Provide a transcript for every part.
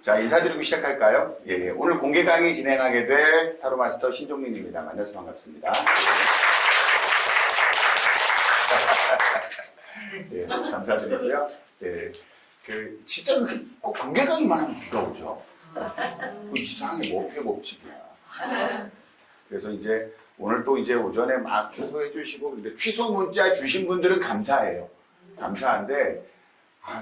자, 인사드리고 시작할까요? 예, 오늘 공개 강의 진행하게 될 타로 마스터 신종민입니다. 만나서 반갑습니다. 예, 감사드리고요. 예, 진짜 꼭 공개 강의만 하면 부러우죠. 이상하게 목표법칙이야. 그래서 이제 오늘 또 이제 오전에 막 취소해 주시고, 근데 취소 문자 주신 분들은 감사해요. 감사한데,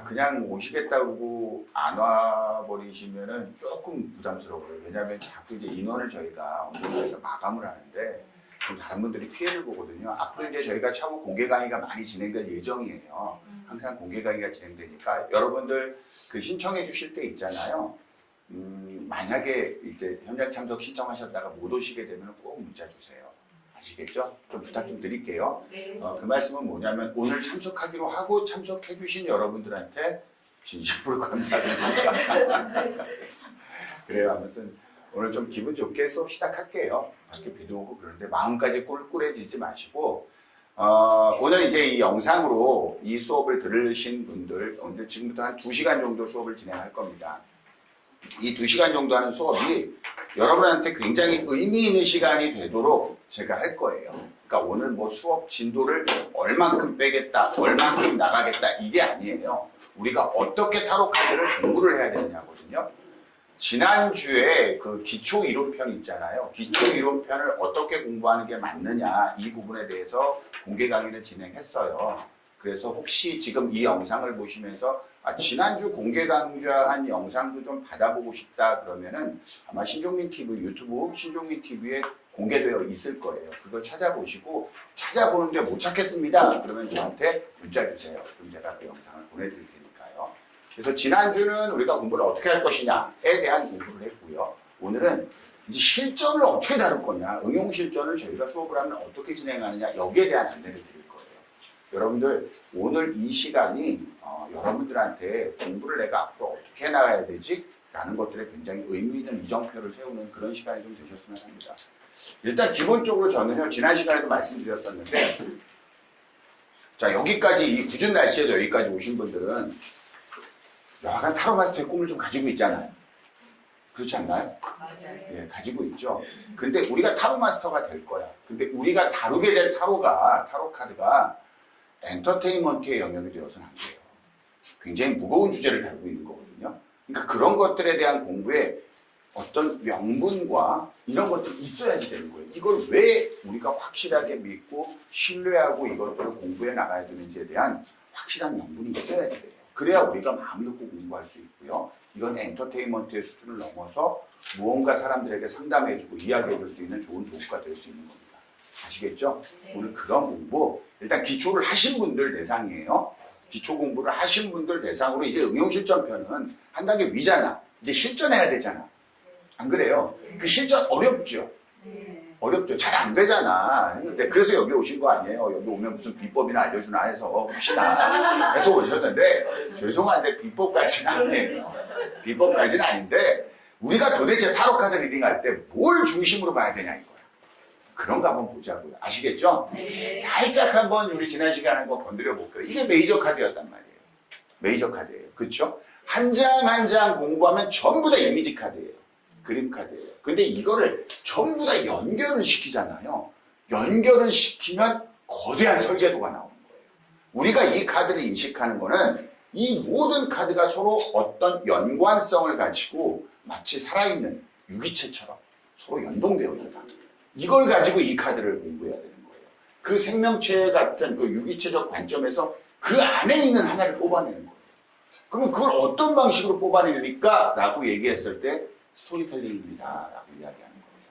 그냥 오시겠다고 안 와버리시면은 조금 부담스러워요. 왜냐하면 자꾸 이제 인원을 저희가 언론에서 마감을 하는데, 그럼 다른 분들이 피해를 보거든요. 앞으로 이제 저희가 차후 공개 강의가 많이 진행될 예정이에요. 항상 공개 강의가 진행되니까 여러분들 그 신청해 주실 때 있잖아요. 만약에 이제 현장 참석 신청하셨다가 못 오시게 되면 꼭 문자 주세요. 아시겠죠? 좀 부탁 좀 드릴게요. 네. 그 말씀은 뭐냐면 오늘 참석하기로 하고 참석해 주신 여러분들한테 진심으로 감사드립니다. 그래요. 아무튼 오늘 좀 기분 좋게 수업 시작할게요. 밖에 비도 오고 그러는데 마음까지 꿀꿀해지지 마시고 오늘 이제 이 영상으로 이 수업을 들으신 분들 오늘 지금부터 한 2시간 정도 수업을 진행할 겁니다. 이 2시간 정도 하는 수업이 여러분한테 굉장히 의미 있는 시간이 되도록 제가 할 거예요. 그러니까 오늘 뭐 수업 진도를 얼만큼 빼겠다, 얼만큼 나가겠다 이게 아니에요. 우리가 어떻게 타로 카드를 공부를 해야 되느냐거든요. 지난주에 그 기초 이론편 있잖아요. 기초 이론편을 어떻게 공부하는 게 맞느냐 이 부분에 대해서 공개 강의를 진행했어요. 그래서 혹시 지금 이 영상을 보시면서 지난주 공개 강좌한 영상도 좀 받아보고 싶다 그러면은 아마 신종민 TV 유튜브 신종민 TV에 공개되어 있을 거예요. 그걸 찾아보시고 찾아보는데 못 찾겠습니다. 그러면 저한테 문자 주세요. 그럼 제가 그 영상을 보내드릴 테니까요. 그래서 지난주는 우리가 공부를 어떻게 할 것이냐에 대한 공부를 했고요. 오늘은 이제 실전을 어떻게 다룰 거냐, 응용 실전을 저희가 수업을 하면 어떻게 진행하느냐 여기에 대한 안내를 드릴 거예요. 여러분들 오늘 이 시간이 여러분들한테 공부를 내가 앞으로 어떻게 나가야 되지? 라는 것들에 굉장히 의미 있는 이정표를 세우는 그런 시간이 좀 되셨으면 합니다. 일단 기본적으로 저는요, 지난 시간에도 말씀드렸었는데, 자, 여기까지, 이 궂은 날씨에도 여기까지 오신 분들은 여하간 타로 마스터의 꿈을 좀 가지고 있잖아요. 그렇지 않나요? 맞아요. 예, 가지고 있죠. 근데 우리가 타로 마스터가 될 거야. 근데 우리가 다루게 될 타로 카드가 엔터테인먼트의 영역이 되어서는 안 돼요. 굉장히 무거운 주제를 다루고 있는 거거든요. 그러니까 그런 것들에 대한 공부에 어떤 명분과 이런 것들이 있어야지 되는 거예요. 이걸 왜 우리가 확실하게 믿고 신뢰하고 이것들을 공부해 나가야 되는지에 대한 확실한 명분이 있어야지 돼요. 그래야 우리가 마음 놓고 공부할 수 있고요. 이건 엔터테인먼트의 수준을 넘어서 무언가 사람들에게 상담해주고 이야기해줄 수 있는 좋은 도구가 될 수 있는 겁니다. 아시겠죠? 네. 오늘 그런 공부, 일단 기초를 하신 분들 대상이에요. 기초 공부를 하신 분들 대상으로 이제 응용실전편은 한 단계 위잖아. 이제 실전해야 되잖아. 안 그래요? 그 실전 어렵죠? 어렵죠. 잘 안 되잖아. 했는데 그래서 여기 오신 거 아니에요. 여기 오면 무슨 비법이나 알려주나 해서 혹시나 해서 오셨는데 죄송한데 비법까지는 아니에요. 비법까지는 아닌데 우리가 도대체 타로 카드 리딩 할 때 뭘 중심으로 봐야 되냐 이거야. 그런 거 한번 보자고요. 아시겠죠? 네. 살짝 한번 우리 지난 시간에 한번 건드려 볼게요. 이게 메이저 카드였단 말이에요. 메이저 카드예요. 그렇죠? 한 장 한 장 공부하면 전부 다 이미지 카드예요. 그림 카드예요. 근데 이거를 전부 다 연결을 시키잖아요. 연결을 시키면 거대한 설계도가 나오는 거예요. 우리가 이 카드를 인식하는 거는 이 모든 카드가 서로 어떤 연관성을 가지고 마치 살아있는 유기체처럼 서로 연동되어 있다. 이걸 가지고 이 카드를 공부해야 되는 거예요. 그 생명체 같은 그 유기체적 관점에서 그 안에 있는 하나를 뽑아내는 거예요. 그러면 그걸 어떤 방식으로 뽑아내니까? 라고 얘기했을 때 스토리텔링입니다. 라고 이야기하는 거예요.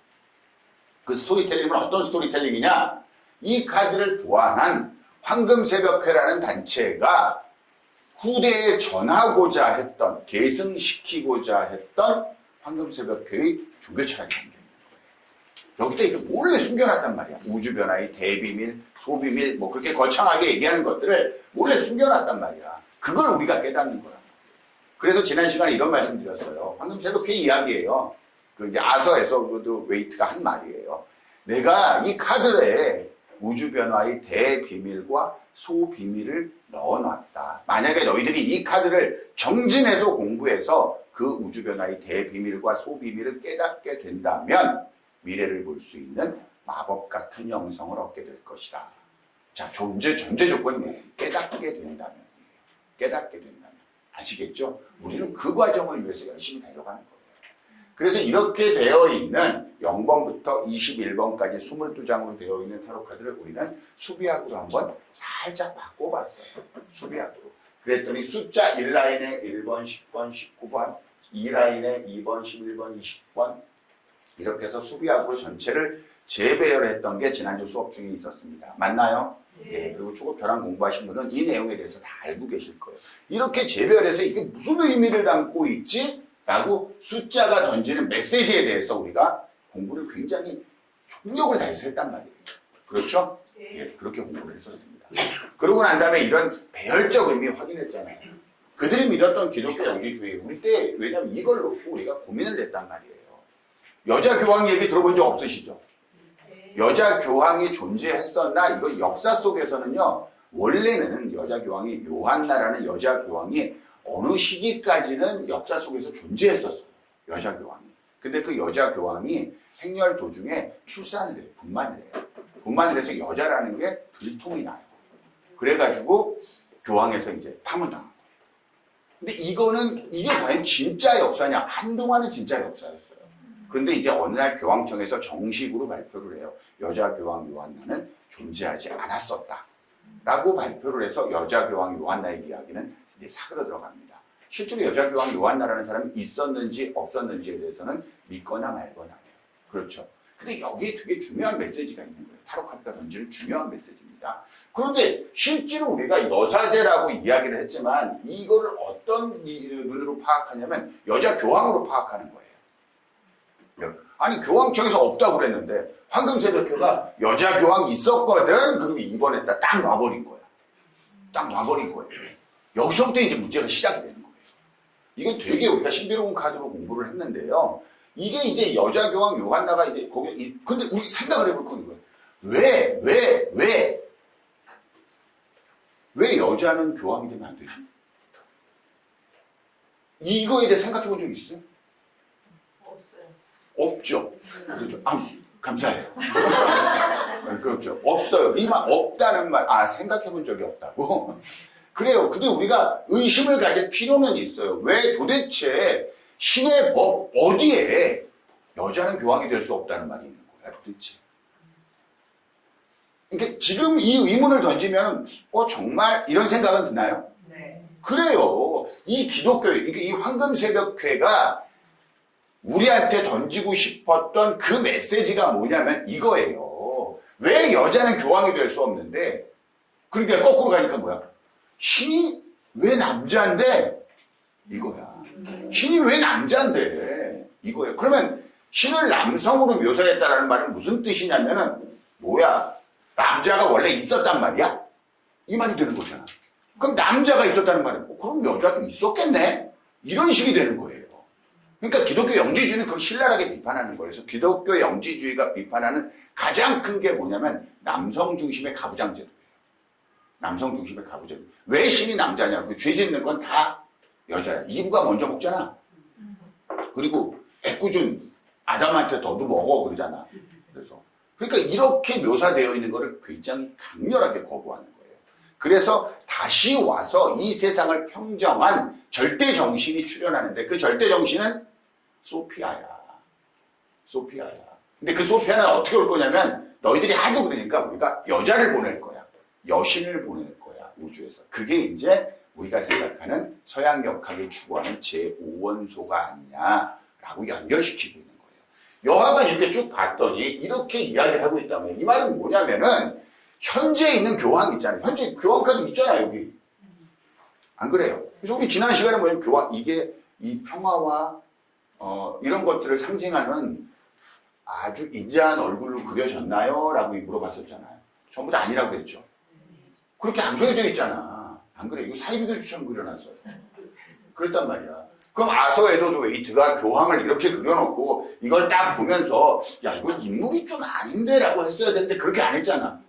그 스토리텔링은 어떤 스토리텔링이냐? 이 카드를 보완한 황금새벽회라는 단체가 후대에 전하고자 했던, 계승시키고자 했던 황금새벽회의 종교철학이 담겨 있는 거예요. 여기다 이거 몰래 숨겨놨단 말이야. 우주변화의 대비밀, 소비밀, 뭐 그렇게 거창하게 얘기하는 것들을 몰래 숨겨놨단 말이야. 그걸 우리가 깨닫는 거야. 그래서 지난 시간에 이런 말씀 드렸어요. 황금새벽회 이야기예요. 그 이제 아서에서도 웨이트가 한 말이에요. 내가 이 카드에 우주변화의 대비밀과 소비밀을 넣어놨다. 만약에 너희들이 이 카드를 정진해서 공부해서 그 우주 변화의 대비밀과 소비밀을 깨닫게 된다면 미래를 볼 수 있는 마법 같은 영성을 얻게 될 것이다. 자, 전제 조건이 깨닫게 된다면. 깨닫게 된다면. 아시겠죠? 우리는 그 과정을 위해서 열심히 달려가는 거예요. 그래서 이렇게 되어 있는 0번부터 21번까지 22장으로 되어 있는 타로 카드를 우리는 수비학으로 한번 살짝 바꿔봤어요. 수비학으로. 그랬더니 숫자 1라인에 1번, 10번, 19번, 2라인에 2번, 11번, 20번 이렇게 해서 수비학으로 전체를 재배열했던 게 지난주 수업 중에 있었습니다. 맞나요? 네. 그리고 초급 결혼 공부하신 분은 이 내용에 대해서 다 알고 계실 거예요. 이렇게 재배열해서 이게 무슨 의미를 담고 있지? 라고 숫자가 던지는 메시지에 대해서 우리가 공부를 굉장히 총력을 다해서 했단 말이에요. 그렇죠? 예, 그렇게 공부를 했었습니다. 그러고 난 다음에 이런 배열적 의미 확인했잖아요. 그들이 믿었던 기독교 영지주의, 우리 때 왜냐면 이걸 놓고 우리가 고민을 했단 말이에요. 여자 교황 얘기 들어본 적 없으시죠? 여자 교황이 존재했었나? 이거 역사 속에서는요, 원래는 여자 교황이 요한나라는 여자 교황이 어느 시기까지는 역사 속에서 존재했었어요. 여자 교황이. 근데 그 여자 교황이 행렬 도중에 출산을 해요. 분만을 해요. 분만을 해서 여자라는 게 들통이 나요. 그래가지고 교황에서 이제 파문당한 거예요. 근데 이게 과연 진짜 역사냐? 한동안은 진짜 역사였어요. 그런데 이제 어느 날 교황청에서 정식으로 발표를 해요. 여자 교황 요한나는 존재하지 않았었다. 라고 발표를 해서 여자 교황 요한나의 이야기는 이제 사그러 들어갑니다. 실제로 여자 교황 요한나라는 사람이 있었는지 없었는지에 대해서는 믿거나 말거나 해요. 그렇죠. 근데 여기에 되게 중요한 메시지가 있는 거예요. 타로 카드가 던지는 중요한 메시지입니다. 그런데 실제로 우리가 여사제라고 이야기를 했지만 이거를 어떤 눈으로 파악하냐면 여자 교황으로 파악하는 거예요. 아니 교황청에서 없다고 그랬는데 황금새벽교가 여자 교황이 있었거든. 그리고 입원했다. 딱 놔버린 거야. 딱 놔버린 거예요. 여기서부터 이제 문제가 시작이 되는 거예요. 이게 되게 우리가 신비로운 카드로 공부를 했는데요. 이게 이제 여자 교황 요한나가 이제 거기, 근데 우리 생각을 해볼 건 이거예요. 왜 여자는 교황이 되면 안 되지? 이거에 대해 생각해 본 적 있어요? 없죠. 그렇죠. 감사해요. 그렇죠. 없어요. 이 말 없다는 말, 생각해 본 적이 없다고. 그래요. 근데 우리가 의심을 가질 필요는 있어요. 왜 도대체 신의 법 어디에 여자는 교황이 될 수 없다는 말이 있는 거야, 도대체. 그러니까 지금 이 의문을 던지면, 정말 이런 생각은 드나요? 네. 그래요. 이 기독교, 이 황금새벽회가 우리한테 던지고 싶었던 그 메시지가 뭐냐면 이거예요. 왜 여자는 교황이 될 수 없는데, 그러니까 거꾸로 가니까 뭐야? 신이 왜 남자인데? 이거야. 신이 왜 남자인데? 이거예요. 그러면 신을 남성으로 묘사했다라는 말은 무슨 뜻이냐면은, 뭐야? 남자가 원래 있었단 말이야? 이 말이 되는 거잖아. 그럼 남자가 있었다는 말은, 그럼 여자도 있었겠네? 이런 식이 되는 거예요. 그러니까 기독교 영지주의는 그걸 신랄하게 비판하는 거예요. 그래서 기독교 영지주의가 비판하는 가장 큰 게 뭐냐면 남성 중심의 가부장제도예요. 남성 중심의 가부제도. 왜 신이 남자냐고. 죄 짓는 건 다 여자야. 이브가 먼저 먹잖아. 그리고 애꿎은 아담한테 너도 먹어 그러잖아. 그러니까 이렇게 묘사되어 있는 거를 굉장히 강렬하게 거부하는 거예요. 그래서 다시 와서 이 세상을 평정한 절대 정신이 출현하는데 그 절대 정신은 소피아야. 소피아야. 근데 그 소피아는 어떻게 올 거냐면 너희들이 하도 그러니까 우리가 여자를 보낼 거야. 여신을 보낼 거야. 우주에서. 그게 이제 우리가 생각하는 서양 역학이 추구하는 제5원소가 아니냐라고 연결시키고 있는 거예요. 여하가 이렇게 쭉 봤더니 이렇게 이야기를 하고 있다면 이 말은 뭐냐면은 현재 있는 교황 있잖아요. 현재 교황 카드 있잖아요. 여기. 안 그래요? 그래서 우리 지난 시간에 뭐냐면 교황 이게 이 평화와 이런 것들을 상징하는 아주 인자한 얼굴로 그려졌나요? 라고 물어봤었잖아요. 전부 다 아니라고 그랬죠. 그렇게 안 그려져 있잖아. 안 그래. 이거 사이비교주처럼 그려놨어요. 그랬단 말이야. 그럼 아서 에드워드 웨이트가 교황을 이렇게 그려놓고 이걸 딱 보면서 야 이거 인물이 좀 아닌데 라고 했어야 되는데 그렇게 안 했잖아.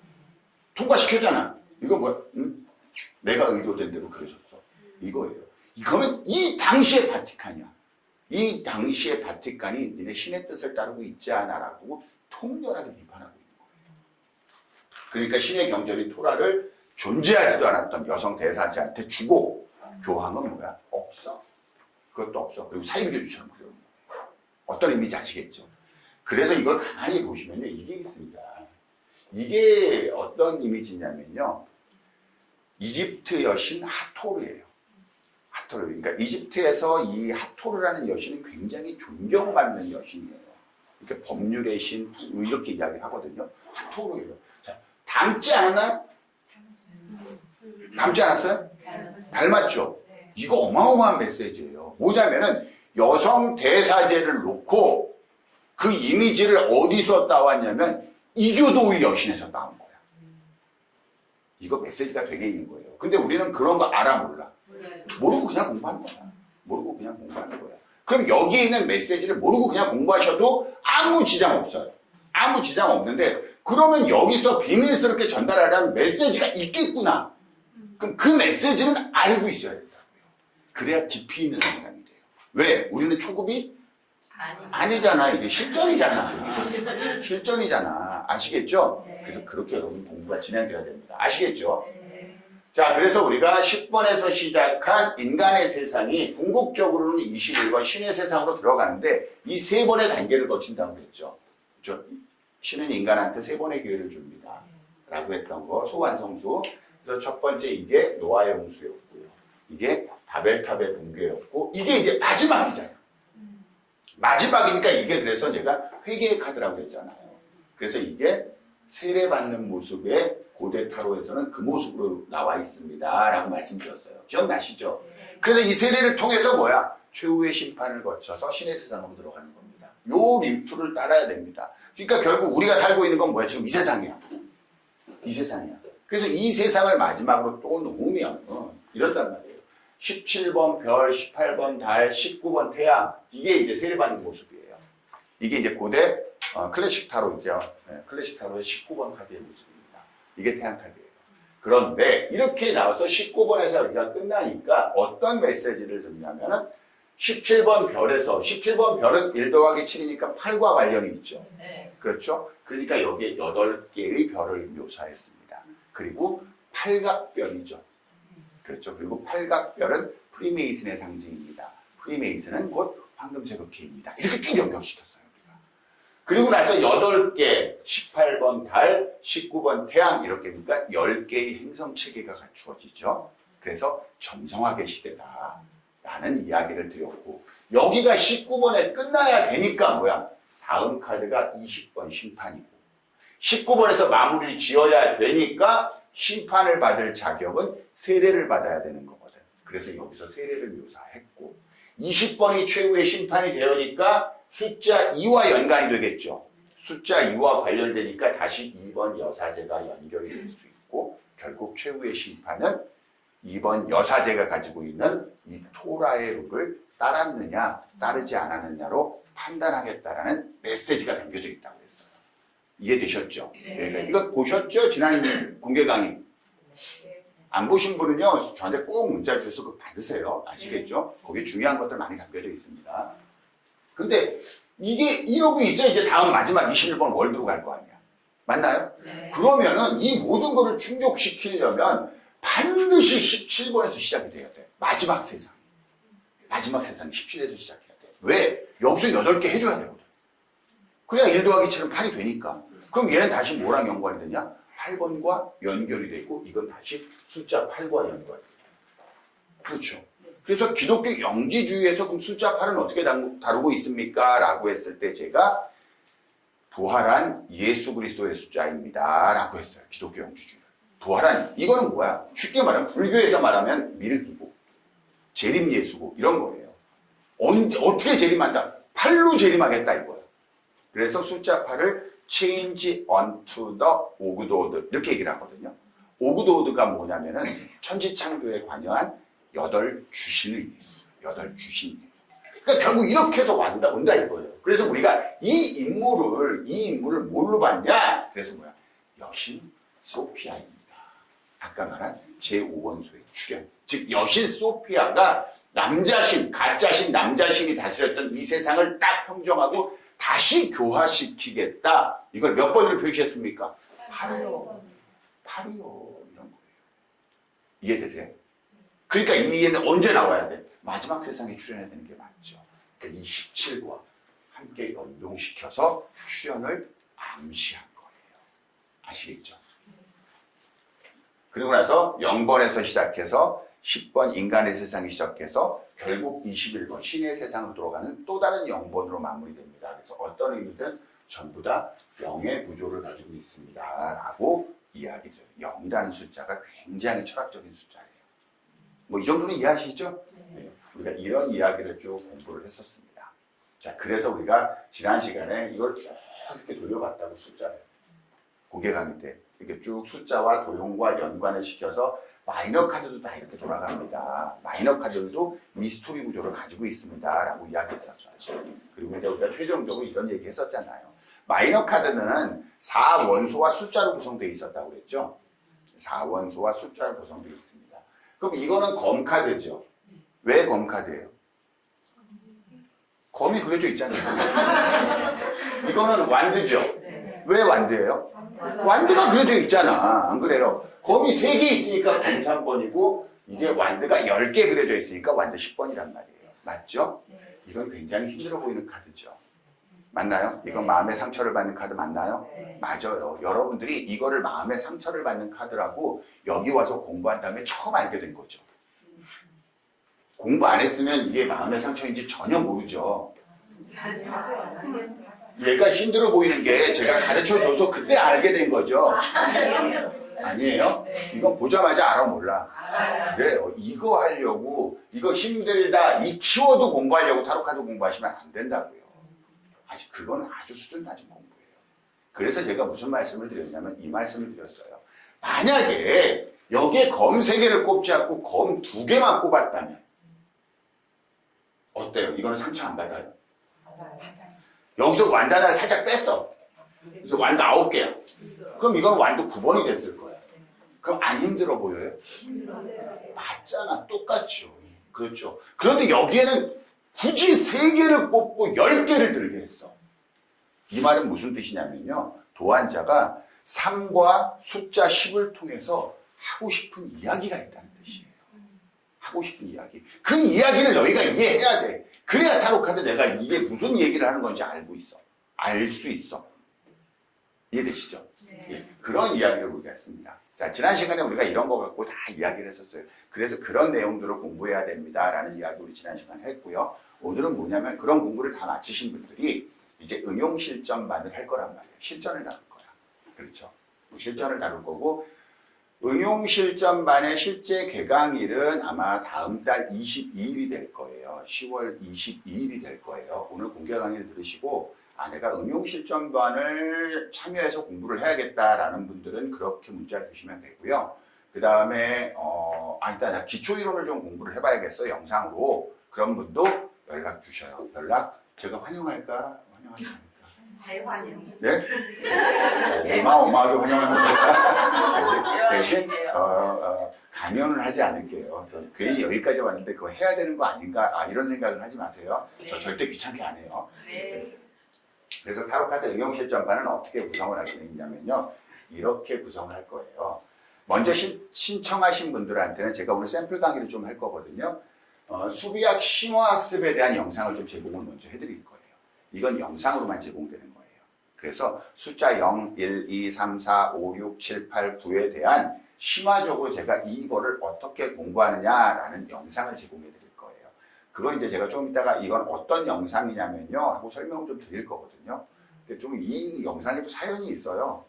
통과시켰잖아. 이거 뭐야? 응? 내가 의도된 대로 그려졌어. 이거예요. 그러면 이 당시의 바티칸이야. 이 당시에 바티칸이 니네 신의 뜻을 따르고 있지 않아라고 통렬하게 비판하고 있는 거예요. 그러니까 신의 경전이 토라를 존재하지도 않았던 여성 대사자한테 주고 교황은 뭐야? 없어. 그것도 없어. 그리고 사이비교주처럼 그려놓은 거예요. 어떤 의미인지 아시겠죠? 그래서 이걸 가만히 보시면요. 이게 있습니다. 이게 어떤 이미지냐면요. 이집트 여신 하토르예요. 하토르. 그러니까 이집트에서 이 하토르라는 여신은 굉장히 존경받는 여신이에요. 이렇게 법률의 신 이렇게 이야기를 하거든요. 하토르예요. 자, 닮지 않았나요? 닮지 않았어요? 닮았죠? 이거 어마어마한 메시지예요. 뭐냐면은 여성 대사제를 놓고 그 이미지를 어디서 따왔냐면 이교도의 여신에서 따온 거야. 이거 메시지가 되게 있는 거예요. 근데 우리는 그런 거 알아 몰라? 모르고 그냥 공부하는 거야. 모르고 그냥 공부하는 거야. 그럼 여기에 있는 메시지를 모르고 그냥 공부하셔도 아무 지장 없어요. 아무 지장 없는데 그러면 여기서 비밀스럽게 전달하려는 메시지가 있겠구나. 그럼 그 메시지는 알고 있어야 된다고요. 그래야 깊이 있는 상담이 돼요. 왜? 우리는 초급이 아니잖아. 이게 실전이잖아. 실전이잖아. 아시겠죠? 그래서 그렇게 여러분 공부가 진행돼야 됩니다. 아시겠죠? 자, 그래서 우리가 10번에서 시작한 인간의 세상이 궁극적으로는 21번 신의 세상으로 들어가는데 이 세 번의 단계를 거친다고 그랬죠. 신은 인간한테 세 번의 기회를 줍니다. 라고 했던 거, 소환성수. 그래서 첫 번째 이게 노아의 홍수였고요. 이게 바벨탑의 붕괴였고, 이게 이제 마지막이잖아요. 마지막이니까 이게 그래서 제가 회개의 카드라고 했잖아요. 그래서 이게 세례받는 모습의 고대 타로에서는 그 모습으로 나와 있습니다. 라고 말씀드렸어요. 기억나시죠? 그래서 이 세례를 통해서 뭐야? 최후의 심판을 거쳐서 신의 세상으로 들어가는 겁니다. 요 림투를 따라야 됩니다. 그러니까 결국 우리가 살고 있는 건 뭐야? 지금 이 세상이야. 이 세상이야. 그래서 이 세상을 마지막으로 또 놓으면 이런단 말이에요. 17번 별, 18번 달, 19번 태양. 이게 이제 세례받는 모습이에요. 이게 이제 고대 클래식 타로죠. 클래식 타로의 19번 카드의 모습입니다. 이게 태양 카드예요. 그런데 이렇게 나와서 19번에서 우리가 끝나니까 어떤 메시지를 줬냐면은 17번 별에서 17번 별은 1 더하기 7이니까 8과 관련이 있죠. 그렇죠? 그러니까 여기에 8개의 별을 묘사했습니다. 그리고 팔각별이죠. 그렇죠. 그리고 팔각별은 프리메이슨의 상징입니다. 프리메이슨은 곧 황금쇠벽회입니다. 이렇게 쭉 연결시켰어요. 우리가. 그리고 나서 8개, 18번 달, 19번 태양 이렇게 되니까 10개의 행성체계가 갖추어지죠. 그래서 점성학의 시대다. 라는 이야기를 드렸고 여기가 19번에 끝나야 되니까 뭐야? 다음 카드가 20번 심판이고 19번에서 마무리를 지어야 되니까 심판을 받을 자격은 세례를 받아야 되는 거거든. 그래서 여기서 세례를 묘사했고 20번이 최후의 심판이 되니까 숫자 2와 연관이 되겠죠. 숫자 2와 관련되니까 다시 2번 여사제가 연결이 될 수 있고 결국 최후의 심판은 2번 여사제가 가지고 있는 이 토라의 룰을 따랐느냐 따르지 않았느냐로 판단하겠다라는 메시지가 담겨져 있다고 했어요. 이해되셨죠? 네. 이거 보셨죠? 지난 공개 강의. 안 보신 분은요 저한테 꼭 문자 주셔서 그거 받으세요. 아시겠죠? 거기에 중요한 것들 많이 담겨져 있습니다. 근데 이게 이러고 있어야 이제 다음 마지막 21번 월드로 갈 거 아니야. 맞나요? 그러면은 이 모든 거를 충족시키려면 반드시 17번에서 시작이 돼야 돼. 마지막 세상. 마지막 세상이 17에서 시작해야 돼. 왜? 여기서 8개 해줘야 되거든. 그래야 1 더하기 7은 8이 되니까. 그럼 얘는 다시 뭐랑 연관이 되냐? 8번과 연결이 되고 이건 다시 숫자 8과 연결이 돼요. 그렇죠. 그래서 기독교 영지주의에서 그럼 숫자 8은 어떻게 다루고 있습니까? 라고 했을 때 제가 부활한 예수 그리스도의 숫자입니다. 라고 했어요. 기독교 영지주의. 부활한 이거는 뭐야? 쉽게 말하면 불교에서 말하면 미륵이고 재림 예수고 이런 거예요. 어떻게 재림한다? 8로 재림하겠다 이거예요. 그래서 숫자 8을 change unto the 오그도드 이렇게 얘기를 하거든요. 오그도드가 뭐냐면은 천지창조에 관여한 8주신의예요. 8주신이에요. 그러니까 결국 이렇게 해서 온다 이거예요. 그래서 우리가 이 인물을 뭘로 봤냐? 그래서 뭐야? 여신 소피아입니다. 아까 말한 제5원소의 출현. 즉 여신 소피아가 남자신, 가짜신, 남자신이 다스렸던 이 세상을 딱 평정하고 다시 교화시키겠다. 이걸 몇 번을 표시했습니까? 8이요. 8이요. 이런 거예요. 이해되세요? 그러니까 이 얘는 언제 나와야 돼? 마지막 세상에 출연해야 되는 게 맞죠. 그러니까 이 17과 함께 연동시켜서 출연을 암시한 거예요. 아시겠죠? 그리고 나서 0번에서 시작해서 10번 인간의 세상이 시작해서 결국 21번 신의 세상으로 돌아가는 또 다른 0번으로 마무리됩니다. 그래서 어떤 의미든 전부 다 0의 구조를 가지고 있습니다. 라고 이야기죠. 0이라는 숫자가 굉장히 철학적인 숫자예요. 뭐 이 정도는 이해하시죠? 네. 우리가 이런 이야기를 쭉 공부를 했었습니다. 자, 그래서 우리가 지난 시간에 이걸 쭉 이렇게 돌려봤다고 숫자를. 공개 강의 때 이렇게 쭉 숫자와 도형과 연관을 시켜서 마이너 카드도 다 이렇게 돌아갑니다. 마이너 카드들도 이 스토리 구조를 가지고 있습니다. 라고 이야기했었어요. 그리고 이제 우리가 최종적으로 이런 얘기 했었잖아요. 마이너 카드는 4원소와 숫자로 구성되어 있었다고 그랬죠. 4원소와 숫자로 구성되어 있습니다. 그럼 이거는 검 카드죠. 왜 검 카드예요? 검이 그려져 있잖아요. 이거는 완드죠. 왜 완드예요? 완드가 그려져 있잖아. 안 그래요? 검이 3개 있으니까 검 3번이고 이게 완드가 10개 그려져 있으니까 완드 10번이란 말이에요. 맞죠? 이건 굉장히 힘들어 보이는 카드죠. 맞나요? 이건 마음의 상처를 받는 카드 맞나요? 맞아요. 여러분들이 이거를 마음의 상처를 받는 카드라고 여기 와서 공부한 다음에 처음 알게 된 거죠. 공부 안 했으면 이게 마음의 상처인지 전혀 모르죠. 얘가 힘들어 보이는 게 제가 가르쳐줘서 그때 알게 된 거죠. 아니에요? 이건 보자마자 알아 몰라. 그래요. 이거 하려고 이거 힘들다 이 키워드 공부하려고 타로카드 공부하시면 안 된다고요. 아직 그거는 아주 수준 낮은 공부예요. 그래서 제가 무슨 말씀을 드렸냐면 이 말씀을 드렸어요. 만약에 여기에 검 3개를 꼽지 않고 검 2개만 꼽았다면 어때요? 이거는 상처 안 받아요? 여기서 완드 하나를 살짝 뺐어. 그래서 완드 9개야. 그럼 이건 완드 9번이 됐을 거야. 그럼 안 힘들어 보여요? 맞잖아. 똑같죠. 그렇죠. 그런데 여기에는 굳이 3개를 꼽고 10개를 들게 했어. 이 말은 무슨 뜻이냐면요. 도안자가 3과 숫자 10을 통해서 하고 싶은 이야기가 있다는 뜻이에요. 하고 싶은 이야기. 그 이야기를 너희가 이해해야 돼. 그래야 타로카드 내가 이게 무슨 얘기를 하는 건지 알고 있어. 알 수 있어. 이해되시죠? 네. 예, 그런 이야기를 우리가 했습니다. 자, 지난 시간에 우리가 이런 거 갖고 다 이야기를 했었어요. 그래서 그런 내용들을 공부해야 됩니다. 라는 이야기 우리 지난 시간에 했고요. 오늘은 뭐냐면 그런 공부를 다 마치신 분들이 이제 응용 실전반을 할 거란 말이에요. 실전을 다룰 거야. 그렇죠? 실전을 다룰 거고 응용 실전반의 실제 개강일은 아마 다음 달 22일이 될 거예요. 10월 22일이 될 거예요. 오늘 공개 강의를 들으시고 내가 응용 실전반을 참여해서 공부를 해야겠다라는 분들은 그렇게 문자 주시면 되고요. 그 다음에 일단 나 기초 이론을 좀 공부를 해봐야겠어 영상으로. 그런 분도 연락 주셔요. 연락 제가 환영할까? 환영하지 않을까? 대환영. 네? 어마어마하게 환영합니다. 대신 강연을 하지 않을게요. 괜히 여기까지 왔는데 그거 해야 되는 거 아닌가? 이런 생각을 하지 마세요. 저 절대 귀찮게 안 해요. 네. 그래서 타로카드 응용 실전반은 어떻게 구성을 하게 되냐면요. 이렇게 구성을 할 거예요. 먼저 신청하신 분들한테는 제가 오늘 샘플 강의를 좀 할 거거든요. 수비학 심화학습에 대한 영상을 좀 제공을 먼저 해드릴 거예요. 이건 영상으로만 제공되는 거예요. 그래서 숫자 0, 1, 2, 3, 4, 5, 6, 7, 8, 9에 대한 심화적으로 제가 이거를 어떻게 공부하느냐라는 영상을 제공해 드릴 거예요. 그건 이제 제가 좀 이따가 이건 어떤 영상이냐면요 하고 설명을 좀 드릴 거거든요. 근데 좀 이 영상에도 사연이 있어요.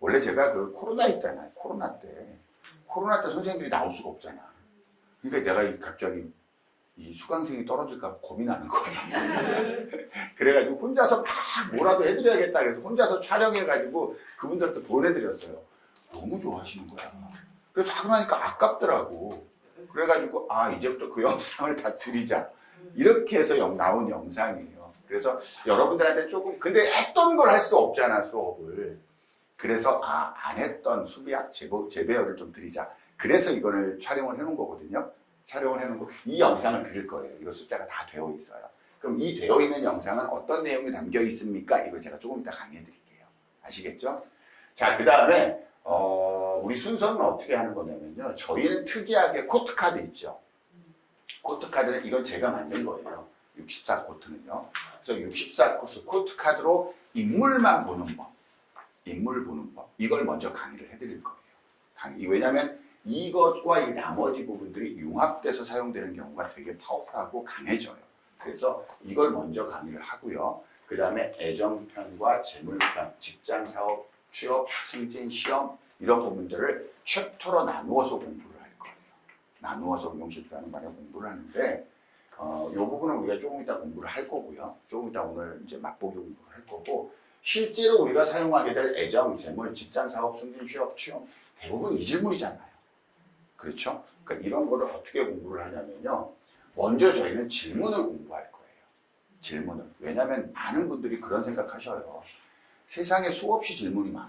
원래 제가 그 코로나 있잖아요. 코로나 때 선생님들이 나올 수가 없잖아. 그러니까 내가 갑자기 이 수강생이 떨어질까 겁이 나는 거야. 그래가지고 혼자서 막 뭐라도 해드려야겠다 그래서 혼자서 촬영해가지고 그분들한테 보내드렸어요. 너무 좋아하시는 거야. 그래서 하고 나니까 아깝더라고. 그래가지고 이제부터 그 영상을 다 드리자. 이렇게 해서 나온 영상이에요. 그래서 여러분들한테 조금 근데 했던 걸 할 수 없잖아 수업을. 그래서 안 했던 수비학 재배열을 좀 드리자. 그래서 이거를 촬영을 해놓은 거거든요. 촬영을 해놓고 이 영상을 그릴 거예요. 이거 숫자가 다 되어 있어요. 그럼 이 되어 있는 영상은 어떤 내용이 담겨 있습니까? 이걸 제가 조금 이따 강의해 드릴게요. 아시겠죠? 자, 그 다음에 우리 순서는 어떻게 하는 거냐면요. 저희는 특이하게 코트카드 있죠. 코트카드는 이건 제가 만든 거예요. 64 코트는요. 그래서 64 코트카드로 인물만 보는 법, 인물 보는 법, 이걸 먼저 강의를 해드릴 거예요. 왜냐하면 이것과 이 나머지 부분들이 융합돼서 사용되는 경우가 되게 파워풀하고 강해져요. 그래서 이걸 먼저 강의를 하고요. 그 다음에 애정편과 재물편, 직장사업, 취업, 승진, 시험 이런 부분들을 챕터로 나누어서 공부를 할 거예요. 나누어서 응용실패하는 방향 공부를 하는데 이 부분은 우리가 조금 이따 공부를 할 거고요. 조금 이따 오늘 이제 맛보기 공부를 할 거고 실제로 우리가 사용하게 될 애정, 재물, 직장사업, 승진, 취업 대부분 이 질문이잖아요. 그렇죠? 그러니까 이런 거를 어떻게 공부를 하냐면요. 먼저 저희는 질문을 공부할 거예요. 질문을. 왜냐하면 많은 분들이 그런 생각하셔요. 세상에 수없이 질문이 많아.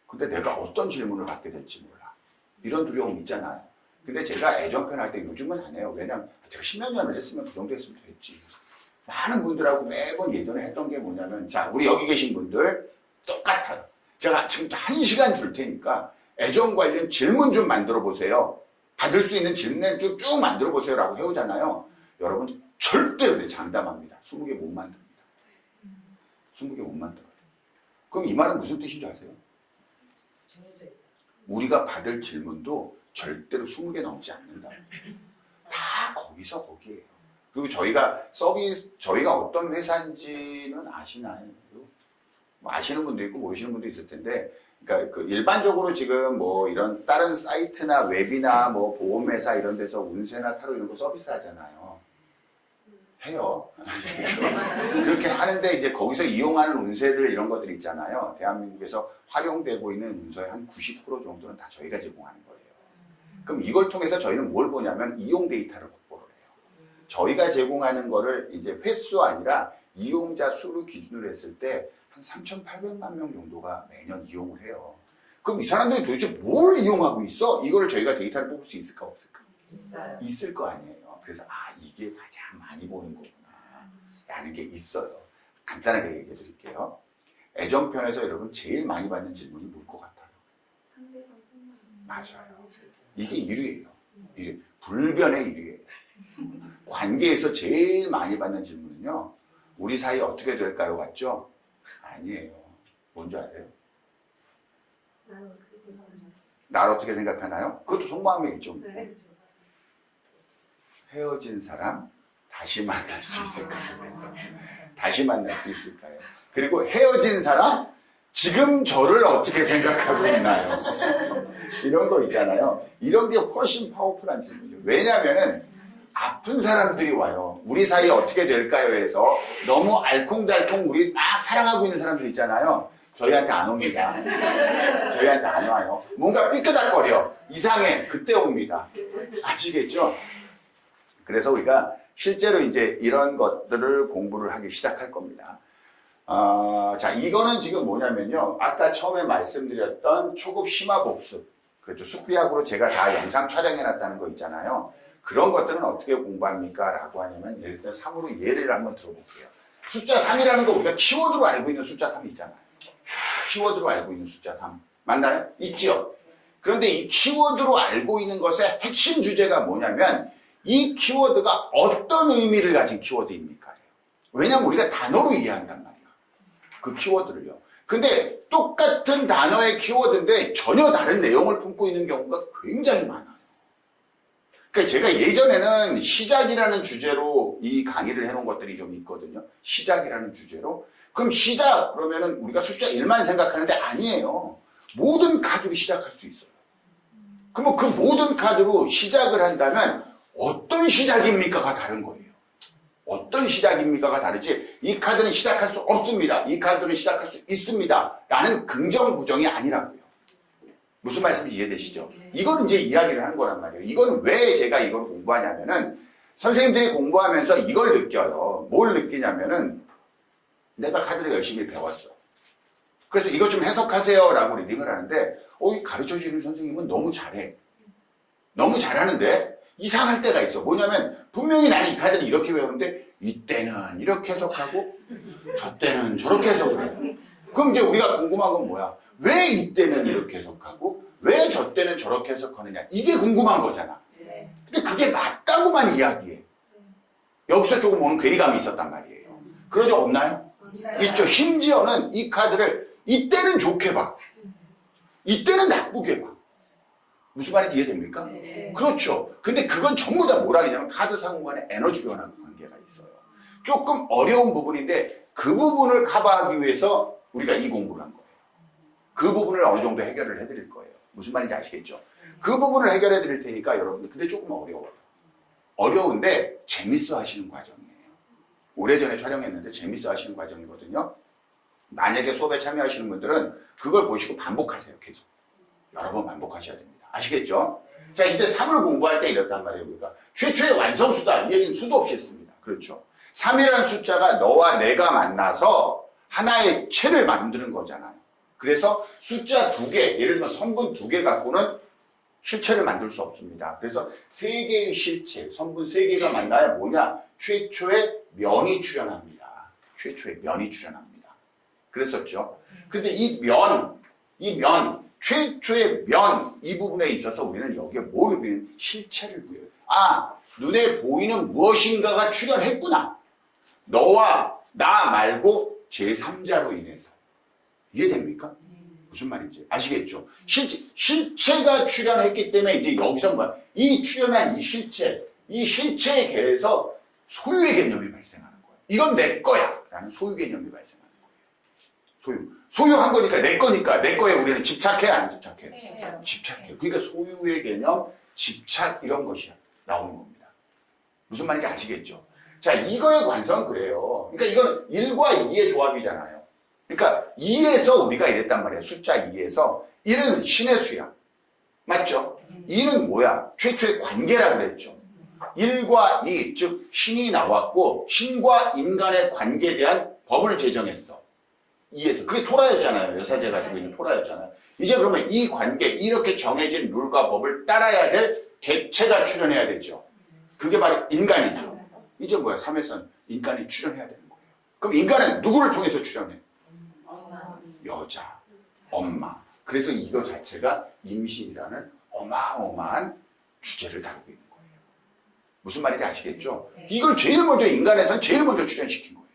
근데 내가 어떤 질문을 받게 될지 몰라. 이런 두려움 있잖아요. 근데 제가 애정편 할 때 요즘은 안 해요. 왜냐면 제가 10몇 년을 했으면 그 정도 했으면 됐지. 많은 분들하고 매번 예전에 했던 게 뭐냐면 자, 우리 여기 계신 분들 똑같아요. 제가 지금 1시간 줄 테니까 애정 관련 질문 좀 만들어 보세요. 받을 수 있는 질문 쭉 만들어 보세요 라고 해오잖아요. 여러분 절대로 장담합니다. 20개 못 만듭니다. 20개 못 만들어요. 그럼 이 말은 무슨 뜻인 줄 아세요? 우리가 받을 질문도 절대로 20개 넘지 않는다. 다 거기서 거기에요. 그리고 저희가 어떤 회사인지는 아시나요? 뭐 아시는 분도 있고 모르시는 분도 있을 텐데, 그러니까 그 일반적으로 지금 뭐 이런 다른 사이트나 웹이나 뭐 보험회사 이런 데서 운세나 타로 이런 거 서비스 하잖아요. 해요. 그렇게 하는데 이제 거기서 이용하는 운세들 이런 것들 있잖아요. 대한민국에서 활용되고 있는 운세의 한 90% 정도는 다 저희가 제공하는 거예요. 그럼 이걸 통해서 저희는 뭘 보냐면 이용 데이터를 확보를 해요. 저희가 제공하는 거를 이제 횟수 아니라 이용자 수를 기준으로 했을 때 한 3,800만 명 정도가 매년 이용을 해요. 그럼 이 사람들이 도대체 뭘 이용하고 있어? 이걸 저희가 데이터를 뽑을 수 있을까 없을까? 있어요. 있을 거 아니에요. 그래서 이게 가장 많이 보는 거구나 라는 게 있어요. 간단하게 얘기해 드릴게요. 애정편에서 여러분 제일 많이 받는 질문이 뭘 것 같아요? 맞아요. 이게 1위예요. 1위. 불변의 1위예요. 관계에서 제일 많이 받는 질문은요. 우리 사이 어떻게 될까요? 같죠? 아니에요. 뭔지 아세요? 나를 어떻게 생각하나요? 그것도 속마음의 일종이에요. 네. 헤어진 사람 다시 만날 수 있을까요? 다시 만날 수 있을까요? 그리고 헤어진 사람 지금 저를 어떻게 생각하고 있나요? 이런 거 있잖아요. 이런 게 훨씬 파워풀한 질문이에요. 왜냐하면은 아픈 사람들이 와요. 우리 사이 어떻게 될까요? 해서 너무 알콩달콩 우리 막 사랑하고 있는 사람들 있잖아요. 저희한테 안 옵니다. 저희한테 안 와요. 뭔가 삐끗하거려. 이상해. 그때 옵니다. 아시겠죠? 그래서 우리가 실제로 이제 이런 것들을 공부를 하기 시작할 겁니다. 자, 이거는 지금 뭐냐면요. 아까 처음에 말씀드렸던 초급 심화 복습. 그렇죠. 숙비학으로 제가 다 영상 촬영해놨다는 거 있잖아요. 그런 것들은 어떻게 공부합니까? 라고 하냐면 일단 3으로 예를 한번 들어볼게요. 숫자 3이라는 거 우리가 키워드로 알고 있는 숫자 3 있잖아요. 키워드로 알고 있는 숫자 3. 맞나요? 있죠? 그런데 이 키워드로 알고 있는 것의 핵심 주제가 뭐냐면 이 키워드가 어떤 의미를 가진 키워드입니까? 왜냐면 우리가 단어로 이해한단 말이에요. 그 키워드를요. 근데 똑같은 단어의 키워드인데 전혀 다른 내용을 품고 있는 경우가 굉장히 많아요. 그러니까 제가 예전에는 시작이라는 주제로 이 강의를 해놓은 것들이 좀 있거든요. 시작이라는 주제로. 그럼 시작 그러면은 우리가 숫자 1만 생각하는데 아니에요. 모든 카드로 시작할 수 있어요. 그러면 그 모든 카드로 시작을 한다면 어떤 시작입니까가 다른 거예요. 어떤 시작입니까가 다르지 이 카드는 시작할 수 없습니다. 이 카드는 시작할 수 있습니다. 라는 긍정 부정이 아니라고요. 무슨 말씀인지 이해되시죠? 이거는 이제 이야기를 하는 거란 말이에요. 이건 왜 제가 이걸 공부하냐면은 선생님들이 공부하면서 이걸 느껴요. 뭘 느끼냐면은 내가 카드를 열심히 배웠어. 그래서 이거 좀 해석하세요 라고 리딩을 하는데 가르쳐주는 선생님은 너무 잘해. 너무 잘하는데 이상할 때가 있어. 뭐냐면 분명히 나는 이 카드를 이렇게 외우는데 이때는 이렇게 해석하고 저 때는 저렇게 해석을 해. 그럼 이제 우리가 궁금한 건 뭐야? 왜 이때는 이렇게 해석하고 왜 저 때는 저렇게 해석하느냐. 이게 궁금한 거잖아. 근데 그게 맞다고만 이야기해. 여기서 조금 오는 괴리감이 있었단 말이에요. 그런 적 없나요? 있죠. 심지어는 이 카드를 이때는 좋게 봐. 이때는 나쁘게 봐. 무슨 말인지 이해됩니까? 그렇죠. 근데 그건 전부 다 뭐라 하냐면 카드 상호 간의 에너지 변화 관계가 있어요. 조금 어려운 부분인데 그 부분을 커버하기 위해서 우리가 이 공부를 한 거예요. 그 부분을 어느 정도 해결을 해드릴 거예요. 무슨 말인지 아시겠죠? 그 부분을 해결해 드릴 테니까 여러분들 근데 조금 어려워요. 어려운데 재밌어 하시는 과정이에요. 오래전에 촬영했는데 재밌어 하시는 과정이거든요. 만약에 수업에 참여하시는 분들은 그걸 보시고 반복하세요. 계속. 여러 번 반복하셔야 됩니다. 아시겠죠? 자, 이때 3을 공부할 때 이랬단 말이에요. 우리가 최초의 완성수다. 이 얘기는 수도 없이 했습니다. 그렇죠? 3이라는 숫자가 너와 내가 만나서 하나의 채를 만드는 거잖아요. 그래서 숫자 2개, 예를 들면 선분 2개 갖고는 실체를 만들 수 없습니다. 그래서 3개의 실체, 선분 3개가 만나야 뭐냐? 최초의 면이 출현합니다. 최초의 면이 출현합니다. 그랬었죠. 근데 이 면, 최초의 면, 이 부분에 있어서 우리는 여기에 뭘 부여해요? 실체를 부여해요. 아, 눈에 보이는 무엇인가가 출현했구나. 너와 나 말고 제3자로 인해서. 이해됩니까? 무슨 말인지 아시겠죠? 실체가 출현했기 때문에 이제 여기서 뭐, 이 출현한 이 실체에 대해서 소유의 개념이 발생하는 거예요. 이건 내 거야. 라는 소유 개념이 발생하는 거예요. 소유한 거니까 내 거니까 내 거에 우리는 집착해 안 집착해? 네. 집착해. 그러니까 소유의 개념, 집착 이런 것이 나오는 겁니다. 무슨 말인지 아시겠죠? 자, 이거의 관성은 그래요. 그러니까 이건 1과 2의 조합이잖아요. 그러니까 2에서 우리가 이랬단 말이에요. 숫자 2에서 1은 신의 수야. 맞죠? 2는 뭐야? 최초의 관계라 그랬죠. 1과 2, 즉 신이 나왔고 신과 인간의 관계에 대한 법을 제정했어. 2에서. 그게 토라였잖아요. 여사제 가지고 있는 토라였잖아요. 이제 그러면 이 관계, 이렇게 정해진 룰과 법을 따라야 될 객체가 출현해야 되죠. 그게 바로 인간이죠. 이제 뭐야? 3에서는 인간이 출현해야 되는 거예요. 그럼 인간은 누구를 통해서 출현해? 여자, 엄마. 그래서 이거 자체가 임신이라는 어마어마한 주제를 다루고 있는 거예요. 무슨 말인지 아시겠죠? 이걸 제일 먼저 인간에서는 제일 먼저 출현시킨 거예요.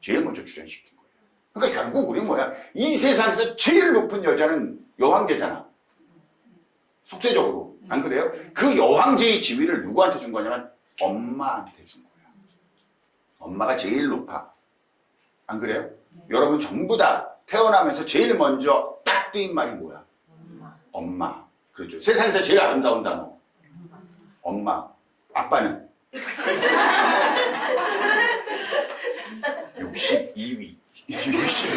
제일 먼저 출현시킨 거예요. 그러니까 결국 우리는 뭐야? 이 세상에서 제일 높은 여자는 여왕제잖아. 속세적으로. 안 그래요? 그 여왕제의 지위를 누구한테 준 거냐면 엄마한테 준 거야. 엄마가 제일 높아. 안 그래요? 여러분 전부 다 태어나면서 제일 먼저 딱 뜨인 말이 뭐야? 엄마. 그렇죠. 세상에서 제일 아름다운 단어. 엄마. 아빠는? 62위. 62위.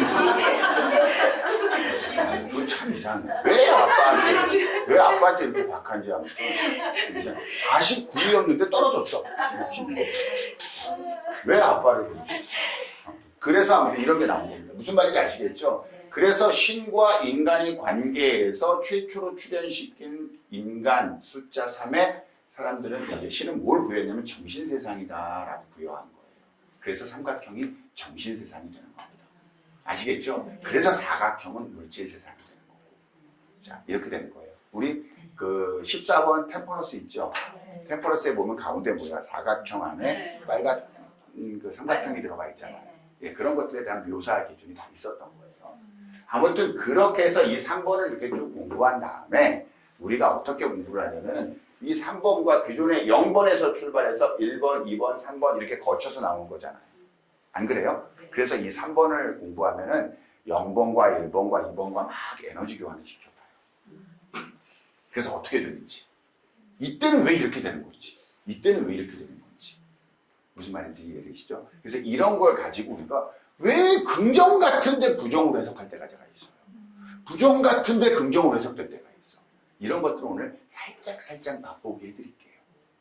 이거 참 이상해. 왜 아빠한테 이렇게 박한지 아무튼. 49위였는데 떨어졌어. 왜 아빠를 그러지? 그래서 아무튼 이런 게 나온 겁니다. 무슨 말인지 아시겠죠? 그래서 신과 인간의 관계에서 최초로 출현시킨 인간 숫자 3에 사람들은 이제 신은 뭘 부여했냐면 정신세상이다라고 부여한 거예요. 그래서 삼각형이 정신세상이 되는 겁니다. 아시겠죠? 그래서 사각형은 물질세상이 되는 거고. 자, 이렇게 되는 거예요. 우리 그 14번 템퍼러스 있죠? 템퍼러스에 보면 가운데 뭐야? 사각형 안에 빨간 그 삼각형이 들어가 있잖아요. 예, 그런 것들에 대한 묘사 기준이 다 있었던 거예요. 아무튼 그렇게 해서 이 3번을 이렇게 쭉 공부한 다음에 우리가 어떻게 공부를 하냐면 이 3번과 기존의 0번에서 출발해서 1번, 2번, 3번 이렇게 거쳐서 나온 거잖아요. 안 그래요? 그래서 이 3번을 공부하면은 0번과 1번과 2번과 막 에너지 교환을 시켜봐요. 그래서 어떻게 되는지. 이때는 왜 이렇게 되는 건지. 이때는 왜 이렇게 되는 건지. 무슨 말인지 이해되시죠? 그래서 이런 걸 가지고 우리가 왜 긍정 같은데 부정으로 해석할 때가 있어요. 부정 같은데 긍정으로 해석될 때가 있어. 이런 것들을 오늘 살짝 맛보게 해드릴게요.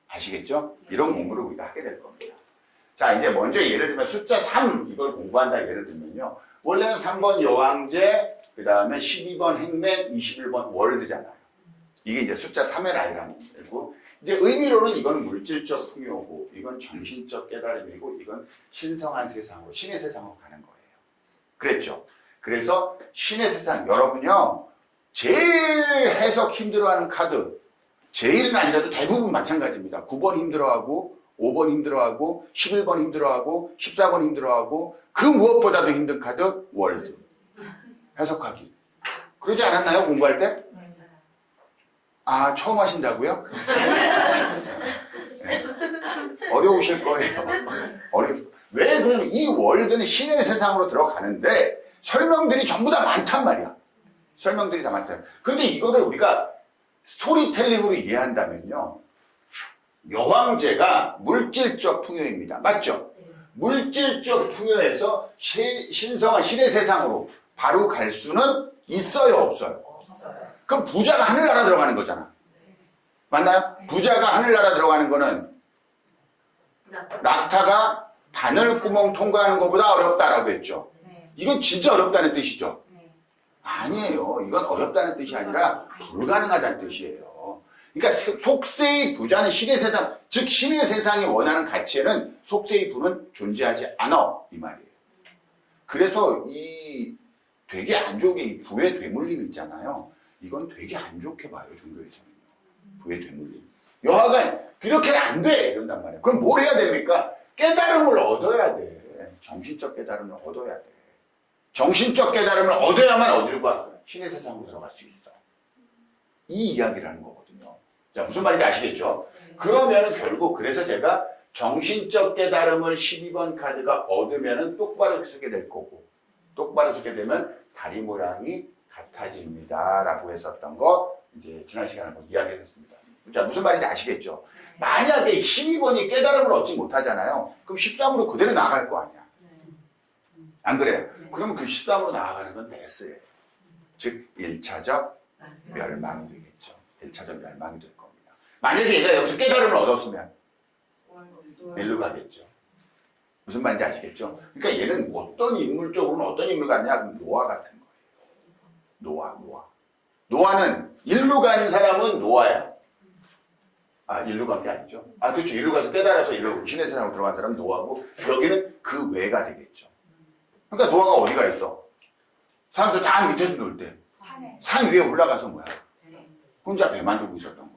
아시겠죠? 이런 공부를 우리가 하게 될 겁니다. 자, 이제 먼저 예를 들면 숫자 3 이걸 공부한다 예를 들면요. 원래는 3번 여왕제, 그 다음에 12번 행맨, 21번 월드잖아요. 이게 이제 숫자 3의 라이라는 거고 이제 의미로는 이건 물질적 풍요고, 이건 정신적 깨달음이고, 이건 신성한 세상으로, 신의 세상으로 가는 거예요. 그랬죠? 그래서 신의 세상, 여러분요, 제일 해석 힘들어하는 카드, 제일은 아니라도 대부분 마찬가지입니다. 9번 힘들어하고, 5번 힘들어하고, 11번 힘들어하고, 14번 힘들어하고, 그 무엇보다도 힘든 카드, 월드. 해석하기. 그러지 않았나요? 공부할 때? 아, 처음 하신다고요? 네. 어려우실 거예요. 왜 그러면 이 월드는 신의 세상으로 들어가는데 설명들이 전부 다 많단 말이야. 설명들이 다 많다. 근데 이거를 우리가 스토리텔링으로 이해한다면요. 여황제가 물질적 풍요입니다. 맞죠? 물질적 풍요에서 신성한 신의 세상으로 바로 갈 수는 있어요, 없어요? 없어요. 그럼 부자가 하늘나라 들어가는 거잖아. 맞나요? 부자가 하늘나라 들어가는 거는 낙타가 바늘구멍 통과하는 것보다 어렵다라고 했죠. 이건 진짜 어렵다는 뜻이죠. 아니에요. 이건 어렵다는 뜻이 아니라 불가능하다는 뜻이에요. 그러니까 속세의 부자는 신의 세상, 즉 신의 세상이 원하는 가치에는 속세의 부는 존재하지 않아, 이 말이에요. 그래서 이 되게 안 좋게 이 부의 되물림 있잖아요. 이건 되게 안 좋게 봐요, 종교에서는요. 부의 되물림. 여하간 그렇게는 안 돼! 이런단 말이에요. 그럼 뭘 해야 됩니까? 깨달음을 얻어야 돼. 정신적 깨달음을 얻어야 돼. 정신적 깨달음을 얻어야만 어디로 가? 신의 세상으로 들어갈 수 있어. 이 이야기라는 거거든요. 자, 무슨 말인지 아시겠죠? 그러면은 결국 그래서 제가 정신적 깨달음을 12번 카드가 얻으면은 똑바로 쓰게 될 거고, 똑바로 쓰게 되면 다리 모양이 같아집니다. 라고 했었던 거, 이제 지난 시간에 한번 이야기했습니다. 자, 무슨 말인지 아시겠죠? 만약에 12번이 깨달음을 얻지 못하잖아요. 그럼 13으로 그대로 나아갈 거 아니야. 안 그래요? 그러면 그 13으로 나아가는 건 데스예요. 즉 1차적 멸망이 되겠죠. 1차적 멸망이 될 겁니다. 만약에 얘가 여기서 깨달음을 얻었으면 일로 가겠죠. 무슨 말인지 아시겠죠? 그러니까 얘는 어떤 인물적으로는 어떤 인물 같냐? 노아 같은 거예요. 노아. 노아는 일로 간 사람은 노아야. 아, 일로 간 게 아니죠. 아, 그렇죠. 일로 가서 깨달아서 일로 신의 세상으로 들어간 사람은 노아고, 여기는 그 외가 되겠죠. 그러니까 노아가 어디가 있어? 사람들 다 밑에서 놀 때. 산 위에 올라가서 뭐야? 혼자 배 만들고 있었던 거예요.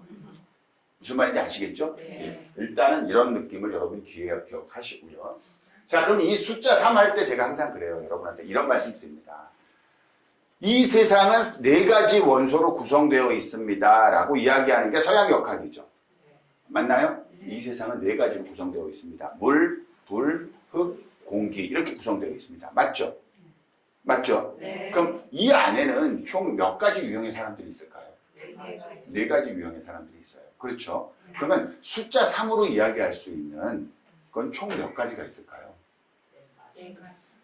무슨 말인지 아시겠죠? 예. 일단은 이런 느낌을 여러분 기억하시고요. 자, 그럼 이 숫자 3 할 때 제가 항상 그래요. 여러분한테 이런 말씀 드립니다. 이 세상은 4가지 원소로 구성되어 있습니다. 라고 이야기하는 게 서양 역학이죠. 맞나요? 이 세상은 4가지로 구성되어 있습니다. 물, 불, 흙, 공기 이렇게 구성되어 있습니다. 맞죠? 맞죠? 네. 그럼 이 안에는 총 몇 가지 유형의 사람들이 있을까요? 4가지 유형의 사람들이 있어요. 그렇죠? 그러면 숫자 3으로 이야기할 수 있는 건 총 몇 가지가 있을까요?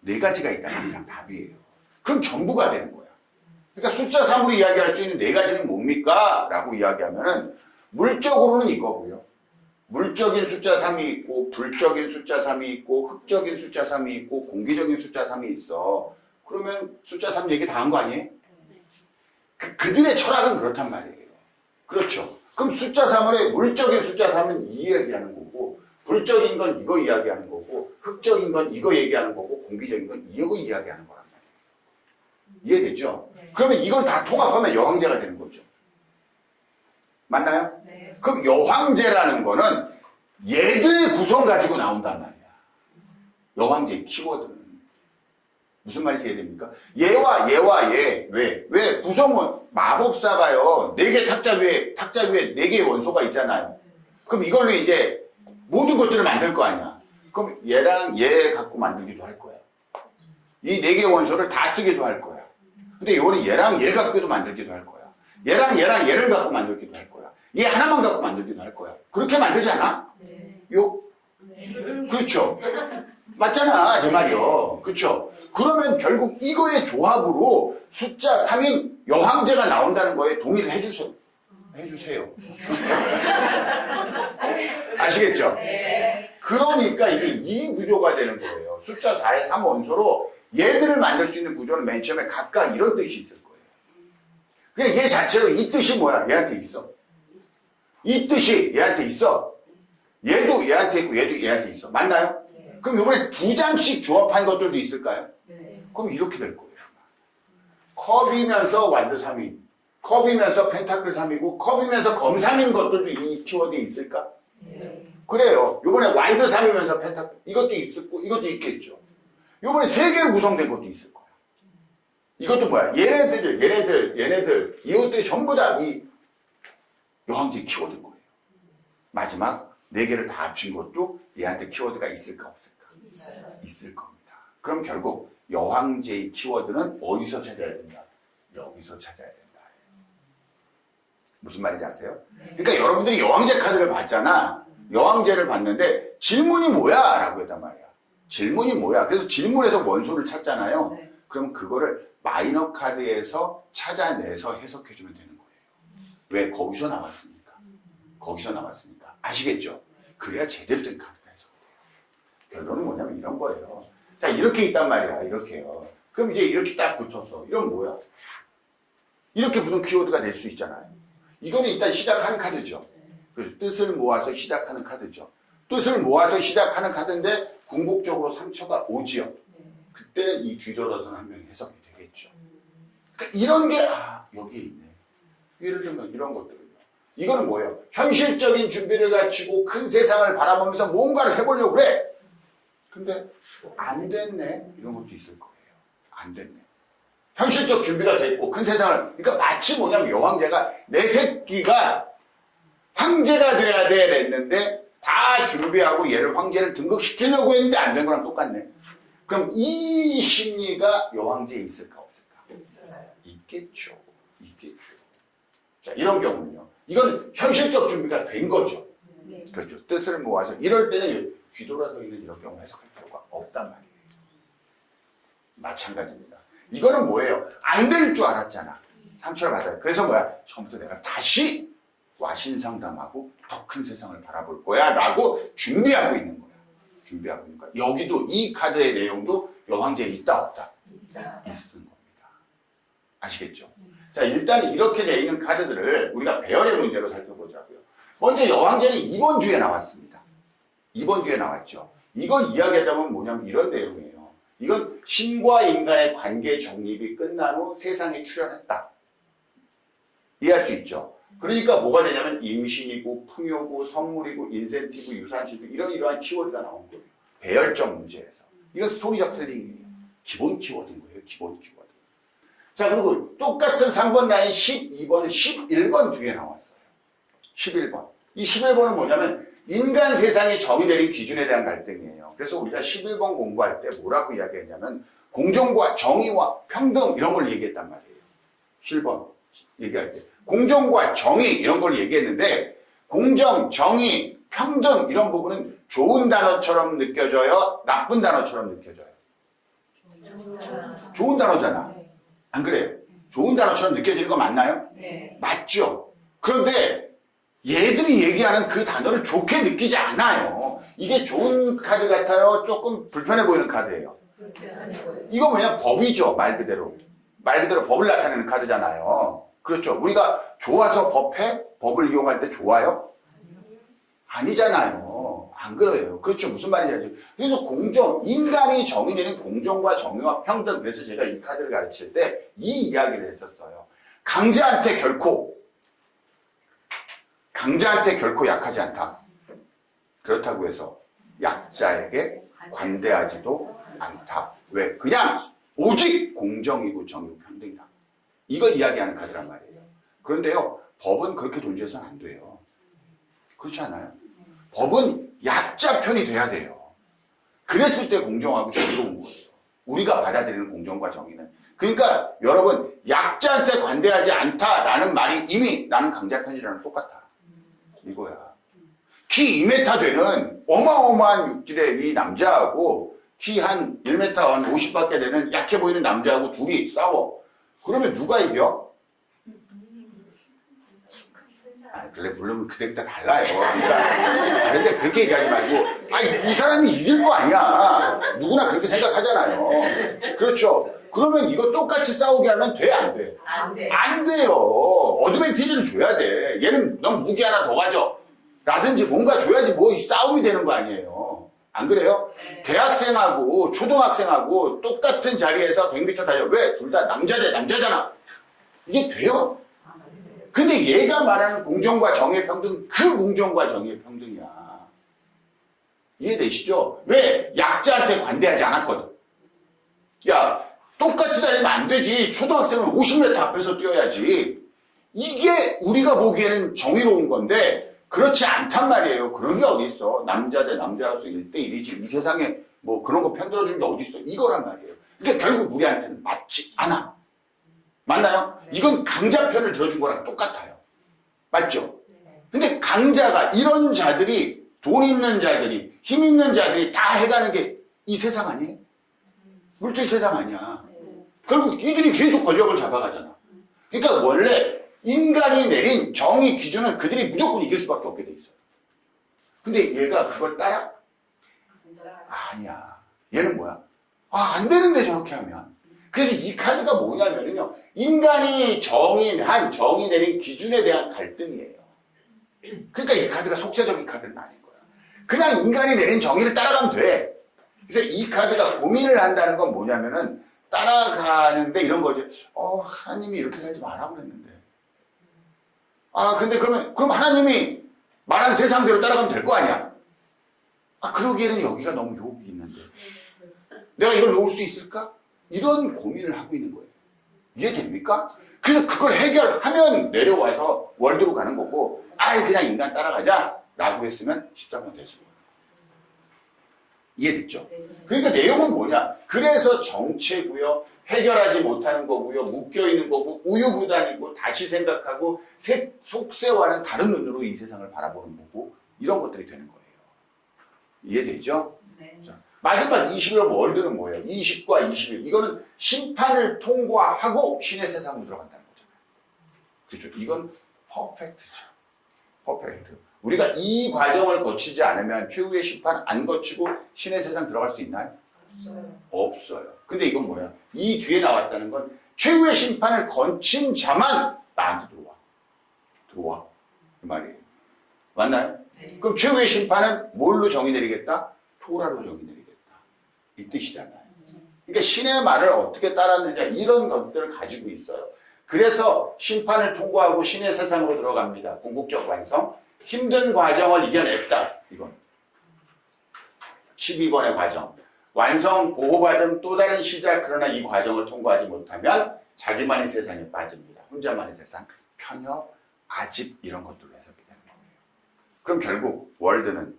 4가지가 있다는 항상 답이에요. 그럼 전부가 되는 거야. 그러니까 숫자 3으로 이야기할 수 있는 4가지는 뭡니까? 라고 이야기하면은 물적으로는 이거고요. 물적인 숫자 3이 있고, 불적인 숫자 3이 있고, 흙적인 숫자 3이 있고, 공기적인 숫자 3이 있어. 그러면 숫자 3 얘기 다 한 거 아니에요? 그들의 철학은 그렇단 말이에요. 그렇죠. 그럼 숫자 3을 물적인 숫자 3은 이 얘기하는 거고, 불적인 건 이거 이야기하는 거고, 흙적인 건 이거 얘기하는 거고, 공기적인 건 이거 이야기하는 거란 말이에요. 이해되죠? 그러면 이걸 다 통합하면 여황제가 되는 거죠. 맞나요? 네. 그럼 여황제라는 거는 얘들의 구성 가지고 나온단 말이야. 여황제의 키워드는. 무슨 말인지 이해됩니까? 얘와 얘. 왜? 구성은 마법사가요. 4개 탁자 위에 4개의 원소가 있잖아요. 그럼 이걸로 이제 모든 것들을 만들 거 아니야. 그럼 얘랑 얘 갖고 만들기도 할 거야. 이 4개의 원소를 다 쓰기도 할 거야. 근데 이거는 얘랑 얘 갖고도 만들기도 할 거야. 얘랑 얘를 갖고 만들기도 할 거야. 얘 하나만 갖고 만들기도 할 거야. 그렇게 만들지 않아? 네. 그렇죠. 맞잖아, 제 말이요. 그렇죠. 그러면 결국 이거의 조합으로 숫자 3인 여황제가 나온다는 거에 동의를 해주세요. 아시겠죠? 네. 그러니까 이게 이 구조가 되는 거예요. 숫자 4의 3 원소로 얘들을 만들 수 있는 구조는 맨 처음에 각각 이런 뜻이 있을 거예요. 그냥 얘 자체로 이 뜻이 뭐야? 얘한테 있어. 이 뜻이 얘한테 있어. 얘도 얘한테 있고 얘도 얘한테 있어. 맞나요? 네. 그럼 이번에 두 장씩 조합한 것들도 있을까요? 네. 그럼 이렇게 될 거예요. 컵이면서 완드 3인, 컵이면서 펜타클 3이고 컵이면서 검 3인 것들도 이 키워드에 있을까? 네. 그래요. 요번에 완드 3이면서 펜타클 이것도 있었고 이것도 있겠죠. 요번에 3개 구성된 것도 있을 거야. 이것도 뭐야? 얘네들 이것들이 전부 다 이 여왕제 키워드인 거예요. 마지막 4개를 다 합친 것도 얘한테 키워드가 있을까 없을까? 있을 겁니다. 그럼 결국 여왕제의 키워드는 어디서 찾아야 된다? 여기서 찾아야 된다. 무슨 말인지 아세요? 그러니까 여러분들이 여왕제 카드를 봤잖아. 여왕제를 봤는데 질문이 뭐야? 라고 했단 말이야. 질문이 뭐야? 그래서 질문에서 원소를 찾잖아요. 네. 그럼 그거를 마이너 카드에서 찾아내서 해석해주면 되는 거예요. 왜? 거기서 나왔으니까. 거기서 나왔으니까. 아시겠죠? 그래야 제대로 된 카드가 해석돼요. 결론은 뭐냐면 이런 거예요. 자, 이렇게 있단 말이야. 이렇게요. 그럼 이제 이렇게 딱 붙었어. 이건 뭐야? 이렇게 붙은 키워드가 될 수 있잖아요. 이거는 일단 시작하는 카드죠. 그래서 뜻을 모아서 시작하는 카드죠. 뜻을 모아서 시작하는 카드인데 궁극적으로 상처가 오지요. 그때는 이 뒤돌아서는 한 명이 해석이 되겠죠. 그러니까 이런 게 여기에 있네. 예를 들면 이런 것들은요. 이거는 뭐예요? 현실적인 준비를 갖추고 큰 세상을 바라보면서 뭔가를 해보려고 그래. 근데 안 됐네. 이런 것도 있을 거예요. 안 됐네. 현실적 준비가 됐고 큰 세상을, 그러니까 마치 뭐냐면 여왕제가 내 새끼가 황제가 돼야 돼 했는데 다 준비하고 얘를 황제를 등극시키려고 했는데 안 된 거랑 똑같네. 그럼 이 심리가 여왕제에 있을까 없을까? 있겠죠. 있겠죠. 자, 이런 경우는요. 이건 현실적 준비가 된 거죠. 네. 그렇죠. 뜻을 모아서 이럴 때는 뒤돌아서 있는 이런 경우 해석할 필요가 없단 말이에요. 마찬가지입니다. 이거는 뭐예요? 안 될 줄 알았잖아. 상처를 받아요. 그래서 뭐야? 처음부터 내가 다시 와신상담하고 더 큰 세상을 바라볼 거야 라고 준비하고 있는 거야. 준비하고 있는 거야. 여기도 이 카드의 내용도 여왕제에 있다 없다? 있는 겁니다. 아시겠죠? 자, 일단 이렇게 돼 있는 카드들을 우리가 배열의 문제로 살펴보자고요. 먼저 여왕제는 2번 뒤에 나왔습니다. 2번 뒤에 나왔죠. 이걸 이야기하자면 뭐냐면 이런 내용이에요. 이건 신과 인간의 관계 정립이 끝난 후 세상에 출현했다. 이해할 수 있죠. 그러니까 뭐가 되냐면 임신이고 풍요고 선물이고 인센티브 유산시도 이러한 키워드가 나온 거예요. 배열적 문제에서. 이건 스토리적 텔링이에요. 기본 키워드인 거예요. 기본 키워드. 자, 그리고 똑같은 3번 라인 12번은 11번 뒤에 나왔어요. 11번. 이 11번은 뭐냐면 인간 세상이 정의되는 기준에 대한 갈등이에요. 그래서 우리가 11번 공부할 때 뭐라고 이야기했냐면 공정과 정의와 평등 이런 걸 얘기했단 말이에요. 7번 얘기할 때. 공정과 정의 이런 걸 얘기했는데 공정, 정의, 평등 이런 부분은 좋은 단어처럼 느껴져요? 나쁜 단어처럼 느껴져요? 좋은 단어잖아. 안 그래요? 좋은 단어처럼 느껴지는 거 맞나요? 네. 맞죠? 그런데 얘들이 얘기하는 그 단어를 좋게 느끼지 않아요. 이게 좋은 카드 같아요? 조금 불편해 보이는 카드예요. 이거 뭐냐? 법이죠. 말 그대로. 말 그대로 법을 나타내는 카드잖아요. 그렇죠. 우리가 좋아서 법해? 법을 이용할 때 좋아요? 아니잖아요. 안 그래요. 그렇죠. 무슨 말인지 알죠? 그래서 공정, 인간이 정의내는 공정과 정의와 평등. 그래서 제가 이 카드를 가르칠 때 이 이야기를 했었어요. 강자한테 결코 약하지 않다. 그렇다고 해서 약자에게 관대하지도 않다. 왜? 그냥 오직 공정이고 정의고 평등이다. 이걸 이야기하는 카드란 말이에요. 그런데요, 법은 그렇게 존재해서는 안 돼요. 그렇지 않아요? 법은 약자 편이 돼야 돼요. 그랬을 때 공정하고 정의로운 거예요. 우리가 받아들이는 공정과 정의는. 그러니까 여러분, 약자한테 관대하지 않다라는 말이 이미 나는 강자 편이라는 똑같아. 이거야. 키 2m 되는 어마어마한 육질의 이 남자하고 키 한 1m 한 50밖에 되는 약해 보이는 남자하고 둘이 싸워. 그러면 누가 이겨? 그래, 물론 그때그때 달라요. 그러니까, 근데 그렇게 얘기하지 말고, 이 사람이 이길 거 아니야. 누구나 그렇게 생각하잖아요. 그렇죠. 그러면 이거 똑같이 싸우게 하면 돼, 안 돼? 안 돼. 안 돼요. 어드밴티지를 줘야 돼. 얘는 넌 무기 하나 더 가져. 라든지 뭔가 줘야지 뭐 싸움이 되는 거 아니에요. 안 그래요? 네. 대학생하고 초등학생하고 똑같은 자리에서 100m 달려. 왜? 둘 다 남자 대 남자잖아. 이게 돼요. 근데 얘가 말하는 공정과 정의 평등, 그 공정과 정의 평등이야. 이해되시죠? 왜? 약자한테 관대하지 않았거든. 야, 똑같이 다니면 안 되지. 초등학생은 50m 앞에서 뛰어야지. 이게 우리가 보기에는 정의로운 건데 그렇지 않단 말이에요. 그런 게 어디 있어. 남자 대 남자로서 1대1이지. 이 세상에 뭐 그런 거 편들어주는 게 어디 있어. 이거란 말이에요. 그러니까 결국 우리한테는 맞지 않아. 맞나요? 이건 강자 편을 들어준 거랑 똑같아요. 맞죠? 근데 강자가 이런 자들이 돈 있는 자들이 힘 있는 자들이 다 해가는 게 이 세상 아니에요? 물질 세상 아니야. 결국 이들이 계속 권력을 잡아가잖아. 그러니까 원래 인간이 내린 정의 기준은 그들이 무조건 이길 수밖에 없게 돼 있어요. 근데 얘가 그걸 따라? 아니야. 얘는 뭐야? 아, 안 되는데 저렇게 하면. 그래서 이 카드가 뭐냐면요. 인간이 정의 내린 기준에 대한 갈등이에요. 그러니까 이 카드가 속세적인 카드는 아닌 거야. 그냥 인간이 내린 정의를 따라가면 돼. 그래서 이 카드가 고민을 한다는 건 뭐냐면은 따라가는데 이런 거죠. 하나님이 이렇게 살지 말라고 그랬는데. 근데 그럼 하나님이 말한 세상대로 따라가면 될 거 아니야? 그러기에는 여기가 너무 유혹이 있는데. 내가 이걸 놓을 수 있을까? 이런 고민을 하고 있는 거예요. 이해됩니까? 그래서 그걸 해결하면 내려와서 월드로 가는 거고, 그냥 인간 따라가자 라고 했으면 13번 됐을 거예요. 이해됐죠? 그러니까 내용은 뭐냐? 그래서 정체고요, 해결하지 못하는 거고요, 묶여있는 거고, 우유부단이고, 다시 생각하고, 속세와는 다른 눈으로 이 세상을 바라보는 거고, 이런 것들이 되는 거예요. 이해되죠? 네. 자, 마지막 21번 월드는 뭐예요? 20과 21. 이거는 심판을 통과하고 신의 세상으로 들어간다는 거잖아요. 그렇죠? 이건 퍼펙트죠. 퍼펙트. 우리가 이 과정을 거치지 않으면 최후의 심판 안 거치고 신의 세상 들어갈 수 있나요? 없어요. 근데 이건 뭐야? 이 뒤에 나왔다는 건 최후의 심판을 거친 자만 나한테 들어와. 그 말이에요. 맞나요? 네. 그럼 최후의 심판은 뭘로 정의 내리겠다? 토라로 정의 내리겠다. 이 뜻이잖아요. 그러니까 신의 말을 어떻게 따랐느냐 이런 것들을 가지고 있어요. 그래서 심판을 통과하고 신의 세상으로 들어갑니다. 궁극적 완성. 힘든 과정을 이겨냈다. 이건 12번의 과정. 완성, 보호받은 또 다른 시작. 그러나 이 과정을 통과하지 못하면 자기만의 세상에 빠집니다. 혼자만의 세상, 편협, 아집 이런 것들로 해석이 되는 거예요. 그럼 결국 월드는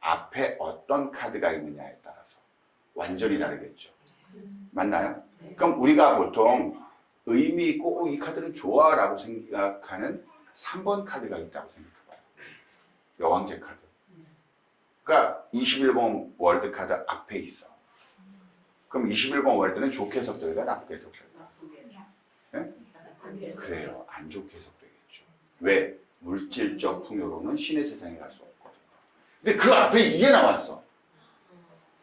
앞에 어떤 카드가 있느냐에 따라서 완전히 다르겠죠. 맞나요? 그럼 우리가 보통 의미 있고 이 카드는 좋아 라고 생각하는 3번 카드가 있다고 생각해봐요. 여왕제 카드. 그러니까 21번 월드 카드 앞에 있어. 그럼 21번 월드는 좋게 해석될까 나쁘게 해석될까? 네? 그래요. 안 좋게 해석되겠죠. 왜? 물질적 풍요로는 신의 세상에 갈 수 없거든요. 근데 그 앞에 이게 나왔어.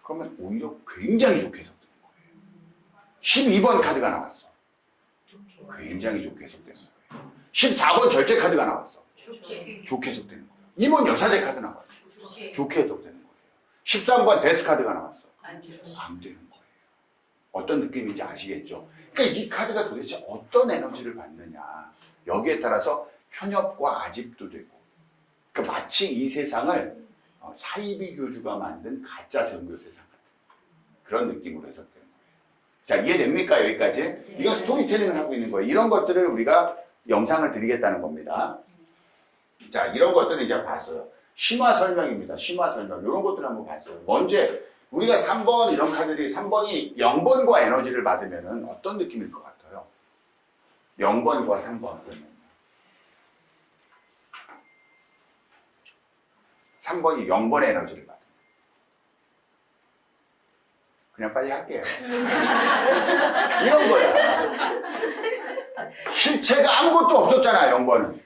그러면 오히려 굉장히 좋게 해석되는 거예요. 12번 카드가 나왔어. 굉장히 좋게 해석되는 거예요. 14번 절제 카드가 나왔어. 좋게 해석되는 거예요. 2번 여사제 카드 나왔어. 좋게 해석되는 거예요. 13번 데스 카드가 나왔어. 안 되는 거예요. 어떤 느낌인지 아시겠죠? 그러니까 이 카드가 도대체 어떤 에너지를 받느냐. 여기에 따라서 편협과 아집도 되고. 그러니까 마치 이 세상을 사이비 교주가 만든 가짜 선교 세상 같은 그런 느낌으로 해석되는 거예요. 자, 이해됩니까? 여기까지? 이건 스토리텔링을 하고 있는 거예요. 이런 것들을 우리가 영상을 드리겠다는 겁니다. 자, 이런 것들은 이제 봤어요. 심화 설명입니다. 심화 설명. 이런 것들을 한번 봤어요. 먼저 우리가 3번 이런 카드들이 3번이 0번과 에너지를 받으면 어떤 느낌일 것 같아요? 0번과 3번. 3번이 0번의 에너지를 받아요. 그냥 빨리 할게요. 이런 거야. 실체가 아무것도 없었잖아요, 0번은.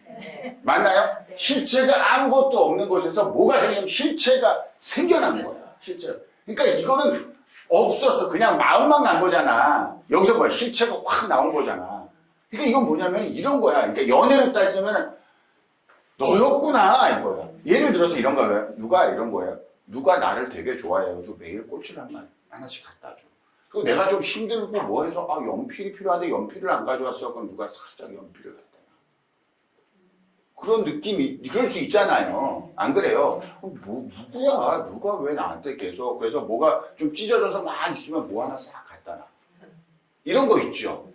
맞나요? 실체가 아무것도 없는 곳에서 뭐가 생기면 실체가 생겨난 거야. 실체. 그러니까 이거는 없었어. 그냥 마음만 간 거잖아. 여기서 뭐야? 실체가 확 나온 거잖아. 그러니까 이건 뭐냐면 이런 거야. 그러니까 연애로 따지면 너였구나 이거야. 예를 들어서 이런 거야. 누가 이런 거야. 누가 나를 되게 좋아해가지고 매일 꽃을 하나씩 갖다 줘. 그리고 내가 좀 힘들고 뭐 해서 연필이 필요한데 연필을 안 가져왔어. 그럼 누가 살짝 연필을 갖다 놔. 그런 느낌이 그럴 수 있잖아요. 안 그래요? 누구야? 누가 왜 나한테 계속 그래서 뭐가 좀 찢어져서 막 있으면 뭐 하나 싹 갖다 놔. 이런 거 있죠.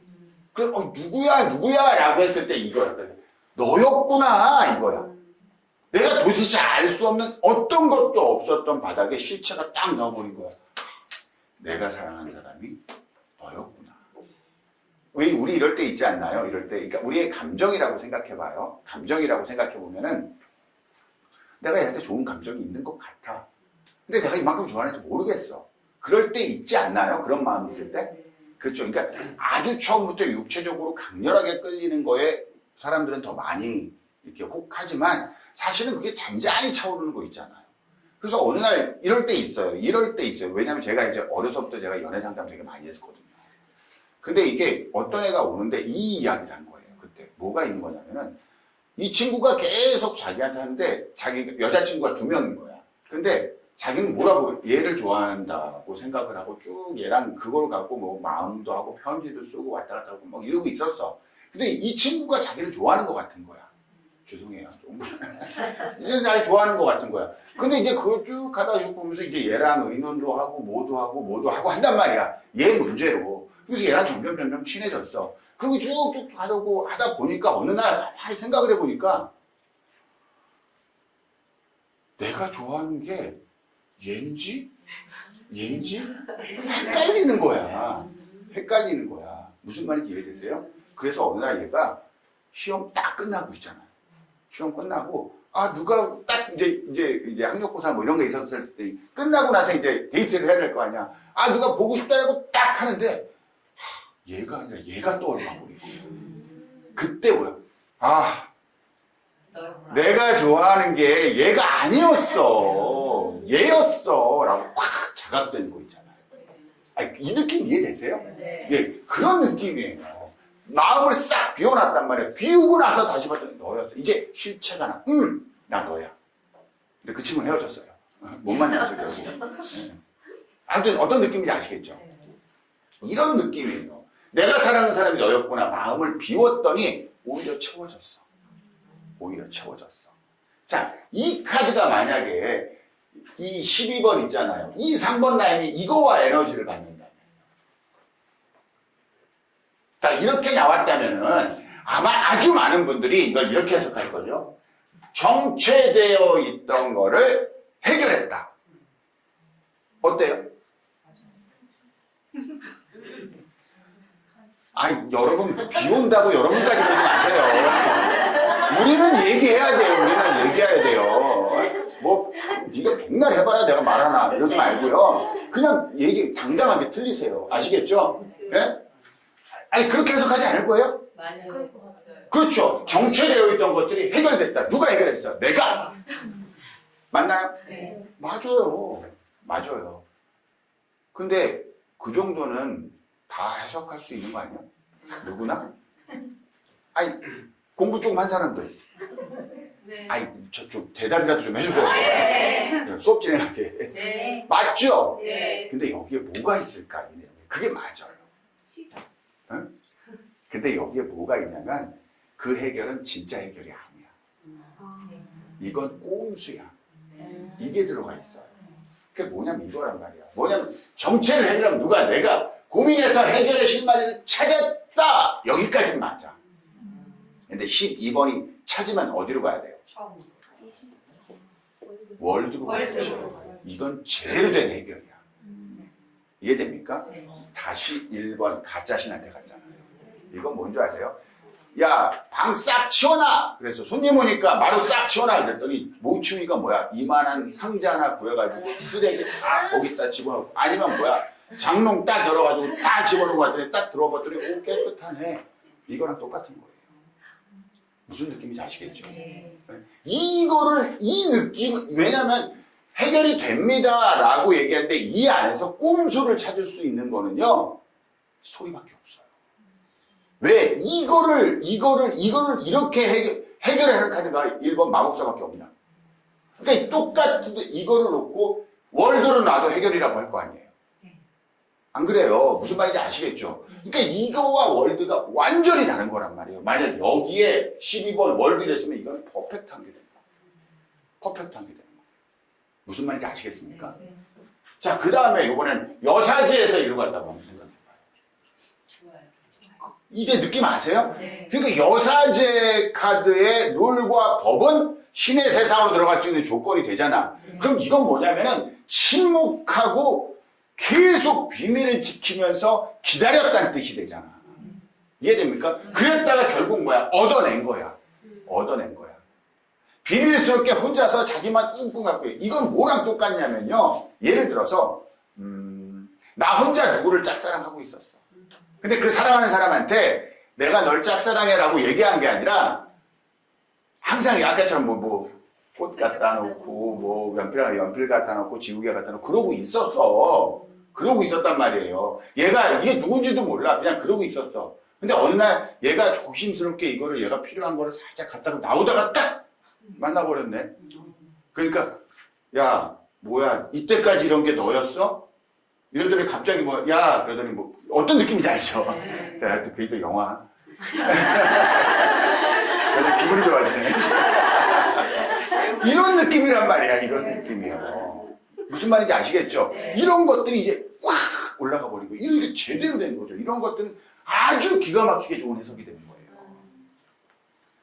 그래 누구야? 라고 했을 때 이거야. 너였구나 이거야. 내가 도대체 알 수 없는 어떤 것도 없었던 바닥에 실체가 딱 넣어버린 거야. 내가 사랑한 사람이 너였구나. 왜 우리 이럴 때 있지 않나요? 이럴 때, 그러니까 우리의 감정이라고 생각해봐요. 감정이라고 생각해보면은 내가 얘한테 좋은 감정이 있는 것 같아. 근데 내가 이만큼 좋아하는지 모르겠어. 그럴 때 있지 않나요? 그런 마음이 있을 때? 그렇죠. 그러니까 아주 처음부터 육체적으로 강렬하게 끌리는 거에 사람들은 더 많이 이렇게 혹하지만 사실은 그게 잔잔히 차오르는 거 있잖아요. 그래서 어느 날 이럴 때 있어요. 왜냐면 제가 이제 어려서부터 제가 연애 상담 되게 많이 했거든요. 근데 이게 어떤 애가 오는데 이 이야기를 한 거예요. 그때 뭐가 있는 거냐면은 이 친구가 계속 자기한테 하는데 자기 여자친구가 2명인 거야. 근데 자기는 뭐라고 얘를 좋아한다고 생각을 하고 쭉 얘랑 그걸 갖고 뭐 마음도 하고 편지도 쓰고 왔다 갔다 하고 막 이러고 있었어. 근데 이 친구가 자기를 좋아하는 것 같은 거야. 죄송해요. 좀. 이제 날 좋아하는 것 같은 거야. 근데 이제 그걸 쭉 하다 보면서 이제 얘랑 의논도 하고 뭐도 하고 한단 말이야. 얘 문제로. 그래서 얘랑 점점 친해졌어. 그리고 쭉쭉 하다 보니까 어느 날 가만히 생각을 해보니까 내가 좋아하는 게 얘인지? 헷갈리는 거야. 무슨 말인지 이해되세요? 그래서 어느 날 얘가 시험 딱 끝나고 있잖아요. 시험 끝나고 누가 딱 이제 학력고사 뭐 이런 게 있었을 때 끝나고 나서 이제 데이트를 해야 될 거 아니야. 누가 보고 싶다고 딱 하는데 얘가 아니라 얘가 떠올라 버리고 그때 뭐야? 내가 좋아하는 게 얘가 아니었어. 얘였어. 라고 확 자각되는 거 있잖아요. 이 느낌 이해되세요? 네. 예, 그런 느낌이에요. 마음을 싹 비워놨단 말이야. 비우고 나서 다시 봤더니 너였어. 이제 실체가 나 너야. 근데 그 친구는 헤어졌어요. 못 만났어요, 결국. 아무튼 어떤 느낌인지 아시겠죠? 이런 느낌이에요. 내가 사랑하는 사람이 너였구나. 마음을 비웠더니 오히려 채워졌어. 자, 이 카드가 만약에 이 12번 있잖아요. 이 3번 라인이 이거와 에너지를 받는다면. 자, 이렇게 나왔다면은 아마 아주 많은 분들이 이걸 이렇게 해석할 거죠. 정체되어 있던 거를 해결했다. 어때요? 여러분 비 온다고 여러분까지 그러지 마세요. 우리는 얘기해야 돼요. 뭐 네가 백날 해봐라 내가 말하나 이러지 말고요. 그냥 얘기 당당하게 틀리세요. 아시겠죠? 예? 그렇게 해석하지 않을 거예요? 맞아요. 그렇죠. 정체되어 있던 것들이 해결됐다. 누가 해결했어? 내가. 맞나요? 네. 맞아요. 근데 그 정도는 다 해석할 수 있는 거 아니야? 누구나? 공부 조금 한 사람들. 네. 좀 대답이라도 좀 해주고. 네. 수업 진행하게. 네. 맞죠? 네. 근데 여기에 뭐가 있을까? 이 내용에. 그게 맞아요. 응? 근데 여기에 뭐가 있냐면 그 해결은 진짜 해결이 아니야. 이건 꼼수야. 이게 들어가 있어요. 그게 뭐냐면 이거란 말이야. 뭐냐면 정체를 해결하면 누가 내가 고민해서 해결의 실마리를 찾았다. 여기까지는 맞아. 근데 12번이 찾으면 어디로 가야 돼요? 월드로 가야죠. 이건 제대로 된 해결이야. 이해됩니까? 네. 다시 1번 가짜신한테 갔잖아요. 이건 뭔지 아세요? 야, 방 싹 치워놔! 그래서 손님 오니까 바로 싹 치워놔! 그랬더니 못 치우니까 뭐야? 이만한 상자 하나 구해가지고 쓰레기 딱 거기다 집어넣고 아니면 뭐야? 장롱 딱 열어가지고 딱 집어넣고 왔더니 딱 들어봤더니 오 깨끗하네. 이거랑 똑같은 거예요. 무슨 느낌인지 아시겠죠? 네. 이 느낌, 왜냐면 해결이 됩니다라고 얘기하는데 이 안에서 꼼수를 찾을 수 있는 거는요, 소리밖에 없어요. 왜? 이거를 이렇게 해결하는 카드가 1번 마법사밖에 없냐. 그러니까 똑같은데 이거를 놓고 월드로 놔도 해결이라고 할 거 아니에요. 안 그래요? 무슨 말인지 아시겠죠? 그러니까 이거와 월드가 완전히 다른 거란 말이에요. 만약 여기에 12번 월드를 했으면 이거는 퍼펙트한 게 되는 거예요. 퍼펙트한 게 되는 거예요. 무슨 말인지 아시겠습니까? 자, 그 다음에 이번엔 여사지에서 이루고 갔다고 한번 생각해봐요. 이제 느낌 아세요? 네. 그러니까 여사제 카드의 룰과 법은 신의 세상으로 들어갈 수 있는 조건이 되잖아. 그럼 이건 뭐냐면은 침묵하고 계속 비밀을 지키면서 기다렸다는 뜻이 되잖아. 이해됩니까? 그랬다가 결국 뭐야? 얻어낸 거야. 얻어낸 거야. 비밀스럽게 혼자서 자기만 끙끙 갖고 이건 뭐랑 똑같냐면요. 예를 들어서 나 혼자 누구를 짝사랑하고 있었어. 근데 그 사랑하는 사람한테 내가 널 짝사랑해라고 얘기한 게 아니라 항상 아까처럼 꽃 갖다 놓고 연필 갖다 놓고 지우개 갖다 놓고 그러고 있었어. 그러고 있었단 말이에요. 얘가 이게 누군지도 몰라. 그냥 그러고 있었어. 근데 어느 날 얘가 조심스럽게 이거를 얘가 필요한 거를 살짝 갖다가 나오다가 딱 만나버렸네. 그러니까 야 뭐야 이때까지 이런 게 너였어? 이러더니 갑자기 그러더니 어떤 느낌인지 알죠? 하여튼 그게 또 영화. 그래서 기분이 좋아지네. 이런 느낌이란 말이야. 이런 느낌이에요. 무슨 말인지 아시겠죠? 이런 것들이 이제 확 올라가 버리고 이게 제대로 된 거죠. 이런 것들은 아주 기가 막히게 좋은 해석이 되는 거예요.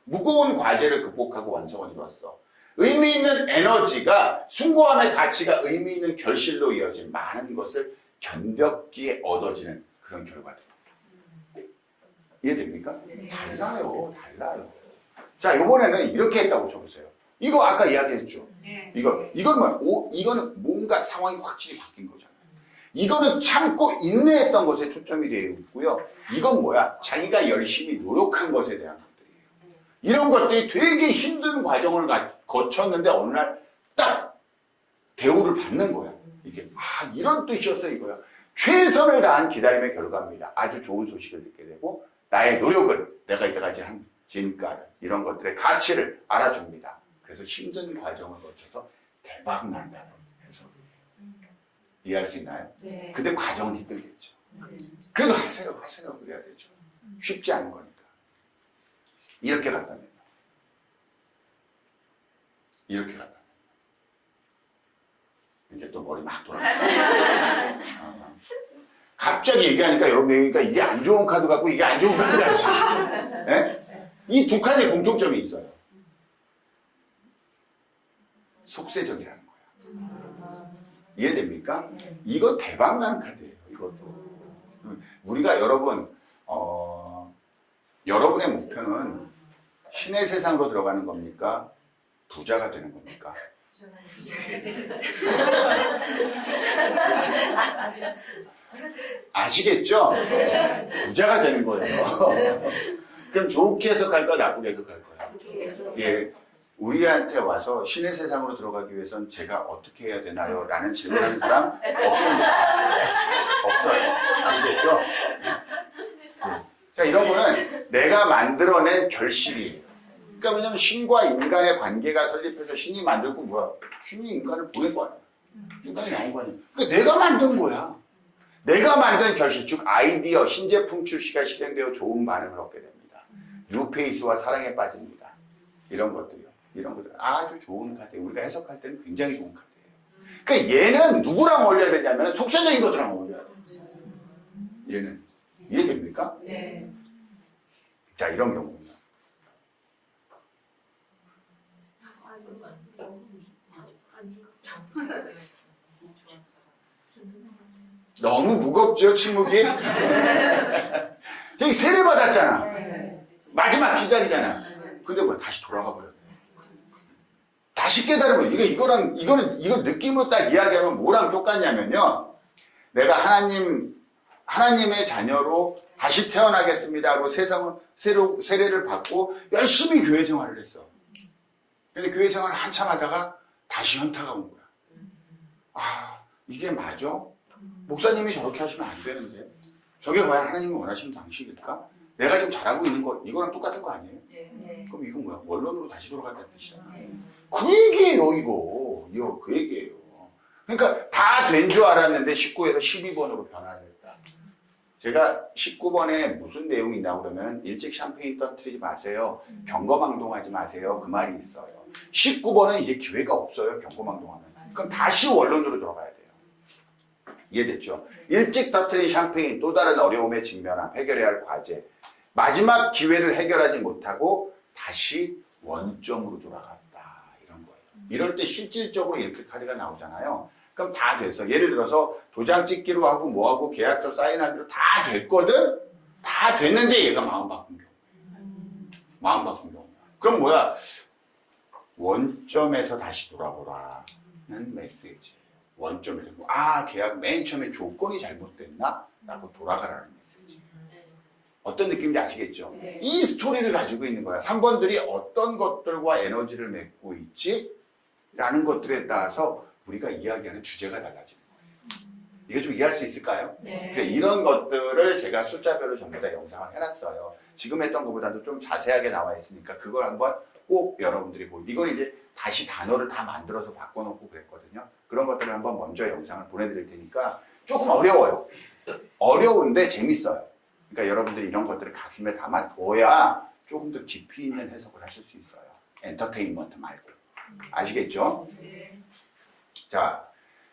무거운 과제를 극복하고 완성을 이뤘어. 의미 있는 에너지가 숭고함의 가치가 의미 있는 결실로 이어진 많은 것을 견뎠기에 얻어지는 그런 결과들입니다. 이해됩니까? 달라요. 자, 이번에는 이렇게 했다고 쳐보세요. 이거 아까 이야기했죠. 이건 뭐야? 이거는 뭔가 상황이 확실히 바뀐 거잖아요. 이거는 참고 인내했던 것에 초점이 되어 있고요. 이건 뭐야? 자기가 열심히 노력한 것에 대한 것들이에요. 이런 것들이 되게 힘든 과정을 거쳤는데 어느 날 딱 대우를 받는 거야. 이게 이런 뜻이었어 이거야. 최선을 다한 기다림의 결과입니다. 아주 좋은 소식을 듣게 되고 나의 노력을 내가 이때까지 한 진가를 이런 것들의 가치를 알아줍니다. 그래서 힘든 과정을 거쳐서 대박 난다는 해석이에요. 이해할 수 있나요? 네. 근데 과정은 힘들겠죠. 그래도 하세요. 그래야 되죠. 쉽지 않은 거니까. 이렇게 간다면 이렇게 간다면 이제 또 머리 막 돌아가요. 갑자기 얘기하니까 여러분 이게 안 좋은 카드 같고 이게 안 좋은 카드 같이. 이 두 카드의 공통점이 있어요. 속세적이라는 거야. 이해됩니까? 이거 대박나는 카드예요. 이것도. 우리가 여러분의 목표는 신의 세상으로 들어가는 겁니까? 부자가 되는 겁니까? 아시겠죠? 부자가 되는 거예요. 그럼 좋게 해석할까 나쁘게 해석할 거예요? 예, 우리한테 와서 신의 세상으로 들어가기 위해선 제가 어떻게 해야 되나요? 라는 질문하는 사람 없습니다. 없어요. 아시겠죠? 자, 이런 거는 내가 만들어낸 결실이에요. 그러니까 왜냐면 신과 인간의 관계가 설립해서 신이 만들고 신이 인간을 보낸 거 아니야. 인간이 나온 거 아니야. 그러니까 내가 만든 거야. 내가 만든 결실, 즉 아이디어, 신제품 출시가 실행되어 좋은 반응을 얻게 됩니다. 뉴페이스와 사랑에 빠집니다. 이런 것들이요. 이런 것들 아주 좋은 카드예요. 우리가 해석할 때는 굉장히 좋은 카드예요. 그러니까 얘는 누구랑 어울려야 되냐면 속세적인 것들랑 어울려야 돼요. 얘는. 이해됩니까? 네. 자, 이런 경우입니다. 너무 무겁죠, 침묵이? 저기 세례 받았잖아. 마지막 기자리잖아. 근데 다시 돌아가 버렸네. 다시 깨달으면 이거 느낌으로 딱 이야기하면 뭐랑 똑같냐면요. 내가 하나님의 자녀로 다시 태어나겠습니다 하고 세례를 받고 열심히 교회 생활을 했어. 근데 교회 생활을 한참 하다가 다시 현타가 온 거야. 이게 맞아? 목사님이 저렇게 하시면 안 되는데 저게 과연 하나님이 원하시는 방식일까? 내가 지금 잘하고 있는 거 이거랑 똑같은 거 아니에요? 네. 그럼 이건 뭐야? 원론으로 다시 돌아간다는 뜻이잖아. 네. 그 얘기예요, 이거 그 얘기예요. 그러니까 다 된 줄 알았는데 19에서 12번으로 변화됐다. 제가 19번에 무슨 내용이 있냐고 그러면 일찍 샴페인 터뜨리지 마세요. 경거망동하지 마세요. 그 말이 있어요. 19번은 이제 기회가 없어요. 경거망동하면. 그럼 다시 원론으로 돌아가야 돼요. 이해됐죠? 일찍 터뜨린 샴페인, 또 다른 어려움에 직면함, 해결해야 할 과제. 마지막 기회를 해결하지 못하고 다시 원점으로 돌아갔다. 이런 거예요. 이럴 때 실질적으로 이렇게 카드가 나오잖아요. 그럼 다 돼서 예를 들어서 도장 찍기로 하고 뭐하고 계약서 사인하기로 다 됐거든? 다 됐는데 얘가 마음 바꾼 경우. 마음 바꾼 경우. 그럼 뭐야? 원점에서 다시 돌아보라는 메시지. 원점에서 계약 맨 처음에 조건이 잘못됐나? 라고 돌아가라는 메시지. 어떤 느낌인지 아시겠죠? 네. 이 스토리를 가지고 있는 거야. 3번들이 어떤 것들과 에너지를 맺고 있지? 라는 것들에 따라서 우리가 이야기하는 주제가 달라지는 거예요. 이게 좀 이해할 수 있을까요? 네. 그래, 이런 것들을 제가 숫자별로 전부 다 영상을 해놨어요. 지금 했던 것보다도 좀 자세하게 나와 있으니까 그걸 한번 꼭 여러분들이 보고, 이건 이제 다시 단어를 다 만들어서 바꿔놓고 그랬거든요. 그런 것들을 한번 먼저 영상을 보내드릴 테니까 조금 어려워요. 어려운데 재밌어요. 그러니까 여러분들이 이런 것들을 가슴에 담아둬야 조금 더 깊이 있는 해석을 하실 수 있어요. 엔터테인먼트 말고. 아시겠죠? 네. 자,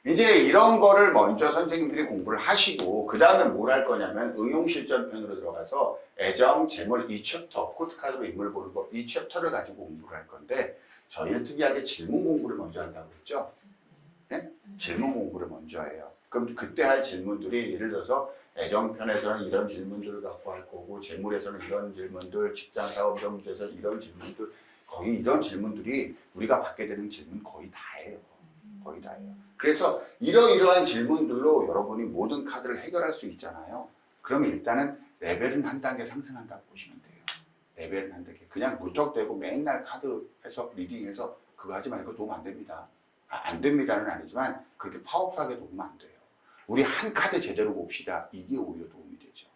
이제 이런 거를 먼저 선생님들이 공부를 하시고 그 다음에 뭘 할 거냐면 응용실전편으로 들어가서 애정, 재물 이 챕터, 코드카드로 인물 보는 법 이 챕터를 가지고 공부를 할 건데 저희는 특이하게 질문 공부를 먼저 한다고 했죠? 네? 질문 공부를 먼저 해요. 그럼 그때 할 질문들이 예를 들어서 애정편에서는 이런 질문들을 갖고 할 거고 재물에서는 이런 질문들, 직장 사업 문제에서 이런 질문들, 거의 이런 질문들이 우리가 받게 되는 질문 거의 다예요. 거의 다예요. 그래서 이러이러한 질문들로 여러분이 모든 카드를 해결할 수 있잖아요. 그럼 일단은 레벨은 한 단계 상승한다고 보시면 돼요. 레벨은 한 단계. 그냥 무턱대고 맨날 카드 해서 리딩해서 그거 하지 말고 도움 안 됩니다. 안 됩니다는 아니지만 그렇게 파워풀하게 도움 안 돼요. 우리 한 카드 제대로 봅시다. 이게 오히려 도움이 되죠.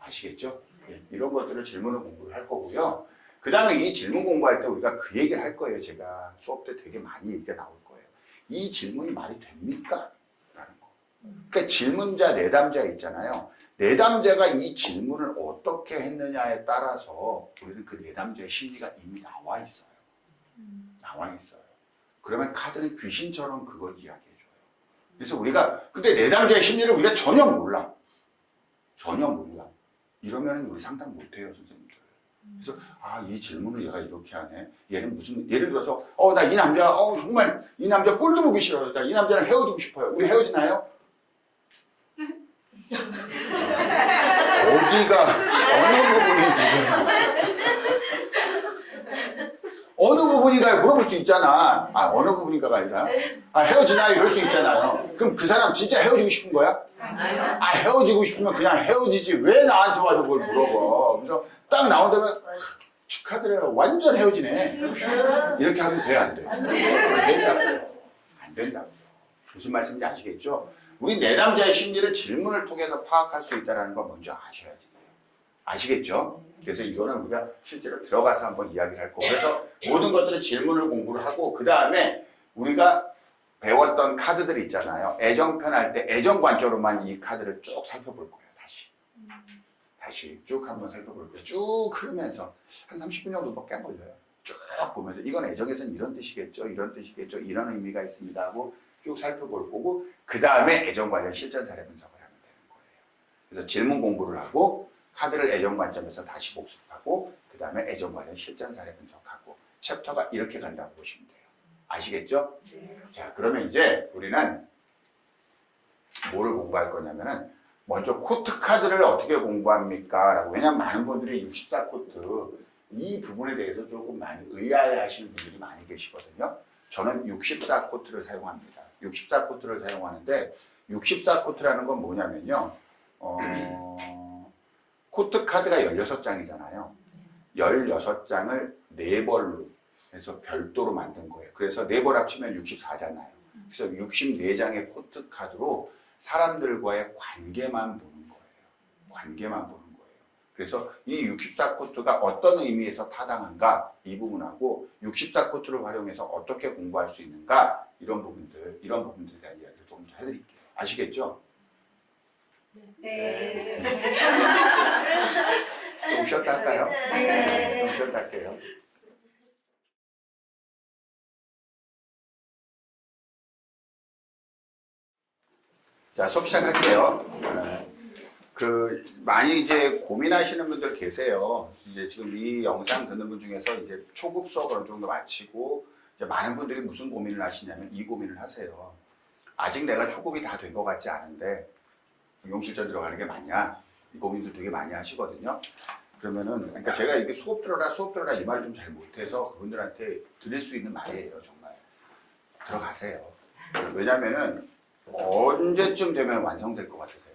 아시겠죠? 네. 이런 것들을 질문을 공부를 할 거고요. 그 다음에 이 질문 공부할 때 우리가 그 얘기를 할 거예요. 제가 수업 때 되게 많이 얘기가 나올 거예요. 이 질문이 말이 됩니까? 라는 거. 그러니까 질문자, 내담자 있잖아요. 내담자가 이 질문을 어떻게 했느냐에 따라서 우리는 그 내담자의 심리가 이미 나와 있어요. 나와 있어요. 그러면 카드는 귀신처럼 그걸 이야기해줘요. 그래서 우리가, 근데 내담자의 심리를 우리가 전혀 몰라. 전혀 몰라. 이러면 우리 상담 못해요, 선생님들. 그래서, 이 질문을 얘가 이렇게 하네. 얘는 무슨, 예를 들어서, 나 이 남자, 정말, 이 남자 꼴도 보기 싫어요. 이 남자랑 헤어지고 싶어요. 우리 헤어지나요? 어디가, 어느 부분이 어느 부분인가요? 물어볼 수 있잖아. 어느 부분인가가 아니라. 헤어지나요? 이럴 수 있잖아요. 그럼 그 사람 진짜 헤어지고 싶은 거야? 헤어지고 싶으면 그냥 헤어지지. 왜 나한테 와서 그걸 물어봐. 그래서 딱 나온다면, 축하드려요. 완전 헤어지네. 이렇게 하면 돼요, 안 돼요? 안 된다고요. 안 된다고요. 무슨 말씀인지 아시겠죠? 우리 내담자의 심리를 질문을 통해서 파악할 수 있다는 걸 먼저 아셔야지 돼요. 아시겠죠? 그래서 이거는 우리가 실제로 들어가서 한번 이야기를 할 거고, 그래서 모든 것들을 질문을 공부를 하고 그 다음에 우리가 배웠던 카드들 있잖아요. 애정편 할 때 애정 관점으로만 이 카드를 쭉 살펴볼 거예요. 다시 쭉 한번 살펴볼 거예요. 쭉 흐르면서 한 30분 정도밖에 안 걸려요. 쭉 보면서 이건 애정에서는 이런 뜻이겠죠, 이런 뜻이겠죠, 이런 의미가 있습니다 하고 쭉 살펴볼 거고, 그 다음에 애정 관련 실전 사례 분석을 하면 되는 거예요. 그래서 질문 공부를 하고 카드를 애정 관점에서 다시 복습하고 그 다음에 애정 관련 실전 사례 분석하고 챕터가 이렇게 간다고 보시면 돼요. 아시겠죠? 네. 자, 그러면 이제 우리는 뭐를 공부할 거냐면은 먼저 코트 카드를 어떻게 공부합니까? 라고. 왜냐면 많은 분들이 64 코트 이 부분에 대해서 조금 많이 의아해 하시는 분들이 많이 계시거든요. 저는 64 코트를 사용합니다. 64 코트를 사용하는데 64 코트라는 건 뭐냐면요. 코트 카드가 16장이잖아요. 16장을 4벌로 해서 별도로 만든 거예요. 그래서 4벌 합치면 64잖아요. 그래서 64장의 코트 카드로 사람들과의 관계만 보는 거예요. 관계만 보는 거예요. 그래서 이 64 코트가 어떤 의미에서 타당한가 이 부분하고 64 코트를 활용해서 어떻게 공부할 수 있는가 이런 부분들에 대한 이야기를 좀 더 해드릴게요. 아시겠죠? 네. 좀 쉬었다 할까요? 네. 좀 쉬었다 할게요. 자, 수업 시작할게요. 많이 이제 고민하시는 분들 계세요. 이제 지금 이 영상 듣는 분 중에서 이제 초급 수업을 어느 정도 마치고 이제 많은 분들이 무슨 고민을 하시냐면 이 고민을 하세요. 아직 내가 초급이 다 된 것 같지 않은데 응용실전 들어가는 게 맞냐? 이 고민들 되게 많이 하시거든요. 그러면은, 그러니까 제가 이게 수업 들어라 이 말을 좀 잘 못해서 그분들한테 드릴 수 있는 말이에요, 정말. 들어가세요. 왜냐면은 언제쯤 되면 완성될 것 같으세요?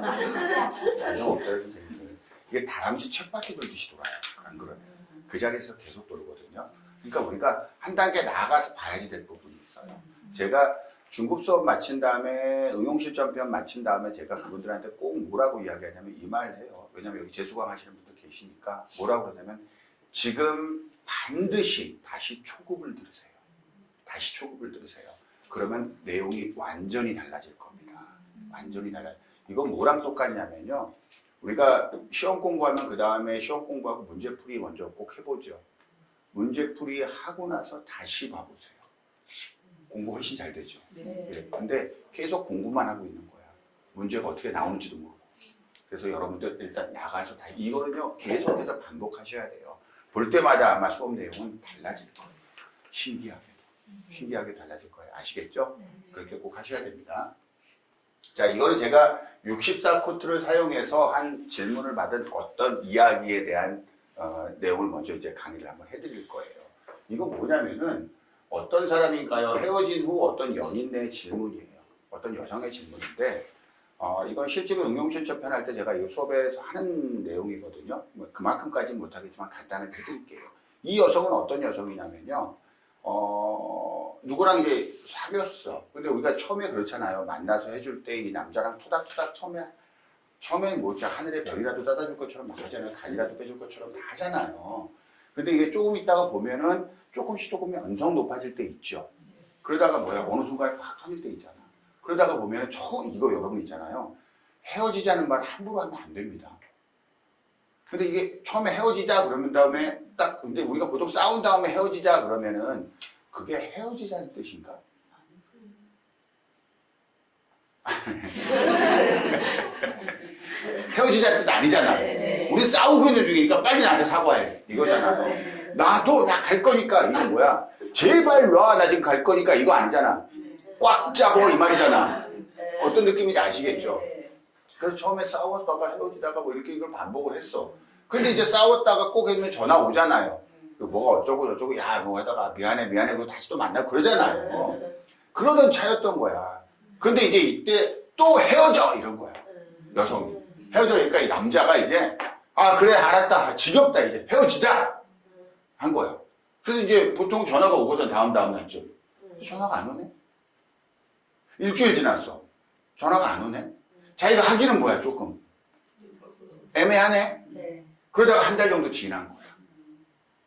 완성 없어요, 선생님. 이게 다람쥐 쳇바퀴 돌듯이 돌아요. 안 그러면. 그 자리에서 계속 돌거든요. 그러니까 우리가 한 단계 나아가서 봐야지 될 부분이 있어요. 제가 중급 수업 마친 다음에 응용실전편 마친 다음에 제가 그분들한테 꼭 뭐라고 이야기하냐면 이 말을 해요. 왜냐면 여기 재수강 하시는 분들 계시니까 뭐라고 그러냐면 지금 반드시 다시 초급을 들으세요. 다시 초급을 들으세요. 그러면 내용이 완전히 달라질 겁니다. 완전히 달라요. 이건 뭐랑 똑같냐면요. 우리가 시험 공부하면 그 다음에 시험 공부하고 문제풀이 먼저 꼭 해보죠. 문제풀이 하고 나서 다시 봐보세요. 공부 훨씬 잘 되죠. 네. 근데 계속 공부만 하고 있는 거야. 문제가 어떻게 나오는지도 모르고. 그래서 여러분들 일단 나가서 다 이거는요 계속해서 반복하셔야 돼요. 볼 때마다 아마 수업 내용은 달라질 거예요. 신기하게 달라질 거예요. 아시겠죠? 그렇게 꼭 하셔야 됩니다. 자, 이거는 제가 64 코트를 사용해서 한 질문을 받은 어떤 이야기에 대한 내용을 먼저 이제 강의를 한번 해드릴 거예요. 이건 뭐냐면은 어떤 사람인가요? 헤어진 후 어떤 연인의 질문이에요. 어떤 여성의 질문인데 이건 실제로 응용실전편 할 때 제가 이 수업에서 하는 내용이거든요. 뭐 그만큼까지는 못하겠지만 간단하게 해드릴게요. 이 여성은 어떤 여성이냐면요. 누구랑 이제 사귀었어. 근데 우리가 처음에 그렇잖아요. 만나서 해줄 때 이 남자랑 투닥투닥 처음엔 뭐 진짜 하늘에 별이라도 따다 줄 것처럼 막 하잖아요. 간이라도 빼줄 것처럼 다 하잖아요. 근데 이게 조금 있다가 보면은 조금씩 언성 높아질 때 있죠. 그러다가 뭐야 어느 순간에 팍 터질 때 있잖아. 그러다가 보면은 이거 여러분 있잖아요. 헤어지자는 말 함부로 하면 안 됩니다. 근데 이게 처음에 헤어지자 그러면 다음에 근데 우리가 보통 싸운 다음에 헤어지자 그러면은 그게 헤어지자는 뜻인가? 헤어지자는 뜻 아니잖아요. 우리 싸우고 있는 중이니까 빨리 나한테 사과해. 이거잖아요. 나 갈 거니까 이게 뭐야? 제발 와, 나 지금 갈 거니까 이거 아니잖아. 꽉 잡어 이 말이잖아. 어떤 느낌인지 아시겠죠? 그래서 처음에 싸웠다가 헤어지다가 뭐 이렇게 이걸 반복을 했어. 근데 이제 싸웠다가 꼭 해주면 전화 오잖아요. 뭐가 어쩌고 저쩌고 야 뭐 하다가 미안해 그리고 다시 또 만나고 그러잖아요. 그러던 차였던 거야. 근데 이제 이때 또 헤어져 이런 거야. 여성이 헤어져니까 이 남자가 이제 그래 알았다 지겹다 이제 헤어지자 한 거야. 그래서 이제 보통 전화가 오거든 다음 날쯤. 전화가 안 오네. 일주일 지났어. 전화가 안 오네. 자기가 하기는 뭐야 조금 애매하네. 그러다가 한 달 정도 지난 거야.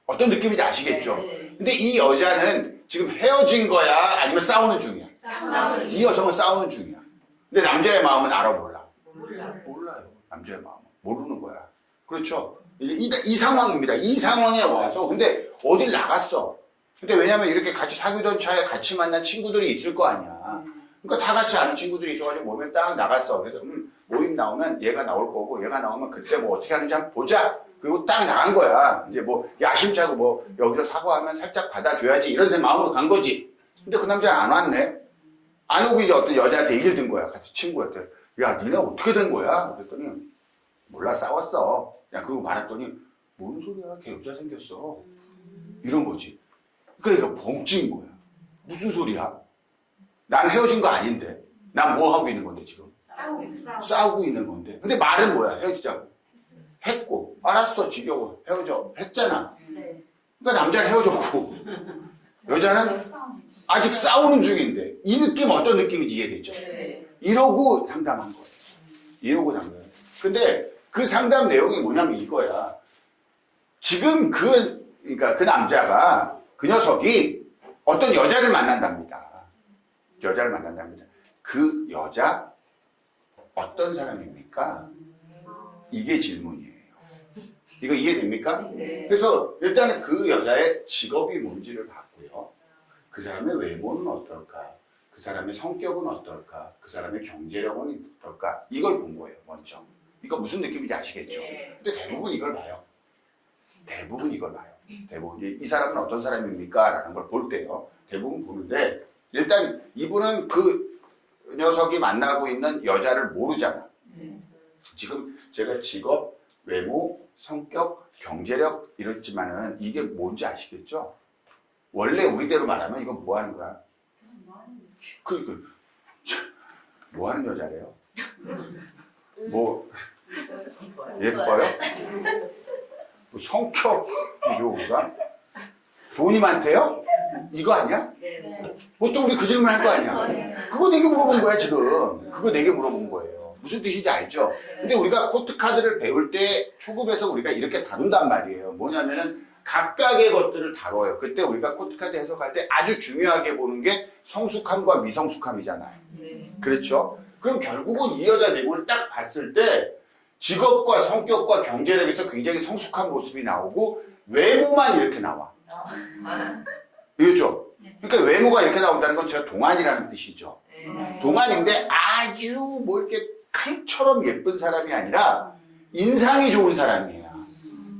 어떤 느낌인지 아시겠죠? 근데 이 여자는 지금 헤어진 거야? 아니면 싸우는 중이야? 이 여성은 싸우는 중이야. 근데 남자의 마음은 알아 몰라요. 남자의 마음은. 모르는 거야. 그렇죠? 이 상황입니다. 이 상황에 와서 근데 어딜 나갔어. 근데 왜냐면 이렇게 같이 사귀던 차에 같이 만난 친구들이 있을 거 아니야. 그러니까 다 같이 아는 친구들이 있어가지고 모임에 딱 나갔어. 그래서 모임 나오면 얘가 나올 거고 얘가 나오면 그때 뭐 어떻게 하는지 한번 보자. 그리고 딱 나간 거야. 이제 뭐 야심차고 뭐 여기서 사과하면 살짝 받아줘야지 이런 마음으로 간 거지. 근데 그 남자는 안 왔네. 안 오고 이제 어떤 여자한테 얘기를 든 거야. 같이 친구한테. 야 니네 어떻게 된 거야? 그랬더니 몰라 싸웠어. 그냥 그러고 말았더니 뭔 소리야 걔 여자 생겼어. 이런 거지. 그러니까 벙 찐 거야. 무슨 소리야? 난 헤어진 거 아닌데. 난 뭐 하고 있는 건데 지금? 싸우고 있는 건데. 근데 말은 뭐야? 헤어지자고. 했고. 알았어 지겨워. 헤어져. 했잖아. 그러니까 남자는 헤어졌고 여자는 아직 싸우는 중인데 이 느낌 어떤 느낌인지 이해되죠? 네. 이러고 상담한 거예요. 이러고 상담. 근데 그 상담 내용이 뭐냐면 이거야. 지금 그러니까 그 남자가 그 녀석이 어떤 여자를 만난답니다. 여자를 만난답니다. 그 여자 어떤 사람입니까? 이게 질문이에요. 이거 이해됩니까? 네. 그래서 일단은 그 여자의 직업이 뭔지를 봤고요. 그 사람의 외모는 어떨까? 그 사람의 성격은 어떨까? 그 사람의 경제력은 어떨까? 이걸 본 거예요, 먼저. 이거 무슨 느낌인지 아시겠죠? 네. 근데 대부분 이걸 봐요. 대부분 이걸 봐요. 대부분 이 사람은 어떤 사람입니까? 라는 걸 볼 때요. 대부분 보는데 일단 이분은 그 녀석이 만나고 있는 여자를 모르잖아. 지금 제가 직업, 외모, 성격, 경제력 이랬지만은 이게 뭔지 아시겠죠? 원래 우리대로 말하면 이건 뭐 하는 거야? 뭐 하는 여자래요? 뭐 예뻐요? 뭐 성격이 좋은가? 돈이 많대요? 이거 아니야? 네. 보통 우리 그 질문 할 거 아니야? 그거 내게 물어본 거야 지금. 그거 내게 물어본 거예요. 무슨 뜻인지 알죠? 근데 우리가 코트카드를 배울 때 초급에서 우리가 이렇게 다룬단 말이에요. 뭐냐면은 각각의 것들을 다뤄요. 그때 우리가 코트카드 해석할 때 아주 중요하게 보는 게 성숙함과 미성숙함이잖아요. 네. 그렇죠? 그럼 결국은 이 여자 내용을 딱 봤을 때 직업과 성격과 경제력에서 굉장히 성숙한 모습이 나오고 외모만 이렇게 나와. 그렇죠? 그러니까 외모가 이렇게 나온다는 건 제가 동안이라는 뜻이죠. 네. 동안인데 아주 뭐 이렇게 칼처럼 예쁜 사람이 아니라 인상이 좋은 사람이에요.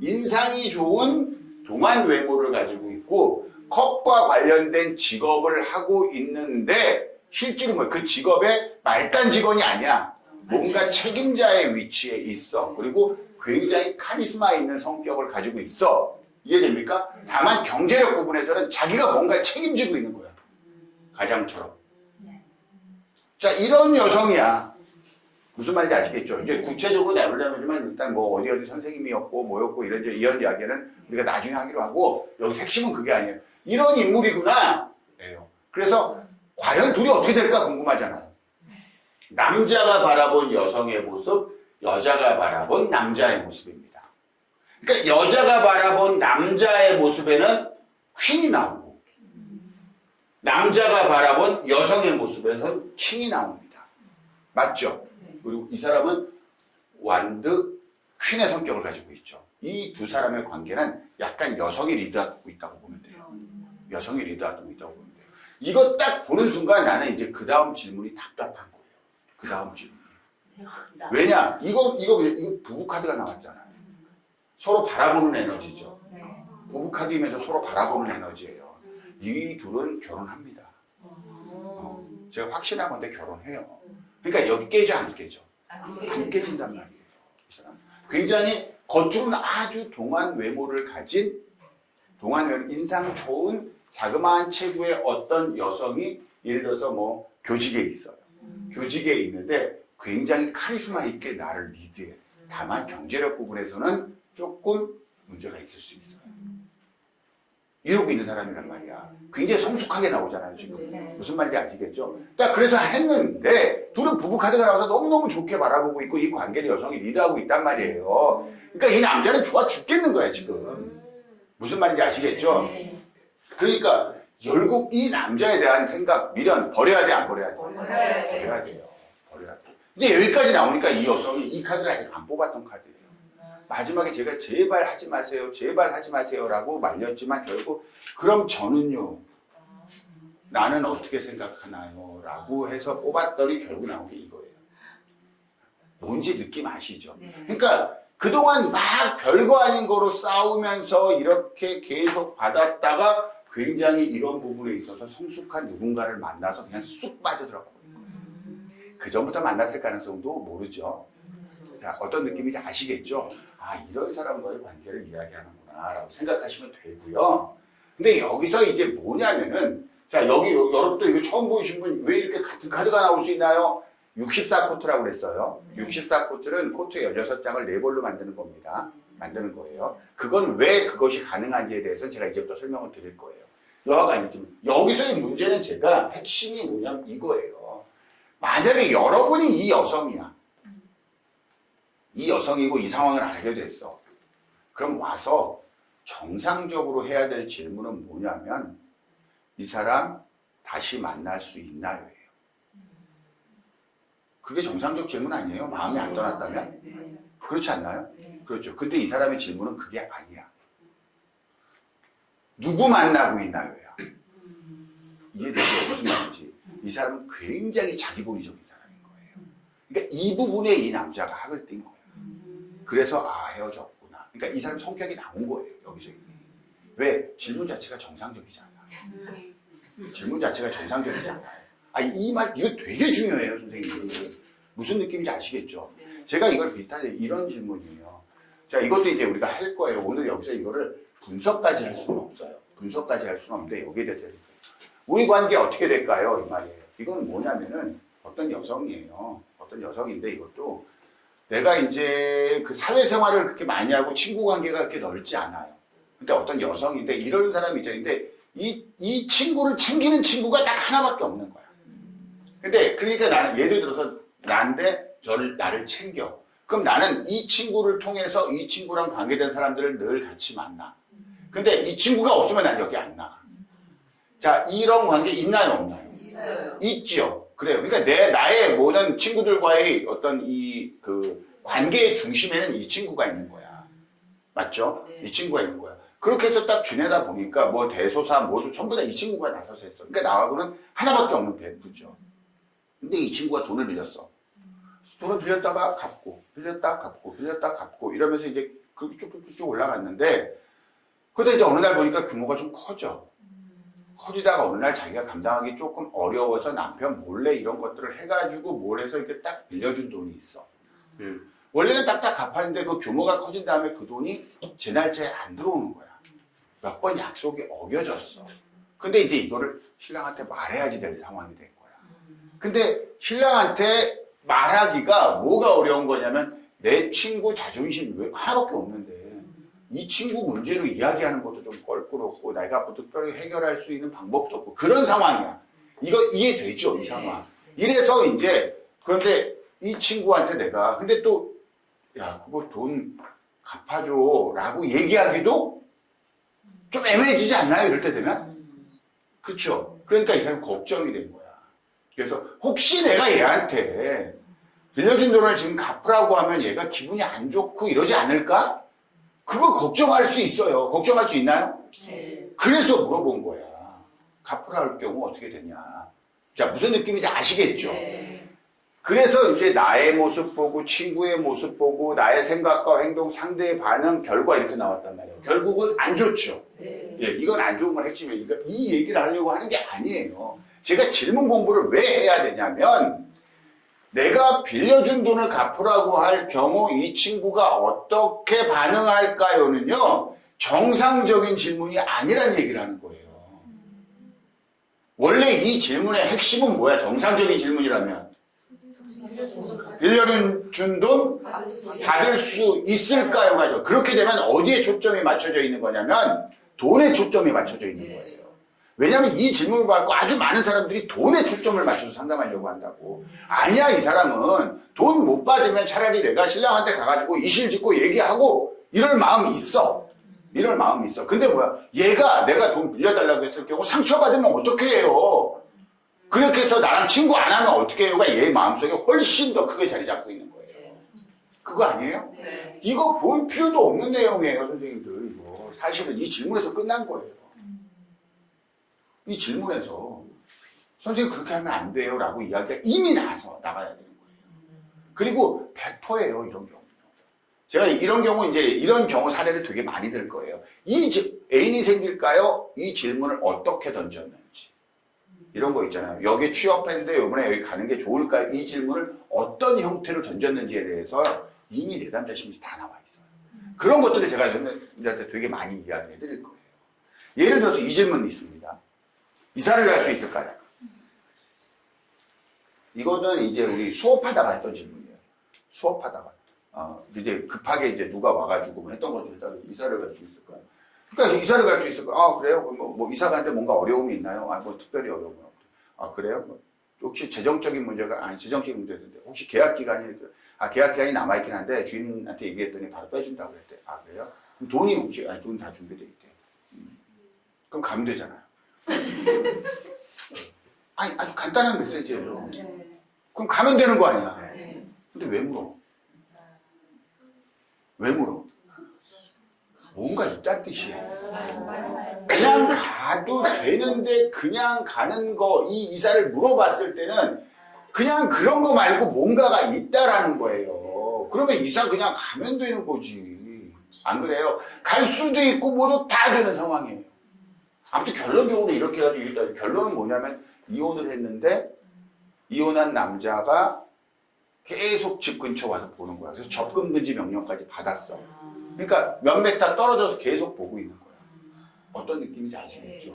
인상이 좋은 동안 외모를 가지고 있고 컵과 관련된 직업을 하고 있는데 실제로 뭐 그 직업의 말단 직원이 아니야. 뭔가 책임자의 위치에 있어. 그리고 굉장히 카리스마 있는 성격을 가지고 있어. 이해됩니까? 다만 경제력 부분에서는 자기가 뭔가를 책임지고 있는 거야. 가장처럼. 자, 이런 여성이야. 무슨 말인지 아시겠죠? 이제 구체적으로 내보자면 일단 뭐 어디 선생님이었고 뭐였고 이런 이야기는 우리가 나중에 하기로 하고 여기 핵심은 그게 아니에요. 이런 인물이구나. 예요. 그래서 과연 둘이 어떻게 될까 궁금하잖아요. 남자가 바라본 여성의 모습, 여자가 바라본 남자의 모습입니다. 그러니까 여자가 바라본 남자의 모습에는 퀸이 나오고 남자가 바라본 여성의 모습에서는 킹이 나옵니다. 맞죠? 그리고 이 사람은 완드 퀸의 성격을 가지고 있죠. 이 두 사람의 관계는 약간 여성이 리드하고 있다고 보면 돼요. 여성이 리드하고 있다고 보면 돼요. 이거 딱 보는 순간 나는 이제 그 다음 질문이 답답한 거예요. 그 다음 질문이. 왜냐? 이거 부부 카드가 나왔잖아요. 서로 바라보는 에너지죠. 부부 카드이면서 서로 바라보는 에너지예요. 이 둘은 결혼합니다. 제가 확신한 건데 결혼해요. 그러니까 여기 깨져 안 깨져? 안 깨진단 말이에요. 이 사람. 굉장히 겉으로는 아주 동안 외모를 가진 동안 인상 좋은 자그마한 체구의 어떤 여성이 예를 들어서 뭐 교직에 있어요. 교직에 있는데 굉장히 카리스마 있게 나를 리드해. 다만 경제력 부분에서는 조금 문제가 있을 수 있어요. 이러고 있는 사람이란 말이야. 굉장히 성숙하게 나오잖아요, 지금. 무슨 말인지 아시겠죠? 딱 그래서 했는데, 둘은 부부 카드가 나와서 너무너무 좋게 바라보고 있고, 이 관계를 여성이 리드하고 있단 말이에요. 그러니까 이 남자는 좋아 죽겠는 거야, 지금. 무슨 말인지 아시겠죠? 그러니까, 결국 이 남자에 대한 생각, 미련, 버려야 돼, 안 버려야 돼? 버려야 돼요. 버려야 돼. 근데 여기까지 나오니까 이 여성이 이 카드를 아직 안 뽑았던 카드예요. 마지막에 제가 제발 하지 마세요, 제발 하지 마세요 라고 말렸지만 결국 그럼 저는요, 나는 어떻게 생각하나요? 라고 해서 뽑았더니 결국 나온 게 이거예요. 뭔지 느낌 아시죠? 그러니까 그동안 막 별거 아닌 거로 싸우면서 이렇게 계속 받았다가 굉장히 이런 부분에 있어서 성숙한 누군가를 만나서 그냥 쑥 빠져들어가고 그 전부터 만났을 가능성도 모르죠. 자, 어떤 느낌인지 아시겠죠? 아, 이런 사람과의 관계를 이야기하는구나 라고 생각하시면 되고요. 근데 여기서 이제 뭐냐면은 자, 여기 여러분도 이거 처음 보이신 분 왜 이렇게 같은 카드가 나올 수 있나요? 64코트라고 그랬어요. 64코트는 코트 16장을 4벌로 만드는 겁니다. 만드는 거예요. 그건 왜 그것이 가능한지에 대해서 제가 이제부터 설명을 드릴 거예요. 여하가 아니지만 여기서의 문제는 제가 핵심이 뭐냐면 이거예요. 만약에 여러분이 이 여성이야. 이 여성이고 이 상황을 알게 됐어. 그럼 와서 정상적으로 해야 될 질문은 뭐냐면 이 사람 다시 만날 수 있나요? 예요. 그게 정상적 질문 아니에요? 마음이 안 떠났다면? 네. 그렇지 않나요? 네. 그렇죠. 근데 이 사람의 질문은 그게 아니야. 누구 만나고 있나요? 야. 이해되죠? 무슨 말인지. 이 사람은 굉장히 자기본위적인 사람인 거예요. 그러니까 이 부분에 이 남자가 학을 띈 거예요. 그래서 헤어졌구나. 그러니까 이 사람 성격이 나온 거예요. 여기서 이미. 왜? 질문 자체가 정상적이잖아. 질문 자체가 정상적이잖아요. 이 말 이거 되게 중요해요, 선생님. 무슨 느낌인지 아시겠죠? 제가 이걸 비슷하게 이런 질문이에요. 자, 이것도 이제 우리가 할 거예요. 오늘 여기서 이거를 분석까지 할 수는 없어요. 분석까지 할 수는 없는데 여기에 대해서 우리 관계 어떻게 될까요? 이 말이에요. 이건 뭐냐면은 어떤 여성이에요. 어떤 여성인데 이것도 내가 이제 그 사회생활을 그렇게 많이 하고 친구 관계가 그렇게 넓지 않아요. 그러니까 어떤 여성인데 이런 사람이 있죠. 근데 이 친구를 챙기는 친구가 딱 하나밖에 없는 거야. 근데 그러니까 나는 예를 들어서 나를 챙겨. 그럼 나는 이 친구를 통해서 이 친구랑 관계된 사람들을 늘 같이 만나. 근데 이 친구가 없으면 난 여기 안 나가. 자, 이런 관계 있나요, 없나요? 있어요. 있죠. 그래요. 그러니까 나의 모든 친구들과의 어떤 그 관계의 중심에는 이 친구가 있는 거야. 맞죠? 네. 이 친구가 있는 거야. 그렇게 해서 딱 지내다 보니까 뭐 대소사 모두 전부 다 이 친구가 나서서 했어. 그러니까 나하고는 하나밖에 없는 배우죠. 근데 이 친구가 돈을 빌렸어. 돈을 빌렸다가 갚고, 빌렸다 갚고, 빌렸다 갚고 이러면서 이제 그렇게 쭉쭉쭉 올라갔는데 그런데 이제 어느 날 보니까 규모가 좀 커져. 커지다가 어느 날 자기가 감당하기 조금 어려워서 남편 몰래 이런 것들을 해가지고 뭘 해서 이렇게 딱 빌려준 돈이 있어. 원래는 딱딱 갚았는데 그 규모가 커진 다음에 그 돈이 제 날짜에 안 들어오는 거야. 몇 번 약속이 어겨졌어. 근데 이제 이거를 신랑한테 말해야지 될 상황이 된 거야. 근데 신랑한테 말하기가 뭐가 어려운 거냐면 내 친구 자존심 왜 하나밖에 없는데 이 친구 문제로 이야기하는 것도 좀 껄끄럽고 내가 뭐 특별히 해결할 수 있는 방법도 없고 그런 상황이야. 이거 이해되죠? 이 상황. 이래서 이제 그런데 이 친구한테 내가 근데 또 야 그거 돈 갚아줘 라고 얘기하기도 좀 애매해지지 않나요? 이럴 때 되면? 그렇죠? 그러니까 이 사람이 걱정이 된 거야. 그래서 혹시 내가 얘한테 빌려준 돈을 지금 갚으라고 하면 얘가 기분이 안 좋고 이러지 않을까? 그걸 걱정할 수 있어요. 걱정할 수 있나요? 네. 그래서 물어본 거야. 갚으라 할 경우 어떻게 되냐. 자, 무슨 느낌인지 아시겠죠? 네. 그래서 이제 나의 모습 보고 친구의 모습 보고 나의 생각과 행동 상대의 반응 결과 이렇게 나왔단 말이에요. 결국은 안 좋죠. 네. 예, 이건 안 좋은 건 핵심이에요. 그러니까 이 얘기를 하려고 하는 게 아니에요. 제가 질문 공부를 왜 해야 되냐면 내가 빌려준 돈을 갚으라고 할 경우 이 친구가 어떻게 반응할까요는요. 정상적인 질문이 아니란 얘기를 하는 거예요. 원래 이 질문의 핵심은 뭐야? 정상적인 질문이라면 빌려준 돈 받을 수 있을까요? 그렇게 되면 어디에 초점이 맞춰져 있는 거냐면 돈에 초점이 맞춰져 있는 거예요. 왜냐하면 이 질문을 받고 아주 많은 사람들이 돈에 초점을 맞춰서 상담하려고 한다고. 아니야, 이 사람은 돈 못 받으면 차라리 내가 신랑한테 가가지고 이실 짓고 얘기하고 이럴 마음이 있어. 이럴 마음이 있어. 근데 뭐야? 얘가 내가 돈 빌려달라고 했을 경우 상처받으면 어떻게 해요? 그렇게 해서 나랑 친구 안 하면 어떻게 해요가 얘 마음속에 훨씬 더 크게 자리 잡고 있는 거예요. 그거 아니에요? 네. 이거 볼 필요도 없는 내용이에요, 선생님들. 이거 사실은 이 질문에서 끝난 거예요. 이 질문에서 선생님 그렇게 하면 안 돼요 라고 이야기가 이미 나가야 되는 거예요. 그리고 100%예요, 이런 경우. 제가 이런 경우 이제 이런 경우 사례를 되게 많이 들 거예요. 애인이 생길까요? 이 질문을 어떻게 던졌는지. 이런 거 있잖아요. 여기 취업했는데 이번에 여기 가는 게 좋을까요? 이 질문을 어떤 형태로 던졌는지에 대해서 이미 내담자심에서 다 나와 있어요. 그런 것들을 제가 여러분들한테 되게 많이 이야기해 드릴 거예요. 예를 들어서 이 질문이 있습니다. 이사를 갈 수 있을까요? 이거는 이제 우리 수업하다가 했던 질문이에요. 수업하다가. 이제 급하게 이제 누가 와가지고 뭐 했던 거죠. 이사를 갈 수 있을까요? 그러니까 이사를 갈 수 있을 거야. 아, 그래요? 뭐 이사 가는데 뭔가 어려움이 있나요? 아, 뭐 특별히 어려움은 없고. 아, 그래요? 뭐 혹시 재정적인 문제가, 아니, 재정적인 문제인데, 혹시 계약 기간이, 계약 기간이 남아있긴 한데, 주인한테 얘기했더니 바로 빼준다고 그랬대. 아, 그래요? 그럼 돈이 혹시, 아니, 돈 다 준비돼 있대. 그럼 가면 되잖아요. 아니, 아주 간단한 메시지예요. 그럼 가면 되는 거 아니야. 근데 왜 물어? 왜 물어? 뭔가 있다는 뜻이에요. 그냥 가도 되는데 그냥 가는 거, 이 이사를 물어봤을 때는 그냥 그런 거 말고 뭔가가 있다라는 거예요. 그러면 이사 그냥 가면 되는 거지. 안 그래요? 갈 수도 있고 뭐도 다 되는 상황이에요. 아무튼 결론적으로 이렇게 해가지고 일단 결론은 뭐냐면 이혼을 했는데 이혼한 남자가 계속 집 근처 와서 보는 거야. 그래서 접근 금지 명령까지 받았어. 그러니까 몇 메타 떨어져서 계속 보고 있는 거야. 어떤 느낌인지 아시겠죠?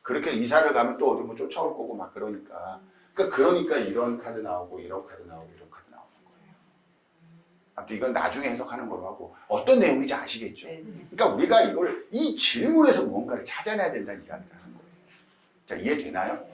그렇게 이사를 가면 또 어디 뭐 쫓아올 거고 막 그러니까. 그러니까 이런 카드 나오고 이런 카드 나오고 이런 카드 나오는 거예요. 아무튼 이건 나중에 해석하는 걸로 하고 어떤 내용인지 아시겠죠? 그러니까 우리가 이걸 이 질문에서 뭔가를 찾아내야 된다는 이야기를 하는 거예요. 자, 이해되나요?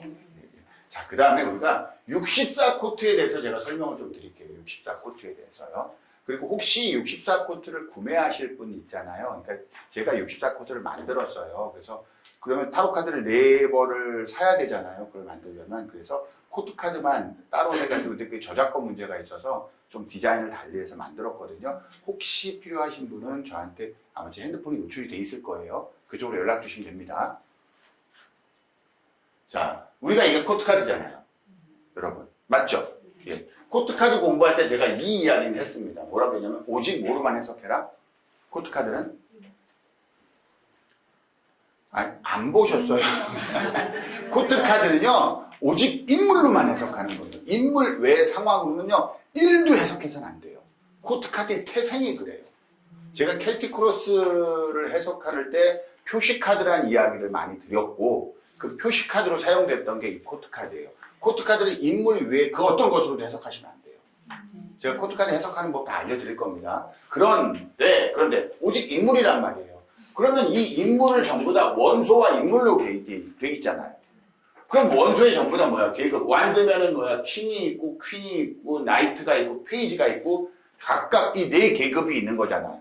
자, 그 다음에 우리가 64코트에 대해서 제가 설명을 좀 드릴게요. 64코트에 대해서요. 그리고 혹시 64코트를 구매하실 분 있잖아요. 그러니까 제가 64코트를 만들었어요. 그래서 그러면 타로카드를 4벌을 사야 되잖아요. 그걸 만들려면. 그래서 코트카드만 따로 해가지고 그 저작권 문제가 있어서 좀 디자인을 달리해서 만들었거든요. 혹시 필요하신 분은 저한테 아마 제 핸드폰이 노출이 돼 있을 거예요. 그쪽으로 연락 주시면 됩니다. 자, 우리가 이게 코트카드잖아요. 여러분. 맞죠? 예. 코트카드 공부할 때 제가 이 이야기를 했습니다. 뭐라고 했냐면, 오직 뭐로만 해석해라? 코트카드는? 안 보셨어요? 코트카드는요, 오직 인물로만 해석하는 거예요. 인물 외 상황으로는요, 1도 해석해서는 안 돼요. 코트카드의 태생이 그래요. 제가 켈틱 크로스를 해석할 때 표시카드라는 이야기를 많이 드렸고, 그 표시카드로 사용됐던 게 이 코트카드예요. 코트카드를 인물 외에 그 어떤 것으로도 해석하시면 안 돼요. 제가 코트카드 해석하는 법 다 알려드릴 겁니다. 그런데 오직 인물이란 말이에요. 그러면 이 인물을 전부 다 원소와 인물로 돼 있잖아요. 그럼 원소의 전부 다 뭐야? 계급. 완드면은 뭐야? 킹이 있고 퀸이 있고 나이트가 있고 페이지가 있고 각각 이 4계급이 있는 거잖아요.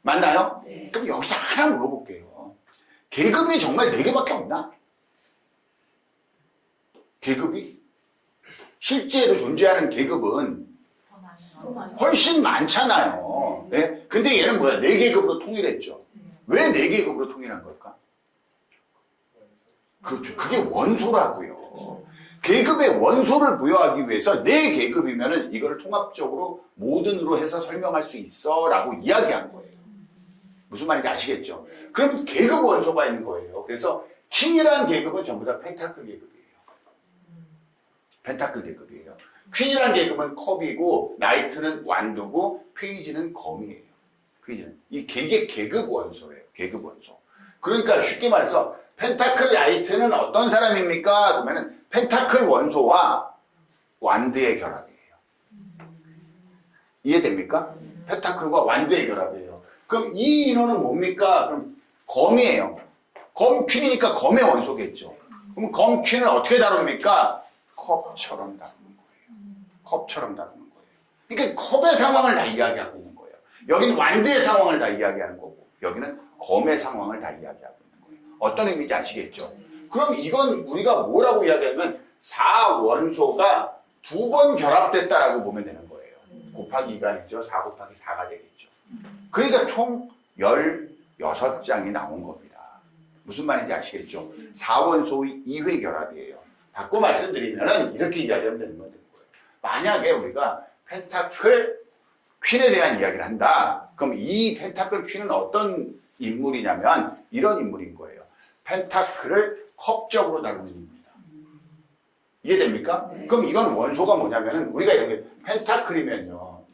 맞나요? 네. 그럼 여기서 하나 물어볼게요. 계급이 정말 4개밖에 없나? 계급이? 실제로 존재하는 계급은 훨씬 많잖아요. 네? 근데 얘는 뭐야? 4계급으로 통일했죠. 왜 4계급으로 통일한 걸까? 그렇죠. 그게 원소라고요. 계급의 원소를 부여하기 위해서 4계급이면은 이거를 통합적으로 모든으로 해서 설명할 수 있어 라고 이야기한 거예요. 무슨 말인지 아시겠죠? 그럼 계급 원소가 있는 거예요. 그래서 킹이라는 계급은 전부 다 펜타클 계급이에요. 펜타클 계급이에요. 퀸이라는 계급은 컵이고 나이트는 완두고 페이지는 검이에요. 페이지는 이 계급 원소예요. 계급 원소. 그러니까 쉽게 말해서 펜타클 나이트는 어떤 사람입니까? 그러면은 펜타클 원소와 완드의 결합이에요. 이해됩니까? 펜타클과 완드의 결합이에요. 그럼 이 인호는 뭡니까? 그럼 검이에요. 검 퀸이니까 검의 원소겠죠. 그럼 검 퀸을 어떻게 다룹니까? 컵처럼 다루는 거예요. 컵처럼 다루는 거예요. 그러니까 컵의 상황을 다 이야기하고 있는 거예요. 여기는 완드의 상황을 다 이야기하는 거고 여기는 검의 상황을 다 이야기하고 있는 거예요. 어떤 의미인지 아시겠죠? 그럼 이건 우리가 뭐라고 이야기하면 4원소가 2번 결합됐다라고 보면 되는 거예요. 곱하기 2가 되죠. 4 곱하기 4가 되겠죠. 그러니까 총 16장이 나온 겁니다. 무슨 말인지 아시겠죠? 4원소의 2회 결합이에요. 바꿔 말씀드리면 이렇게 이야기하면 되는 거예요. 만약에 우리가 펜타클 퀸에 대한 이야기를 한다. 그럼 이 펜타클 퀸은 어떤 인물이냐면 이런 인물인 거예요. 펜타클을 컵적으로 다루는 인물이다. 이해됩니까? 네. 그럼 이건 원소가 뭐냐면 우리가 이런 게 펜타클이면요.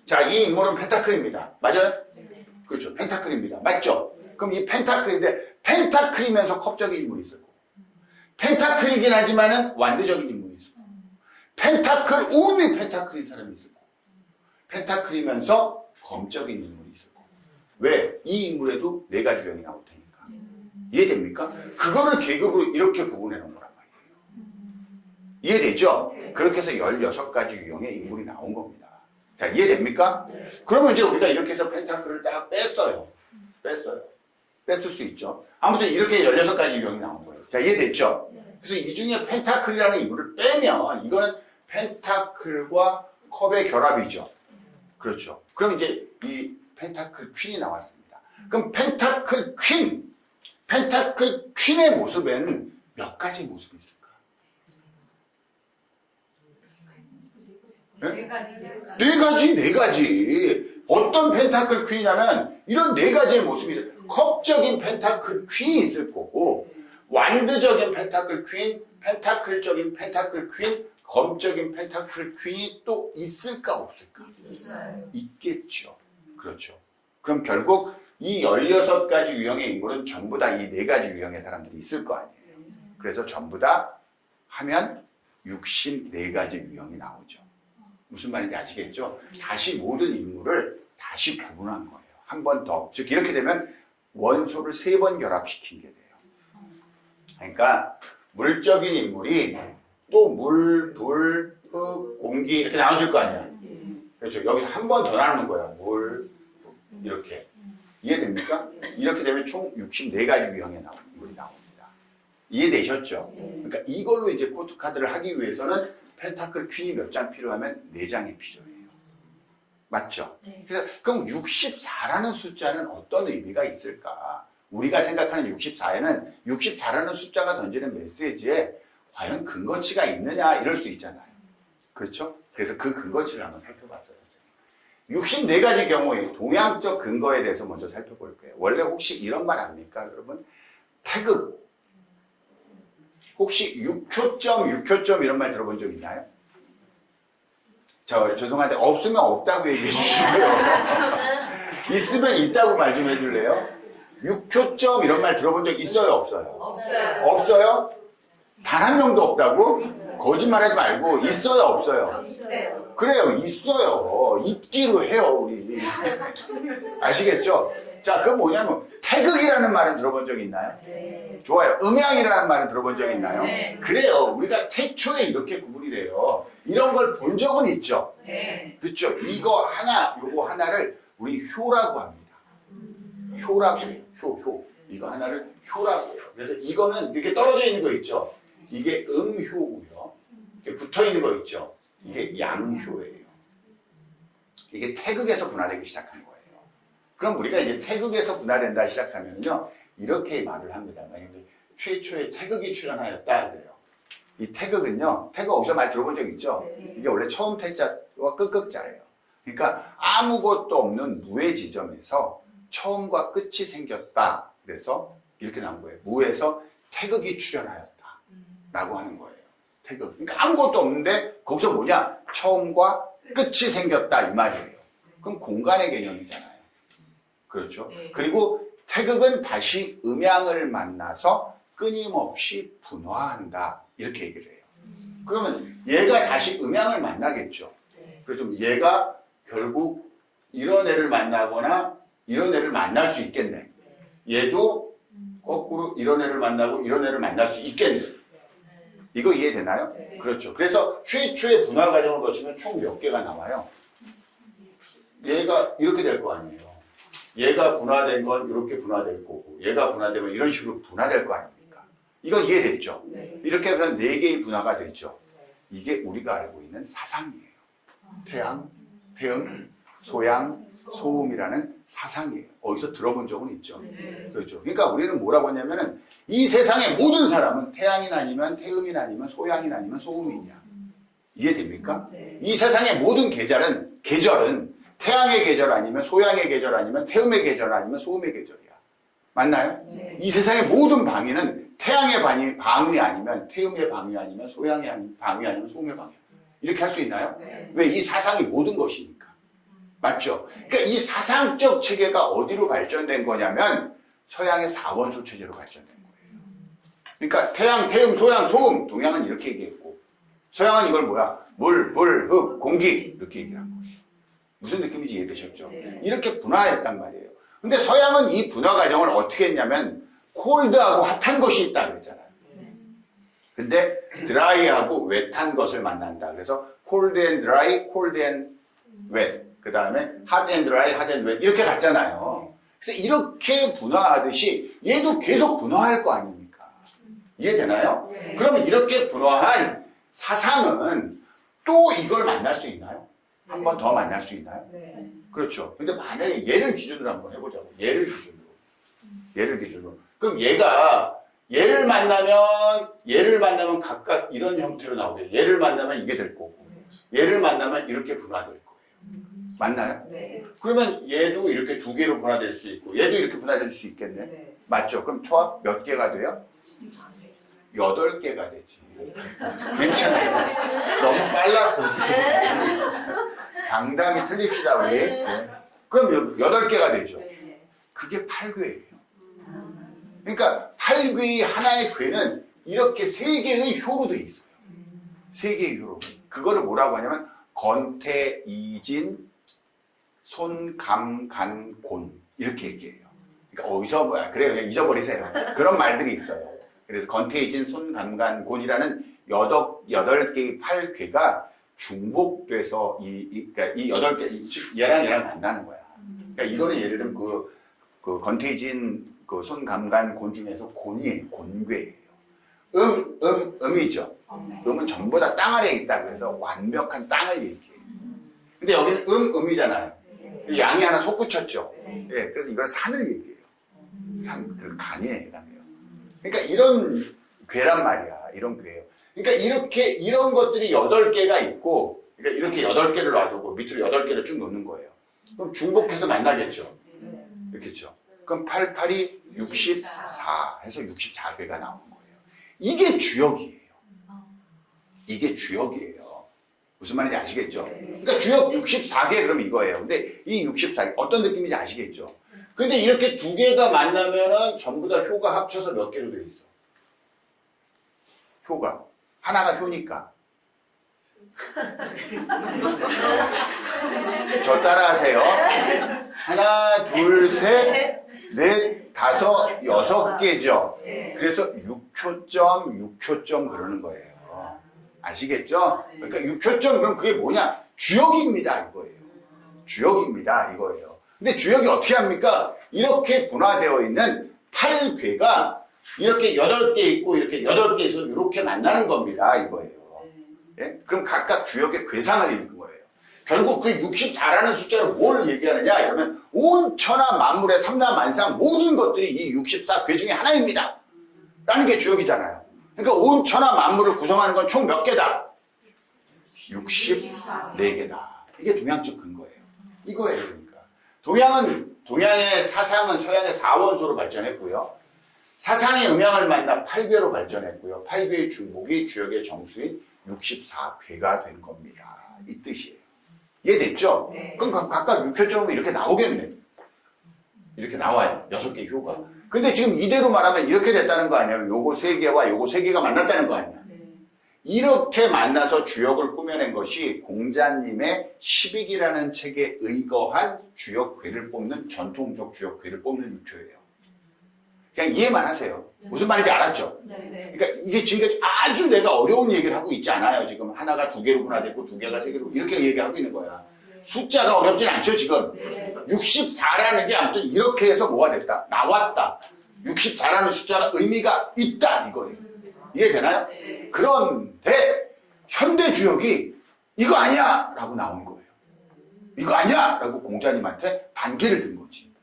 자, 이 인물은 펜타클입니다. 맞아요? 네. 그렇죠. 펜타클입니다. 맞죠? 그럼 이 펜타클인데 펜타클이면서 컵적인 인물이 있을 거고 펜타클이긴 하지만은 완드적인 인물이 있을 거고 펜타클 온리 펜타클인 사람이 있을 거고 펜타클이면서 검적인 인물이 있을 거고 왜? 이 인물에도 네 가지 유형이 나올 테니까. 이해됩니까? 그거를 계급으로 이렇게 구분해 놓은 거란 말이에요. 이해되죠? 그렇게 해서 16가지 유형의 인물이 나온 겁니다. 자, 이해됩니까? 그러면 이제 우리가 이렇게 해서 펜타클을 딱 뺐어요. 뺐을 수 있죠. 아무튼 이렇게 16가지 유형이 나온 거예요. 자, 이해됐죠? 그래서 이 중에 펜타클이라는 인물을 빼면 이거는 펜타클과 컵의 결합이죠. 그렇죠. 그럼 이제 이 펜타클 퀸이 나왔습니다. 그럼 펜타클 퀸의 모습에는 몇 가지 모습이 있을까? 네 가지. 어떤 펜타클 퀸이냐면 이런 네 가지의 모습이 있어요. 컵적인 펜타클 퀸이 있을 거고, 완드적인 펜타클 퀸, 펜타클적인 펜타클 퀸, 검적인 펜타클 퀸이 또 있을까 없을까? 있어요. 있겠죠. 그렇죠. 그럼 결국 이 16가지 유형의 인물은 전부 다 이 네 가지 유형의 사람들이 있을 거 아니에요. 그래서 전부 다 하면 64가지 유형이 나오죠. 무슨 말인지 아시겠죠? 다시 모든 인물을 다시 구분한 거예요. 한 번 더. 즉 이렇게 되면 원소를 3번 결합시킨 게 돼요. 그러니까 물적인 인물이 또 물, 불, 흙, 공기 이렇게 나눠질 거 아니야. 그렇죠. 여기서 한 번 더 나누는 거야. 물, 이렇게. 이해됩니까? 이렇게 되면 총 64가지 유형의 인물이 나옵니다. 이해되셨죠? 그러니까 이걸로 이제 코트카드를 하기 위해서는 펜타클 퀸이 몇 장 필요하면 4장이 필요해요. 맞죠? 그래서 그럼 64라는 숫자는 어떤 의미가 있을까? 우리가 생각하는 64에는 64라는 숫자가 던지는 메시지에 과연 근거치가 있느냐 이럴 수 있잖아요. 그렇죠? 그래서 그 근거치를 한번 살펴봤어요. 64가지 경우에 동양적 근거에 대해서 먼저 살펴볼 거예요. 원래 혹시 이런 말 압니까, 여러분? 태극. 혹시 6효점 이런 말 들어본 적 있나요? 죄송한데 없으면 없다고 얘기해 주시고요. 있으면 있다고 말 좀 해줄래요? 6효점 이런 말 들어본 적 있어요, 없어요? 없어요. 없어요? 단 한 명도 없다고? 거짓말하지 말고 있어요, 없어요? 있어요. 그래요, 있어요. 있기로 해요, 우리. 아시겠죠? 자, 그건 뭐냐면 태극이라는 말은 들어본 적 있나요? 네. 좋아요. 음양이라는 말은 들어본 적 있나요? 네. 그래요. 우리가 태초에 이렇게 구분이 돼요. 이런 걸 본 적은 있죠. 네. 그렇죠. 이거 하나, 요거 하나를 우리 효라고 합니다. 효라고 해요. 효. 이거 하나를 효라고 해요. 그래서 이거는 이렇게 떨어져 있는 거 있죠. 이게 음효고요. 이렇게 붙어 있는 거 있죠. 이게 양효예요. 이게 태극에서 분화되기 시작한 거예요. 그럼 우리가 이제 태극에서 분화된다 시작하면요, 이렇게 말을 합니다. 만약에 최초에 태극이 출현하였다 그래요. 이 태극은요, 태극 어디서 말 들어본 적 있죠? 이게 원래 처음 태자와 끝극자예요. 그러니까 아무것도 없는 무의 지점에서 처음과 끝이 생겼다. 그래서 이렇게 나온 거예요. 무에서 태극이 출현하였다. 라고 하는 거예요. 태극. 그러니까 아무것도 없는데 거기서 뭐냐? 처음과 끝이 생겼다 이 말이에요. 그럼 공간의 개념이잖아요. 그렇죠? 그리고 태극은 다시 음양을 만나서 끊임없이 분화한다. 이렇게 얘기를 해요. 그러면 얘가 다시 음양을 만나겠죠. 그래서 얘가 결국 이런 애를 만나거나 이런 애를 만날 수 있겠네. 얘도 거꾸로 이런 애를 만나고 이런 애를 만날 수 있겠네. 이거 이해되나요? 그렇죠. 그래서 최초의 분화 과정을 거치면 총 몇 개가 나와요? 얘가 이렇게 될 거 아니에요. 얘가 분화된 건 이렇게 분화될 거고, 얘가 분화되면 이런 식으로 분화될 거 아닙니까? 이거 이해됐죠? 이렇게 하면 4개의 분화가 됐죠. 이게 우리가 알고 있는 사상이에요. 태양, 태음, 소양, 소음이라는 사상이에요. 어디서 들어본 적은 있죠. 그렇죠. 그러니까 우리는 뭐라고 하냐면은 이 세상의 모든 사람은 태양이나 아니면 태음이나 아니면 소양이나 아니면 소음이냐. 이해됩니까? 이 세상의 모든 계절은 태양의 계절 아니면 소양의 계절 아니면 태음의 계절 아니면 소음의 계절이야. 맞나요? 이 세상의 모든 방위는 태양의 방위 아니면 태음의 방위 아니면 소양의 방위 아니면 소음의 방위. 이렇게 할 수 있나요? 왜? 이 사상이 모든 것이니까. 맞죠? 그러니까 이 사상적 체계가 어디로 발전된 거냐면 서양의 4원소 체제로 발전된 거예요. 그러니까 태양, 태음, 소양, 소음. 동양은 이렇게 얘기했고 서양은 이걸 뭐야? 물, 불, 흙, 공기 이렇게 얘기를 한 거예요. 무슨 느낌인지 이해되셨죠? 이렇게 분화했단 말이에요. 근데 서양은 이 분화 과정을 어떻게 했냐면 콜드하고 핫한 것이 있다 그랬잖아요. 근데 드라이하고 웻한 것을 만난다. 그래서 콜드 앤 드라이, 콜드 앤 웻. 그 다음에 핫 앤 드라이, 핫 앤 웻. 이렇게 갔잖아요. 그래서 이렇게 분화하듯이 얘도 계속 분화할 거 아닙니까? 이해되나요? 네. 그러면 이렇게 분화한 사상은 또 이걸 만날 수 있나요? 한 번 더 만날 수 있나요? 네. 그렇죠. 근데 만약에 얘를 기준으로 한번 해보자고. 얘를 기준으로. 그럼 얘를 만나면 각각 이런 형태로 나오게. 얘를 만나면 이게 될 거고. 얘를 만나면 이렇게 분화될 거예요. 맞나요? 네. 그러면 얘도 이렇게 두 개로 분화될 수 있고, 얘도 이렇게 분화될 수 있겠네. 네. 맞죠? 그럼 초합 몇 개가 돼요? 8개가 되지. 괜찮아요. 너무 빨랐어. 당당히 틀립시다, 우리. 네. 그럼 8개가 되죠. 네. 그게 8괴예요. 그러니까 8괴의 하나의 괴는 이렇게 3개의 효로 돼 있어요. 3개의 효로. 그거를 뭐라고 하냐면 건태, 이진, 손, 감, 간, 곤 이렇게 얘기해요. 그러니까 어디서 그래요. 그냥 잊어버리세요. 그런 말들이 있어요. 그래서 건태, 이진, 손, 감, 간, 곤이라는 8개의 8괴가 중복돼서 그러니까 이 8개 얘랑 만나는 거야. 그러니까 이거는 예를 들면 그 건태, 이진, 그 손, 감, 간, 곤 중에서 곤이에요. 곤괴예요. 음이죠. 음은 전부 다 땅 아래에 있다. 그래서 완벽한 땅을 얘기해요. 근데 여기는 음이잖아요. 양이 하나 솟구쳤죠. 네. 예, 그래서 이걸 산을 얘기해요. 산, 그래서 간에 해당해요. 그러니까 이런 괴란 말이야. 이런 괴예요. 그러니까 이런 것들이 8개가 있고, 그러니까 이렇게 8개를 놔두고 밑으로 8개를 쭉 놓는 거예요. 그럼 중복해서 만나겠죠. 그렇겠죠. 그럼 8, 8이 64 해서 64괴가 나오는 거예요. 이게 주역이에요. 이게 주역이에요. 무슨 말인지 아시겠죠? 그러니까 주역 64개 그러면 이거예요. 근데 이 64개 어떤 느낌인지 아시겠죠? 근데 이렇게 두 개가 만나면은 전부 다 효가 합쳐서 몇 개로 되어 있어? 효가. 하나가 효니까. 저 따라하세요. 하나, 둘, 셋, 넷, 다섯, 6개죠. 그래서 6효점 그러는 거예요. 아시겠죠? 그러니까 6효점 그럼 그게 뭐냐? 주역입니다 이거예요. 주역입니다 이거예요. 근데 주역이 어떻게 합니까? 이렇게 분화되어 있는 8괴가 이렇게 8개 있고 이렇게 8개 있어서 이렇게 만나는 겁니다 이거예요. 예? 그럼 각각 주역의 괴상을 읽는 거예요. 결국 그 64라는 숫자로 뭘 얘기하느냐 이러면 온 천하 만물의 삼라만상 모든 것들이 이 64괴 중에 하나입니다 라는 게 주역이잖아요. 그러니까 온 천하 만물을 구성하는 건 총 몇 개다? 64개다. 이게 동양적 근거예요. 이거예요. 그러니까 동양의 사상은 서양의 사원소로 발전했고요. 사상의 음양을 만나 8괴로 발전했고요. 8괴의 중복이 주역의 정수인 64괴가 된 겁니다. 이 뜻이에요. 이해됐죠? 네. 그럼 각각 6효점으로 이렇게 나오겠네. 이렇게 나와요. 6개 효가. 근데 지금 이대로 말하면 이렇게 됐다는 거 아니에요? 요거 3개와 요거 3개가 만났다는 거 아니야? 이렇게 만나서 주역을 꾸며낸 것이 공자님의 십익이라는 책에 의거한 주역괴를 뽑는 전통적 주역괴를 뽑는 유초예요. 그냥 이해만 하세요. 무슨 말인지 알았죠? 그러니까 이게 지금까지 아주 내가 어려운 얘기를 하고 있지 않아요. 지금 하나가 2개로 분화됐고 2개가 3개로 이렇게 얘기하고 있는 거야. 숫자가 어렵진 않죠 지금. 64라는 게 아무튼 이렇게 해서 뭐가 됐다. 나왔다. 64라는 숫자가 의미가 있다 이거예요. 이해되나요? 그런데 현대 주역이 이거 아니야 라고 나온 거예요. 이거 아니야 라고 공자님한테 반기를 든 거지.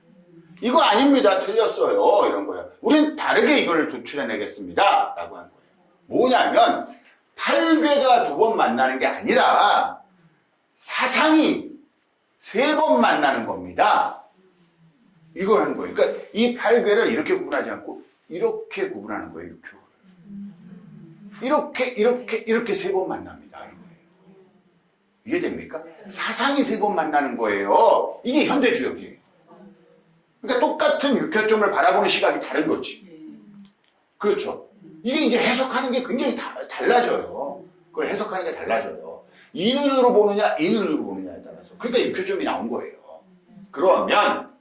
이거 아닙니다. 틀렸어요. 이런 거예요. 우린 다르게 이걸 도출해내겠습니다. 라고 한 거예요. 뭐냐면 8괴가 2번 만나는 게 아니라 사상이 3번 만나는 겁니다. 이걸 하는 거예요. 그러니까 이 8괴를 이렇게 구분하지 않고 이렇게 구분하는 거예요. 6효를. 이렇게 3번 만납니다. 이거예요. 이해됩니까? 사상이 3번 만나는 거예요. 이게 현대주역이에요. 그러니까 똑같은 6효점을 바라보는 시각이 다른 거지. 그렇죠. 이게 이제 해석하는 게 굉장히 달라져요. 그걸 해석하는 게 달라져요. 이 눈으로 보느냐, 이 눈으로 보느냐에 따라서. 그러니까 6효점이 나온 거예요. 그러면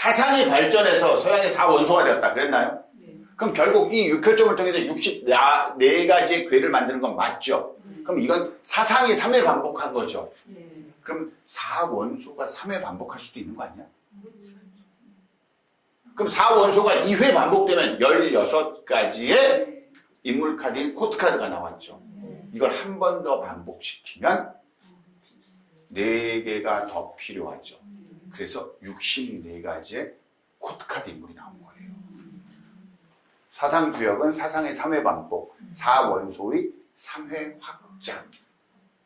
사상이 발전해서 서양의 4원소가 되었다. 그랬나요? 네. 그럼 결국 이 6혈점을 통해서 64가지의 괴를 만드는 건 맞죠? 그럼 이건 사상이 3회 반복한 거죠. 네. 그럼 4원소가 3회 반복할 수도 있는 거 아니야? 그럼 4원소가 2회 반복되면 16가지의 인물 카드인 코트 카드가 나왔죠. 이걸 한 번 더 반복시키면 4개가 더 필요하죠. 그래서 64가지의 코트 카드 인물이 나온 거예요. 사상구역은 사상의 3회 반복, 4원소의 3회 확장.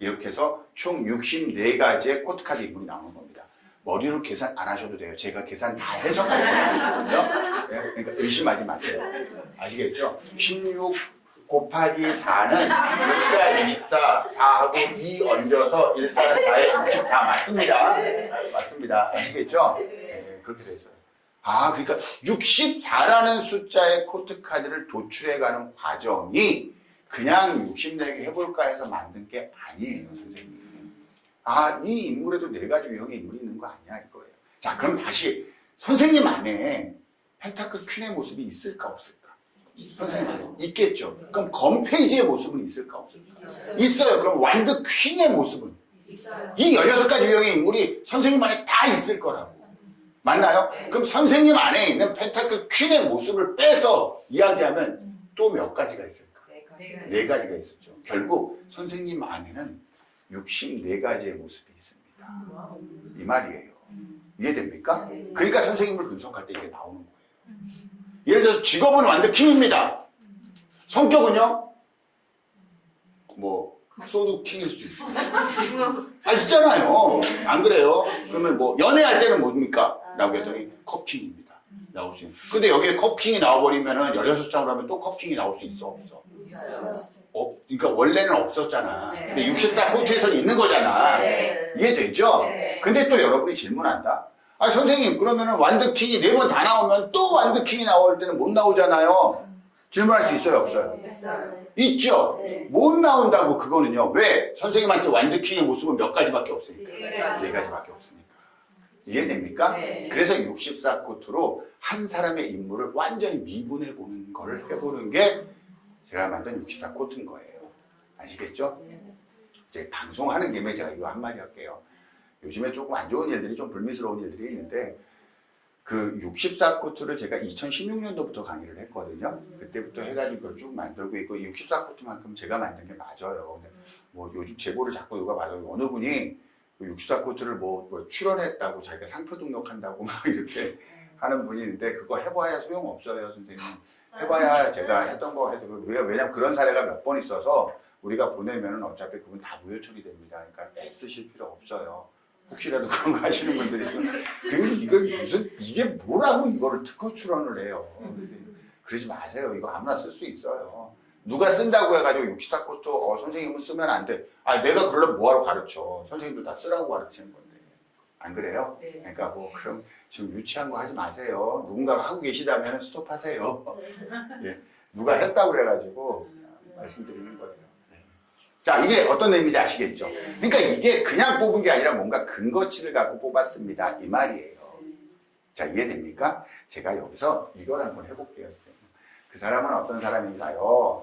이렇게 해서 총 64가지의 코트 카드 인물이 나오는 겁니다. 머리로 계산 안 하셔도 돼요. 제가 계산 다 해서 가르쳐드리거든요. 네? 그러니까 의심하지 마세요. 아시겠죠? 16 곱하기 4는 1가 24, 4하고 2 얹어서 1, 4는 4에 60 다 맞습니다. 맞습니다. 아시겠죠? 네, 그렇게 돼 있어요. 아, 그러니까 64라는 숫자의 코트 카드를 도출해가는 과정이 그냥 64개 해볼까 해서 만든 게 아니에요, 선생님. 아, 이 인물에도 4가지 유형의 인물이 있는 거 아니야, 이거예요. 자, 그럼 다시 선생님 안에 펜타클 퀸의 모습이 있을까 없을까? 선생님 있겠죠. 그럼 검 페이지의 모습은 있을까 없을까? 있어요. 그럼 완드 퀸의 모습은? 있어요. 이 16가지 유형의 인물이 선생님 안에 다 있을 거라고. 맞나요? 그럼 선생님 안에 있는 펜타클 퀸의 모습을 빼서 이야기하면 또 몇 가지가 있을까? 4가지가 있었죠. 결국 선생님 안에는 64가지의 모습이 있습니다. 이 말이에요. 이해됩니까? 그러니까 선생님을 분석할 때 이게 나오는 거예요. 예를 들어서 직업은 완드 킹입니다. 성격은요? 뭐 소드 킹일 수도 있어요. 아, 있잖아요. 안 그래요? 그러면 뭐 연애할 때는 뭡니까? 라고 했더니 컵킹입니다. 나올 수 있는. 근데 여기에 컵킹이 나와버리면은 16장으로 하면 또 컵킹이 나올 수 있어 없어? 그러니까 원래는 없었잖아. 근데 64 코트에서는 있는 거잖아. 네. 이해되죠? 네. 근데 또 여러분이 질문한다. 아, 선생님, 그러면은 완드킹이 4번 다 나오면 또 완드킹이 나올 때는 못 나오잖아요. 질문할 수 있어요, 없어요? 있죠? 네. 못 나온다고 그거는요. 왜? 선생님한테 완드킹의 모습은 몇 가지밖에 없으니까. 네. 4가지밖에 없으니까. 이해됩니까? 네. 그래서 64코트로 한 사람의 인물을 완전히 미분해보는 거를 해보는 게 제가 만든 64코트인 거예요. 아시겠죠? 이제 방송하는 김에 제가 이거 한마디 할게요. 요즘에 조금 안 좋은 일들이 좀 불미스러운 일들이 있는데 그 64코트를 제가 2016년도부터 강의를 했거든요. 그때부터 해가지고 그걸 쭉 만들고 있고 64코트만큼 제가 만든 게 맞아요. 근데 뭐 요즘 제보를 자꾸 누가 받아요. 어느 분이 64코트를 뭐 출연했다고 자기가 상표 등록한다고 막 이렇게 하는 분이 있는데 그거 해봐야 소용없어요, 선생님. 해봐야 제가 했던 거 해도 왜냐면 그런 사례가 몇 번 있어서 우리가 보내면은 어차피 그분 다 무효 처리됩니다. 그러니까 애쓰실 필요 없어요. 혹시라도 그런 거 하시는 분들이 있으면 그리고 이걸 무슨 이게 뭐라고 이거를 특허 출원을 해요. 그러지 마세요. 이거 아무나 쓸 수 있어요. 누가 쓴다고 해가지고 64코트 선생님은 쓰면 안 돼. 아, 내가 그러려면 뭐하러 가르쳐. 선생님들 다 쓰라고 가르치는 건데. 안 그래요? 네. 그러니까 뭐 그럼 지금 유치한 거 하지 마세요. 누군가가 하고 계시다면 스톱하세요. 예. 누가 했다고 그래가지고 말씀드리는 거예요. 네. 자, 이게 어떤 의미인지 아시겠죠? 그러니까 이게 그냥 뽑은 게 아니라 뭔가 근거치를 갖고 뽑았습니다. 이 말이에요. 자, 이해됩니까? 제가 여기서 이걸 한번 해볼게요. 그 사람은 어떤 사람인가요?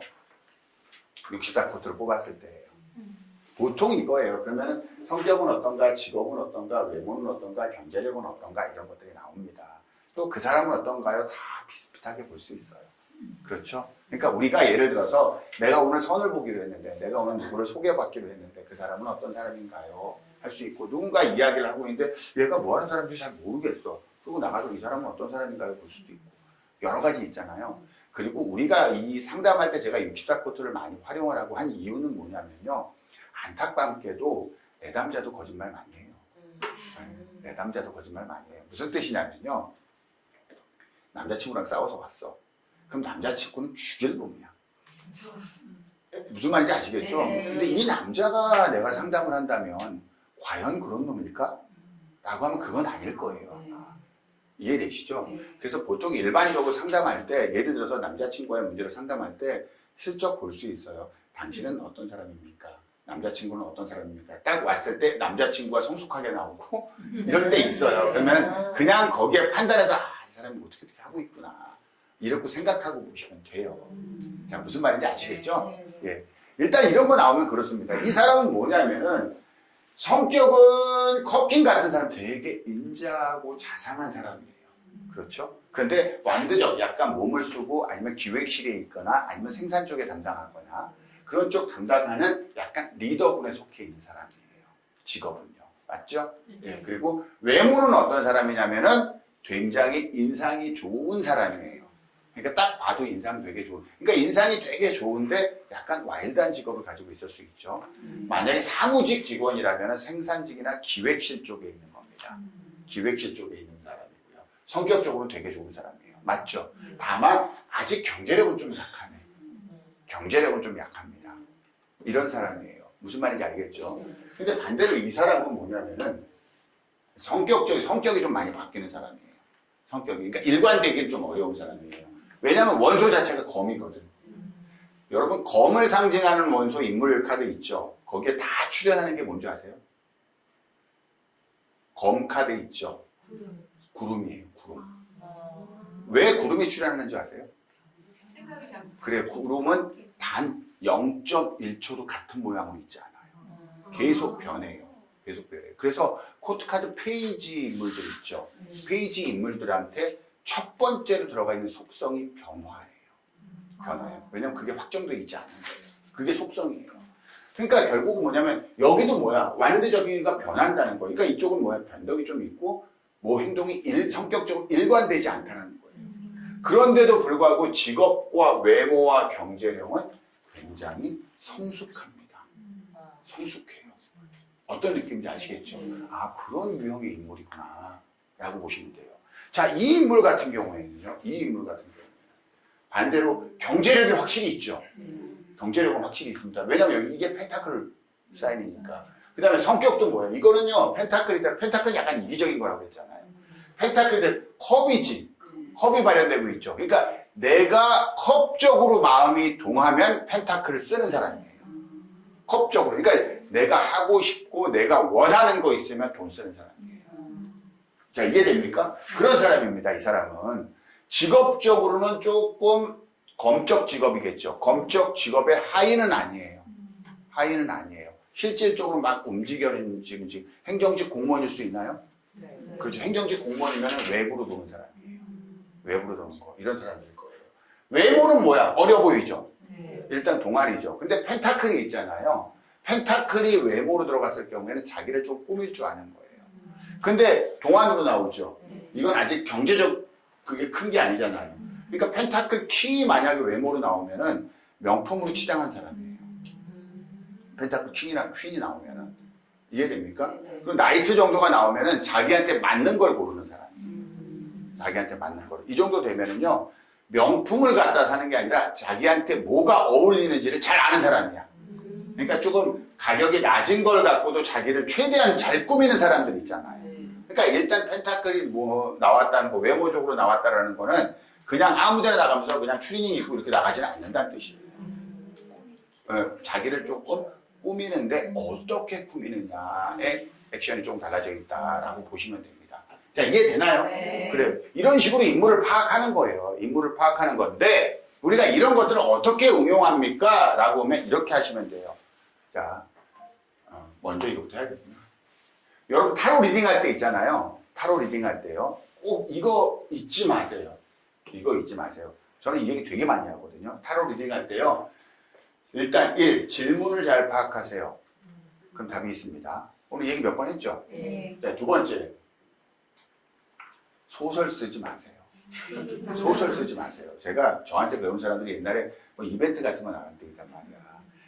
64코트를 뽑았을 때예요. 보통 이거예요. 그러면 성격은 어떤가, 직업은 어떤가, 외모는 어떤가, 경제력은 어떤가 이런 것들이 나옵니다. 또 그 사람은 어떤가요? 다 비슷비슷하게 볼 수 있어요. 그렇죠? 그러니까 우리가 예를 들어서 내가 오늘 선을 보기로 했는데 내가 오늘 누구를 소개받기로 했는데 그 사람은 어떤 사람인가요? 할 수 있고 누군가 이야기를 하고 있는데 얘가 뭐 하는 사람인지 잘 모르겠어. 그리고 나가서 이 사람은 어떤 사람인가요? 볼 수도 있고 여러 가지 있잖아요. 그리고 우리가 이 상담할 때 제가 64코트를 많이 활용을 하고 한 이유는 뭐냐면요. 안타깝게도 내담자도 거짓말 많이 해요. 내담자도 거짓말 많이 해요. 무슨 뜻이냐면요. 남자친구랑 싸워서 왔어. 그럼 남자친구는 죽일 놈이야. 무슨 말인지 아시겠죠? 근데 이 남자가 내가 상담을 한다면 과연 그런 놈일까? 라고 하면 그건 아닐 거예요. 이해되시죠? 그래서 보통 일반적으로 상담할 때 예를 들어서 남자친구와의 문제를 상담할 때 슬쩍 볼 수 있어요. 당신은 어떤 사람입니까? 남자친구는 어떤 사람입니까? 딱 왔을 때 남자친구가 성숙하게 나오고 이럴 때 있어요. 그러면 그냥 거기에 판단해서 이 사람이 어떻게 하고 있구나 이렇게 생각하고 보시면 돼요. 자, 무슨 말인지 아시겠죠? 예. 일단 이런 거 나오면 그렇습니다. 이 사람은 뭐냐면은 성격은 커핀 같은 사람, 되게 인자하고 자상한 사람이에요. 그렇죠? 그런데 완두적, 약간 몸을 쓰고 아니면 기획실에 있거나 아니면 생산 쪽에 담당하거나 그런 쪽 담당하는 약간 리더군에 속해 있는 사람이에요. 직업은요. 맞죠? 예. 그리고 외모는 어떤 사람이냐면은 굉장히 인상이 좋은 사람이에요. 그러니까 딱 봐도 인상 되게 좋은. 그러니까 인상이 되게 좋은데 약간 와일드한 직업을 가지고 있을 수 있죠. 만약에 사무직 직원이라면 생산직이나 기획실 쪽에 있는 겁니다. 기획실 쪽에 있는 사람이고요. 성격적으로 되게 좋은 사람이에요. 맞죠? 다만 아직 경제력은 좀 약하네. 경제력은 좀 약합니다. 이런 사람이에요. 무슨 말인지 알겠죠? 근데 반대로 이 사람은 뭐냐면은 성격이 좀 많이 바뀌는 사람이에요. 성격이. 그러니까 일관되기는 좀 어려운 사람이에요. 왜냐하면 원소 자체가 검이거든. 여러분, 검을 상징하는 원소 인물 카드 있죠? 거기에 다 출연하는 게 뭔지 아세요? 검 카드 있죠? 구름이에요, 구름. 왜 구름이 출연하는지 아세요? 생각이 잘. 그래, 구름은 단 0.1초도 같은 모양으로 있지 않아요. 계속 변해요. 계속 변해요. 그래서 코트카드 페이지 인물들 있죠? 페이지 인물들한테 첫 번째로 들어가 있는 속성이 변화예요. 변화예요. 왜냐면 그게 확정되어 있지 않은 거예요. 그게 속성이에요. 그러니까 결국은 뭐냐면 여기도 뭐야? 완두적이가 변한다는 거예요. 그러니까 이쪽은 뭐야? 변덕이 좀 있고 뭐 행동이 성격적으로 일관되지 않다는 거예요. 그런데도 불구하고 직업과 외모와 경제력은 굉장히 성숙합니다. 성숙해요. 어떤 느낌인지 아시겠죠? 아, 그런 유형의 인물이구나 라고 보시면 돼요. 자, 이 인물 같은 경우에는요. 이 인물 같은 경우에는 반대로 경제력이 확실히 있죠. 경제력은 확실히 있습니다. 왜냐면 이게 펜타클 사인이니까. 그 다음에 성격도 뭐예요? 이거는요. 펜타클이 약간 이기적인 거라고 했잖아요. 펜타클인데 컵이지. 컵이 발현되고 있죠. 그러니까 내가 컵적으로 마음이 동하면 펜타클을 쓰는 사람이에요. 컵적으로. 그러니까 내가 하고 싶고 내가 원하는 거 있으면 돈 쓰는 사람이에요. 자, 이해됩니까? 그런 사람입니다. 이 사람은. 직업적으로는 조금 검적 직업이겠죠. 검적 직업의 하위는 아니에요. 하위는 아니에요. 실질적으로 막 움직여는 지금 행정직 공무원일 수 있나요? 네. 그렇죠. 행정직 공무원이면 외부로 도는 사람이에요. 외부로 도는 거. 이런 사람들일 거예요. 외모는 뭐야? 어려 보이죠? 일단 동안이죠. 근데 펜타클이 있잖아요. 펜타클이 외모로 들어갔을 경우에는 자기를 좀 꾸밀 줄 아는 거예요. 근데 동안으로 나오죠. 이건 아직 경제적 그게 큰 게 아니잖아요. 그러니까 펜타클 퀸이 만약에 외모로 나오면은 명품으로 치장한 사람이에요. 펜타클 퀸이나 퀸이 나오면은 이해됩니까? 그리고 나이트 정도가 나오면은 자기한테 맞는 걸 고르는 사람이에요. 자기한테 맞는 걸. 이 정도 되면은요 명품을 갖다 사는 게 아니라 자기한테 뭐가 어울리는지를 잘 아는 사람이야. 그러니까 조금 가격이 낮은 걸 갖고도 자기를 최대한 잘 꾸미는 사람들 있잖아요. 그러니까 일단 펜타클이 뭐 나왔다는 거, 외모적으로 나왔다라는 거는 그냥 아무데나 나가면서 그냥 추리닝 입고 이렇게 나가지는 않는다는 뜻이에요. 자기를 조금 꾸미는데 어떻게 꾸미느냐에 액션이 좀 달라져 있다라고 보시면 됩니다. 자, 이해되나요? 네. 그래요. 이런 식으로 인물을 파악하는 거예요. 인물을 파악하는 건데 우리가 이런 것들을 어떻게 응용합니까? 라고 하면 이렇게 하시면 돼요. 자, 먼저 이것부터 해야겠구나. 여러분 타로 리딩 할 때 있잖아요. 타로 리딩 할 때요. 꼭 이거 잊지 마세요. 이거 잊지 마세요. 저는 이 얘기 되게 많이 하거든요. 타로 리딩 할 때요. 일단 1. 질문을 잘 파악하세요. 그럼 답이 있습니다. 오늘 얘기 몇 번 했죠? 네. 자, 두 번째. 소설 쓰지 마세요. 소설 쓰지 마세요. 제가 저한테 배운 사람들이 옛날에 뭐 이벤트 같은 거 나갈 때 있단 말이야.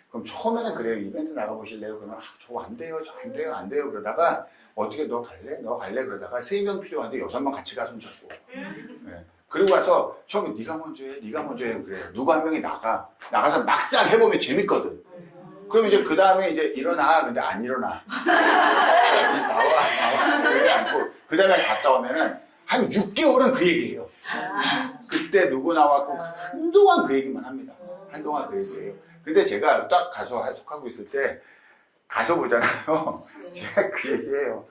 그럼 처음에는 그래요. 이벤트 나가보실래요? 그러면 저 안 돼요. 저 안 돼요. 안 돼요. 그러다가 어떻게 너 갈래? 너 갈래? 그러다가 3명 필요한데 6명 같이 가 손잡고. 네. 그리고 와서 처음에 네가 먼저 해. 네가 먼저 해. 그래. 누구 한 명이 나가서 막상 해보면 재밌거든. 그럼 이제 그 다음에 이제 일어나. 근데 안 일어나. 나와. 그러지 않고. 그 다음에 갔다 오면은 한 6개월은 그 얘기예요. 그때 누구 나왔고 한동안 그 얘기만 합니다. 한동안 그 얘기예요. 근데 제가 딱 가서 해석하고 있을 때 가서 보잖아요. 제가 그 얘기해요.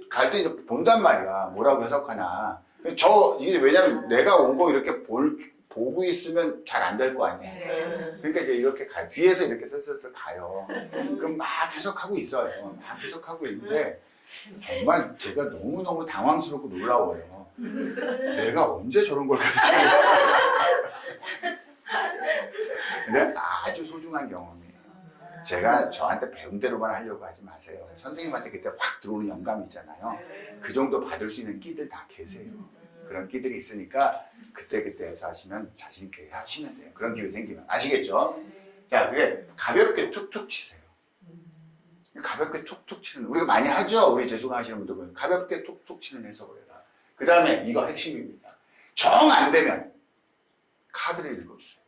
갈 때 이제 본단 말이야. 뭐라고 해석하나. 이게 왜냐면 내가 온 거 이렇게 보고 있으면 잘 안 될 거 아니에요. 그러니까 이제 이렇게 가요. 뒤에서 이렇게 슬슬 가요. 그럼 막 해석하고 있어요. 막 해석하고 있는데 정말 제가 너무너무 당황스럽고 놀라워요. 내가 언제 저런 걸 가르쳐요? 근데 아주 소중한 경험이에요. 제가 저한테 배운 대로만 하려고 하지 마세요. 선생님한테 그때 확 들어오는 영감이 있잖아요. 그 정도 받을 수 있는 끼들 다 계세요. 그런 끼들이 있으니까 그때그때에서 하시면 자신 있게 하시면 돼요. 그런 기회 생기면. 아시겠죠? 자, 그게 가볍게 툭툭 치세요. 가볍게 툭툭 치는, 우리가 많이 하죠? 우리 재수강 하시는 분들 보면. 가볍게 툭툭 치는 해석을 해라. 그 다음에 이거 핵심입니다. 정 안 되면 카드를 읽어주세요.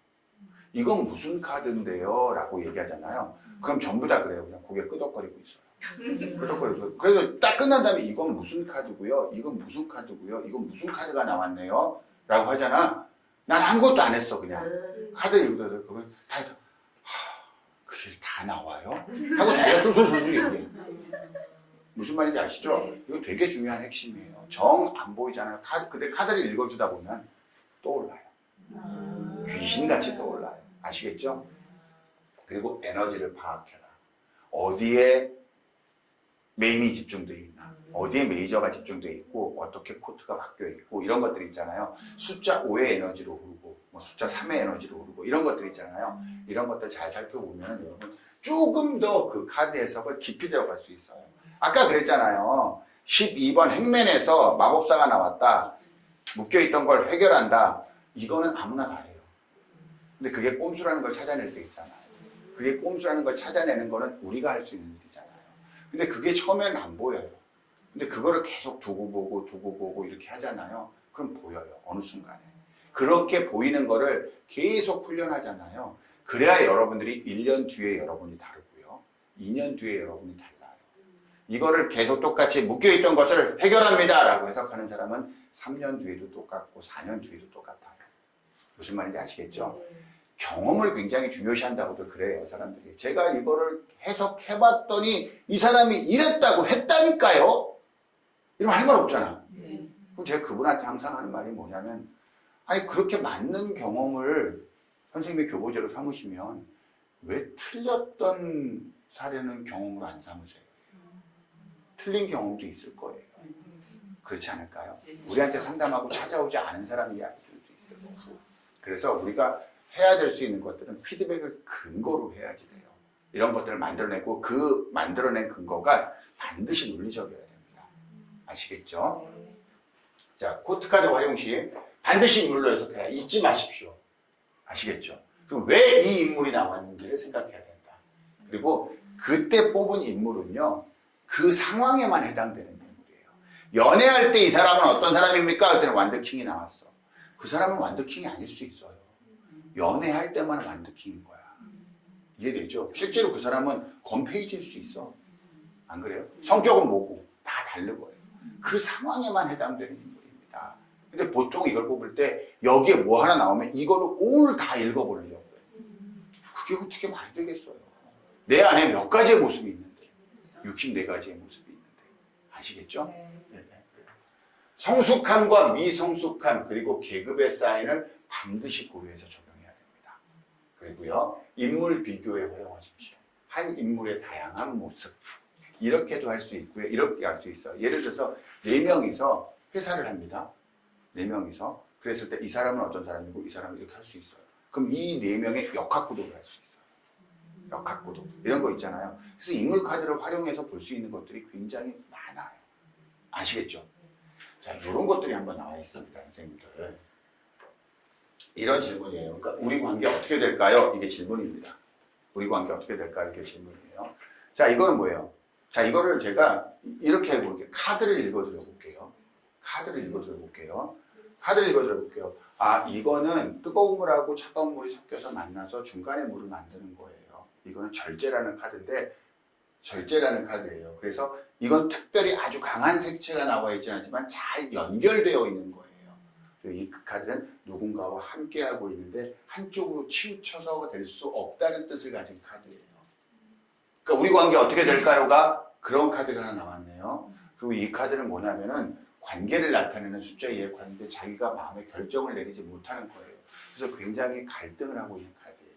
이건 무슨 카드인데요? 라고 얘기하잖아요. 그럼 전부 다 그래요. 그냥 고개 끄덕거리고 있어요. 끄덕거리고. 그래서 딱 끝난 다음에 이건 무슨 카드고요? 이건 무슨 카드고요? 이건 무슨 카드가 나왔네요? 라고 하잖아. 난 아무것도 안 했어, 그냥. 카드를 읽어서 그러면 다 해서, 그게 다 나와요? 하고 자기가 소소소소 얘기해. 무슨 말인지 아시죠? 이거 되게 중요한 핵심이에요. 정 안 보이잖아요. 근데 카드를 읽어주다 보면 떠올라요. 귀신같이 떠올라요. 아시겠죠? 그리고 에너지를 파악해라. 어디에 메인이 집중되어 있나, 어디에 메이저가 집중되어 있고, 어떻게 코트가 바뀌어 있고, 이런 것들 있잖아요. 숫자 5의 에너지로 흐르고, 뭐 숫자 3의 에너지로 흐르고, 이런 것들 있잖아요. 이런 것들 잘 살펴보면 여러분 조금 더 그 카드 해석을 깊이 들어갈 수 있어요. 아까 그랬잖아요. 12번 행맨에서 마법사가 나왔다. 묶여있던 걸 해결한다. 이거는 아무나 다 해요. 근데 그게 꼼수라는 걸 찾아낼 때 있잖아요. 그게 꼼수라는 걸 찾아내는 거는 우리가 할 수 있는 일이잖아요. 근데 그게 처음에는 안 보여요. 근데 그거를 계속 두고 보고 이렇게 하잖아요. 그럼 보여요. 어느 순간에. 그렇게 보이는 거를 계속 훈련하잖아요. 그래야 여러분들이 1년 뒤에 여러분이 다르고요. 2년 뒤에 여러분이 달라요. 이거를 계속 똑같이 묶여있던 것을 해결합니다 라고 해석하는 사람은 3년 뒤에도 똑같고 4년 뒤에도 똑같아요. 무슨 말인지 아시겠죠? 경험을 굉장히 중요시한다고들 그래요, 사람들이. 제가 이거를 해석해봤더니 이 사람이 이랬다고 했다니까요? 이러면 할 말 없잖아. 그럼 제가 그분한테 항상 하는 말이 뭐냐면, 아니, 그렇게 맞는 경험을 선생님의 교보제로 삼으시면 왜 틀렸던 사례는 경험으로 안 삼으세요? 틀린 경험도 있을 거예요. 그렇지 않을까요? 우리한테 상담하고 찾아오지 않은 사람 이야기들도 있을 거고. 그래서 우리가 해야 될 수 있는 것들은 피드백을 근거로 해야지 돼요. 이런 것들을 만들어내고 그 만들어낸 근거가 반드시 논리적이어야 됩니다. 아시겠죠? 자, 코트카드 활용 시 반드시 인물로 해석해라. 잊지 마십시오. 아시겠죠? 그럼 왜 이 인물이 나왔는지를 생각해야 된다. 그리고 그때 뽑은 인물은요, 그 상황에만 해당되는 인물이에요. 연애할 때 이 사람은 어떤 사람입니까? 그때는 완더킹이 나왔어. 그 사람은 완더킹이 아닐 수 있어요. 연애할 때만 완더킹인 거야. 이해되죠? 실제로 그 사람은 건페이지일 수 있어. 안 그래요? 성격은 뭐고 다 다른 거예요. 그 상황에만 해당되는 인물입니다. 근데 보통 이걸 뽑을 때 여기에 뭐 하나 나오면 이걸로 올 다 읽어보려고 해요. 그게 어떻게 말이 되겠어요? 내 안에 몇 가지의 모습이 있는데, 64가지의 모습이 있는데. 아시겠죠? 네. 성숙함과 미성숙함 그리고 계급의 사인을 반드시 고려해서 적용해야 됩니다. 그리고요, 인물 비교에 활용하십시오. 한 인물의 다양한 모습. 이렇게도 할 수 있고요. 이렇게 할 수 있어요. 예를 들어서 4명이서 회사를 합니다. 4명이서. 그랬을 때 이 사람은 어떤 사람이고 이 사람은 이렇게 할 수 있어요. 그럼 이 4명의 역학구도를 할 수 있어요. 역학구도. 이런 거 있잖아요. 그래서 인물 카드를 활용해서 볼 수 있는 것들이 굉장히 많아요. 아시겠죠? 자, 이런 것들이 한번 나와 있습니다, 선생님들. 이런 질문이에요. 그러니까 우리 관계 어떻게 될까요? 이게 질문입니다. 우리 관계 어떻게 될까요? 이게 질문이에요. 자, 이거는 뭐예요? 자, 이거를 제가 이렇게 해볼게요. 카드를 읽어드려 볼게요. 카드를 읽어드려 볼게요. 카드를 읽어드려 볼게요. 아, 이거는 뜨거운 물하고 차가운 물이 섞여서 만나서 중간에 물을 만드는 거예요. 이거는 절제라는 카드인데, 절제라는 카드예요. 그래서 이건 특별히 아주 강한 색채가 나와 있지 않지만 잘 연결되어 있는 거예요. 이 카드는 누군가와 함께하고 있는데 한쪽으로 치우쳐서 될 수 없다는 뜻을 가진 카드예요. 그러니까 우리 관계 어떻게 될까요가 그런 카드가 하나 나왔네요. 그리고 이 카드는 뭐냐면은 관계를 나타내는 숫자 2의 관계, 자기가 마음의 결정을 내리지 못하는 거예요. 그래서 굉장히 갈등을 하고 있는 카드예요.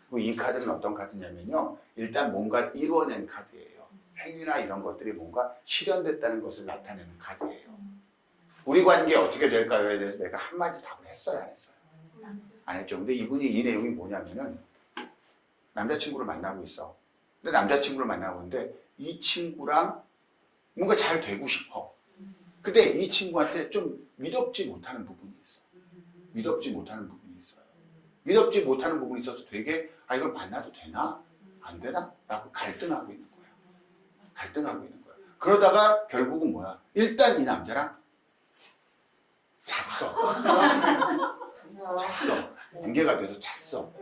그리고 이 카드는 어떤 카드냐면요. 일단 뭔가 이루어낸 카드예요. 행위나 이런 것들이 뭔가 실현됐다는 것을 나타내는 카드예요. 우리 관계 어떻게 될까요에 대해서 내가 한마디 답을 했어요, 안 했어요? 안 했죠. 근데 이분이 이 내용이 뭐냐면은 남자친구를 만나고 있어. 근데 남자친구를 만나고 있는데 이 친구랑 뭔가 잘 되고 싶어. 근데 이 친구한테 좀 미덥지 못하는 부분이 있어. 미덥지 못하는 부분이 있어요. 미덥지 못하는 부분이 있어서 되게 이걸 만나도 되나? 안 되나? 라고 갈등하고 있는 거야. 갈등하고 있는 거야. 그러다가 결국은 뭐야? 일단 이 남자랑 잤어. 관계가 돼서 잤어.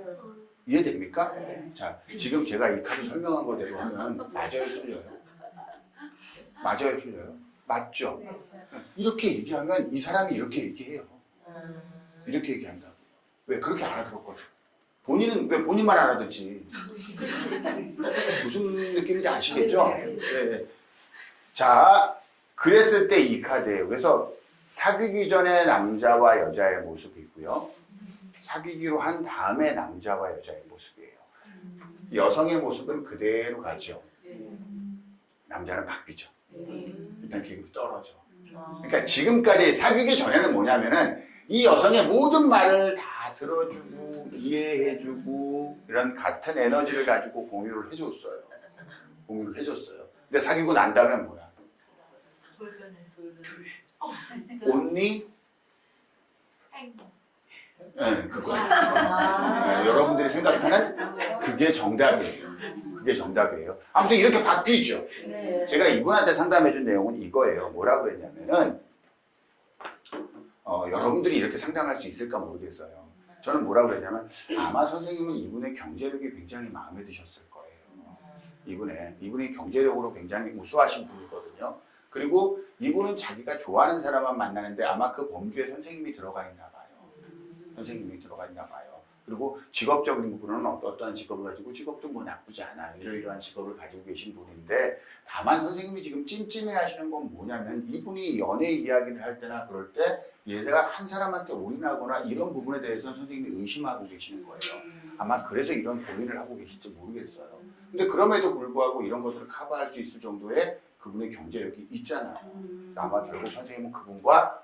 이해됩니까? 자, 지금 제가 이 카드 설명한 거대로 하면 맞아요, 틀려요? 맞아요, 틀려요? 맞죠? 이렇게 얘기하면 이 사람이 이렇게 얘기해요. 이렇게 얘기한다고요. 왜? 그렇게 알아들었거든. 본인은 왜 본인만 알아듣지? 무슨 느낌인지 아시겠죠? 네. 자, 그랬을 때 이 카드예요. 그래서 사귀기 전에 남자와 여자의 모습이고요. 사귀기로 한 다음에 남자와 여자의 모습이에요. 여성의 모습은 그대로 가죠. 남자는 바뀌죠. 일단 계급이 떨어져. 그러니까 지금까지 사귀기 전에는 뭐냐면은 이 여성의 모든 말을 다 들어주고 이해해주고 이런 같은 에너지를 가지고 공유를 해줬어요. 공유를 해줬어요. 근데 사귀고 난 다음에 뭐야? 온리? 네, 그거. 네, 여러분들이 생각하는 그게 정답이에요. 그게 정답이에요. 아무튼 이렇게 바뀌죠. 제가 이분한테 상담해준 내용은 이거예요. 뭐라고 그랬냐면은 여러분들이 이렇게 상담할 수 있을까 모르겠어요. 저는 뭐라고 그랬냐면 아마 선생님은 이분의 경제력이 굉장히 마음에 드셨을 거예요. 이분이 경제력으로 굉장히 우수하신 분이거든요. 그리고 이분은 자기가 좋아하는 사람만 만나는데 아마 그 범주에 선생님이 들어가 있나 봐요. 선생님이 들어가 있나 봐요. 그리고 직업적인 부분은 어떠한 직업을 가지고 직업도 뭐 나쁘지 않아요. 이러이러한 직업을 가지고 계신 분인데 다만 선생님이 지금 찜찜해 하시는 건 뭐냐면 이분이 연애 이야기를 할 때나 그럴 때 얘가 한 사람한테 올인하거나 이런 부분에 대해서는 선생님이 의심하고 계시는 거예요. 아마 그래서 이런 고민을 하고 계실지 모르겠어요. 근데 그럼에도 불구하고 이런 것들을 커버할 수 있을 정도의 그분의 경제력이 있잖아요. 아마 결국 선생님은 그분과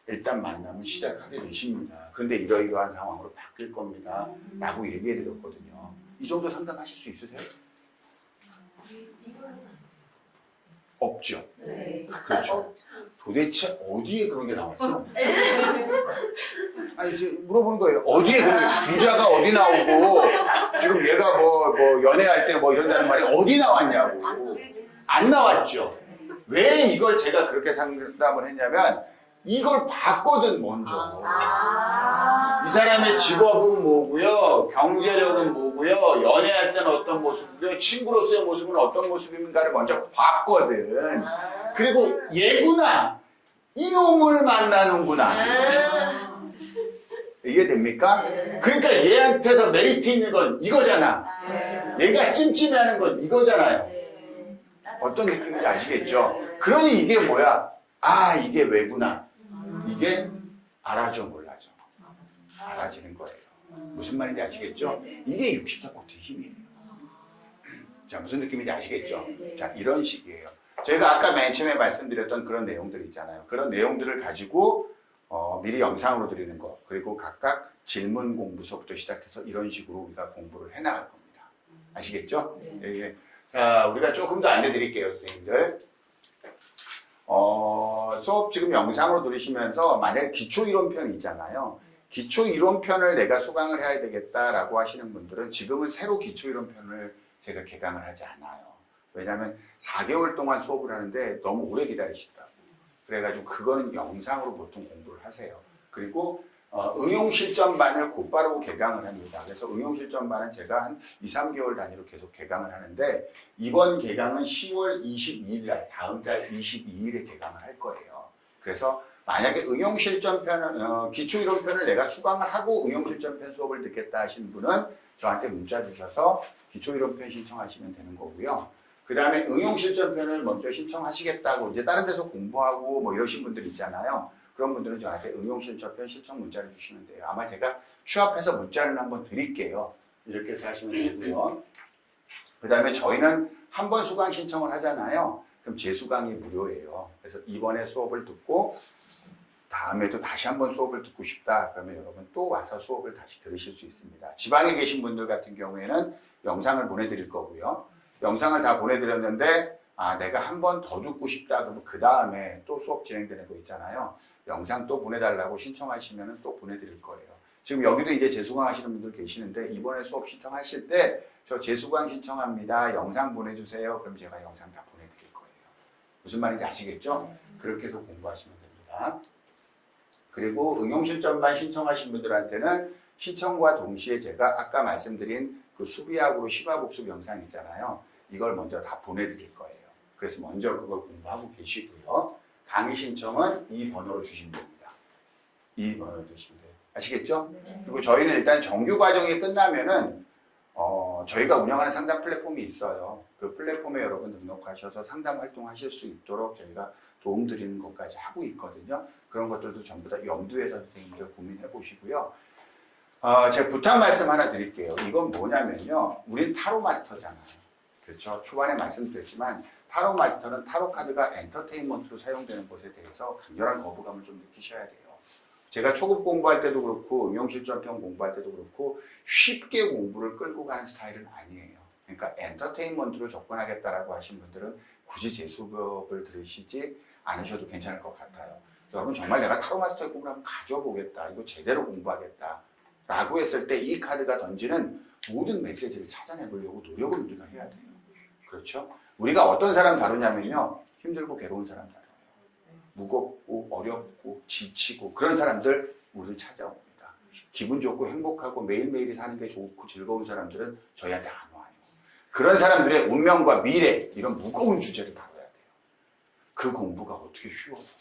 일단 만남을 시작하게 되십니다. 그런데 이러이러한 상황으로 바뀔 겁니다. 라고 얘기해 드렸거든요. 이 정도 상담하실 수 있으세요? 없죠. 그렇죠. 도대체 어디에 그런 게 나왔어? 아니, 이제 물어보는 거예요. 어디에 그런 게, 부자가 어디 나오고, 지금 얘가 뭐 연애할 때 뭐 이런다는 말이 어디 나왔냐고. 안 나왔죠. 왜 이걸 제가 그렇게 상담을 했냐면, 이걸 봤거든, 먼저. 이 사람의 직업은 뭐고요, 경제력은 뭐고요, 연애할 때는 어떤 모습이고요, 친구로서의 모습은 어떤 모습인가를 먼저 봤거든. 그리고 얘구나, 이놈을 만나는구나. 이해됩니까? 그러니까 얘한테서 메리트 있는 건 이거잖아. 얘가 찜찜해하는 건 이거잖아요. 어떤 느낌인지 아시겠죠? 그러니 이게 뭐야? 이게 왜구나. 이게 알아줘 몰라줘. 알아지는 거예요. 무슨 말인지 아시겠죠? 이게 64코트의 힘이에요. 자, 무슨 느낌인지 아시겠죠? 자, 이런 식이에요. 저희가 아까 맨 처음에 말씀드렸던 그런 내용들 있잖아요. 그런 내용들을 가지고 미리 영상으로 드리는 거, 그리고 각각 질문 공부서부터 시작해서 이런 식으로 우리가 공부를 해나갈 겁니다. 아시겠죠? 예. 자, 우리가 조금 더 알려드릴게요, 선생님들. 수업 지금 영상으로 들으시면서 만약에 기초이론편 있잖아요. 기초이론편을 내가 수강을 해야 되겠다라고 하시는 분들은 지금은 새로 기초이론편을 제가 개강을 하지 않아요. 왜냐하면 4개월 동안 수업을 하는데 너무 오래 기다리시더라고요. 그래가지고 그거는 영상으로 보통 공부를 하세요. 그리고 응용실전반을 곧바로 개강을 합니다. 그래서 응용실전반은 제가 한 2, 3개월 단위로 계속 개강을 하는데 이번 개강은 10월 22일 날, 다음 달 22일에 개강을 할 거예요. 그래서 만약에 응용실전편, 기초이론편을 내가 수강을 하고 응용실전편 수업을 듣겠다 하시는 분은 저한테 문자 주셔서 기초이론편 신청하시면 되는 거고요. 그 다음에 응용실전편을 먼저 신청하시겠다고 이제 다른 데서 공부하고 뭐 이러신 분들 있잖아요. 그런 분들은 저한테 응용실전편 신청 문자를 주시면 돼요. 아마 제가 취합해서 문자를 한번 드릴게요. 이렇게 해서 하시면 되고요. 그 다음에 저희는 한 번 수강 신청을 하잖아요. 그럼 재수강이 무료예요. 그래서 이번에 수업을 듣고 다음에도 다시 한번 수업을 듣고 싶다. 그러면 여러분 또 와서 수업을 다시 들으실 수 있습니다. 지방에 계신 분들 같은 경우에는 영상을 보내드릴 거고요. 영상을 다 보내드렸는데 내가 한 번 더 듣고 싶다. 그러면 그 다음에 또 수업 진행되는 거 있잖아요. 영상 또 보내달라고 신청하시면 또 보내드릴 거예요. 지금 여기도 이제 재수강 하시는 분들 계시는데 이번에 수업 신청하실 때 저 재수강 신청합니다. 영상 보내주세요. 그럼 제가 영상 다 보내드릴 거예요. 무슨 말인지 아시겠죠? 그렇게 해서 공부하시면 됩니다. 그리고 응용실전반 신청하신 분들한테는 신청과 동시에 제가 아까 말씀드린 그 수비학으로 심화복습 영상 있잖아요. 이걸 먼저 다 보내드릴 거예요. 그래서 먼저 그걸 공부하고 계시고요. 강의 신청은 이 번호로 주시면 됩니다. 이 번호로 주시면 돼요. 아시겠죠? 네. 그리고 저희는 일단 정규 과정이 끝나면은 저희가 운영하는 상담 플랫폼이 있어요. 그 플랫폼에 여러분 등록하셔서 상담 활동하실 수 있도록 저희가 도움 드리는 것까지 하고 있거든요. 그런 것들도 전부 다 염두에서 선생님들 고민해 보시고요. 제가 부탁 말씀 하나 드릴게요. 이건 뭐냐면요. 우린 타로 마스터잖아요. 그렇죠? 초반에 말씀드렸지만 타로 마스터는 타로 카드가 엔터테인먼트로 사용되는 것에 대해서 강렬한 거부감을 좀 느끼셔야 돼요. 제가 초급 공부할 때도 그렇고 응용실전편 공부할 때도 그렇고 쉽게 공부를 끌고 가는 스타일은 아니에요. 그러니까 엔터테인먼트로 접근하겠다라고 하신 분들은 굳이 제 수업을 들으시지 않으셔도 괜찮을 것 같아요. 여러분 정말 내가 타로 마스터의 꿈을 한번 가져보겠다. 이거 제대로 공부하겠다. 라고 했을 때 이 카드가 던지는 모든 메시지를 찾아내보려고 노력을 우리가 해야 돼요. 그렇죠? 우리가 어떤 사람 다루냐면요. 힘들고 괴로운 사람 다뤄요. 무겁고 어렵고 지치고 그런 사람들 우리를 찾아옵니다. 기분 좋고 행복하고 매일매일이 사는 게 좋고 즐거운 사람들은 저희한테 안 와요. 그런 사람들의 운명과 미래 이런 무거운 주제를 다뤄야 돼요. 그 공부가 어떻게 쉬워서.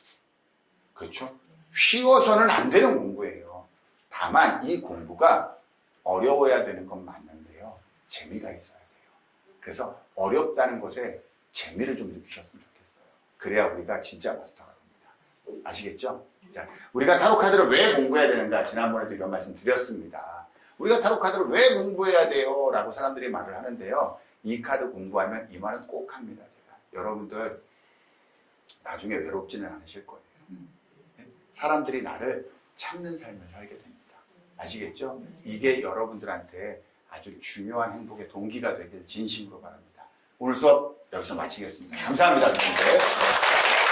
그렇죠? 쉬워서는 안 되는 공부예요. 다만 이 공부가 어려워야 되는 건 맞는데요. 재미가 있어야 돼요. 그래서 어렵다는 것에 재미를 좀 느끼셨으면 좋겠어요. 그래야 우리가 진짜 마스터가 됩니다. 아시겠죠? 자, 우리가 타로 카드를 왜 공부해야 되는가? 지난번에도 이런 말씀 드렸습니다. 우리가 타로 카드를 왜 공부해야 돼요? 라고 사람들이 말을 하는데요. 이 카드 공부하면 이 말은 꼭 합니다. 제가. 여러분들 나중에 외롭지는 않으실 거예요. 사람들이 나를 참는 삶을 살게 됩니다. 아시겠죠? 이게 여러분들한테 아주 중요한 행복의 동기가 되길 진심으로 바랍니다. 오늘 수업 여기서 마치겠습니다. 감사합니다. 여러분들.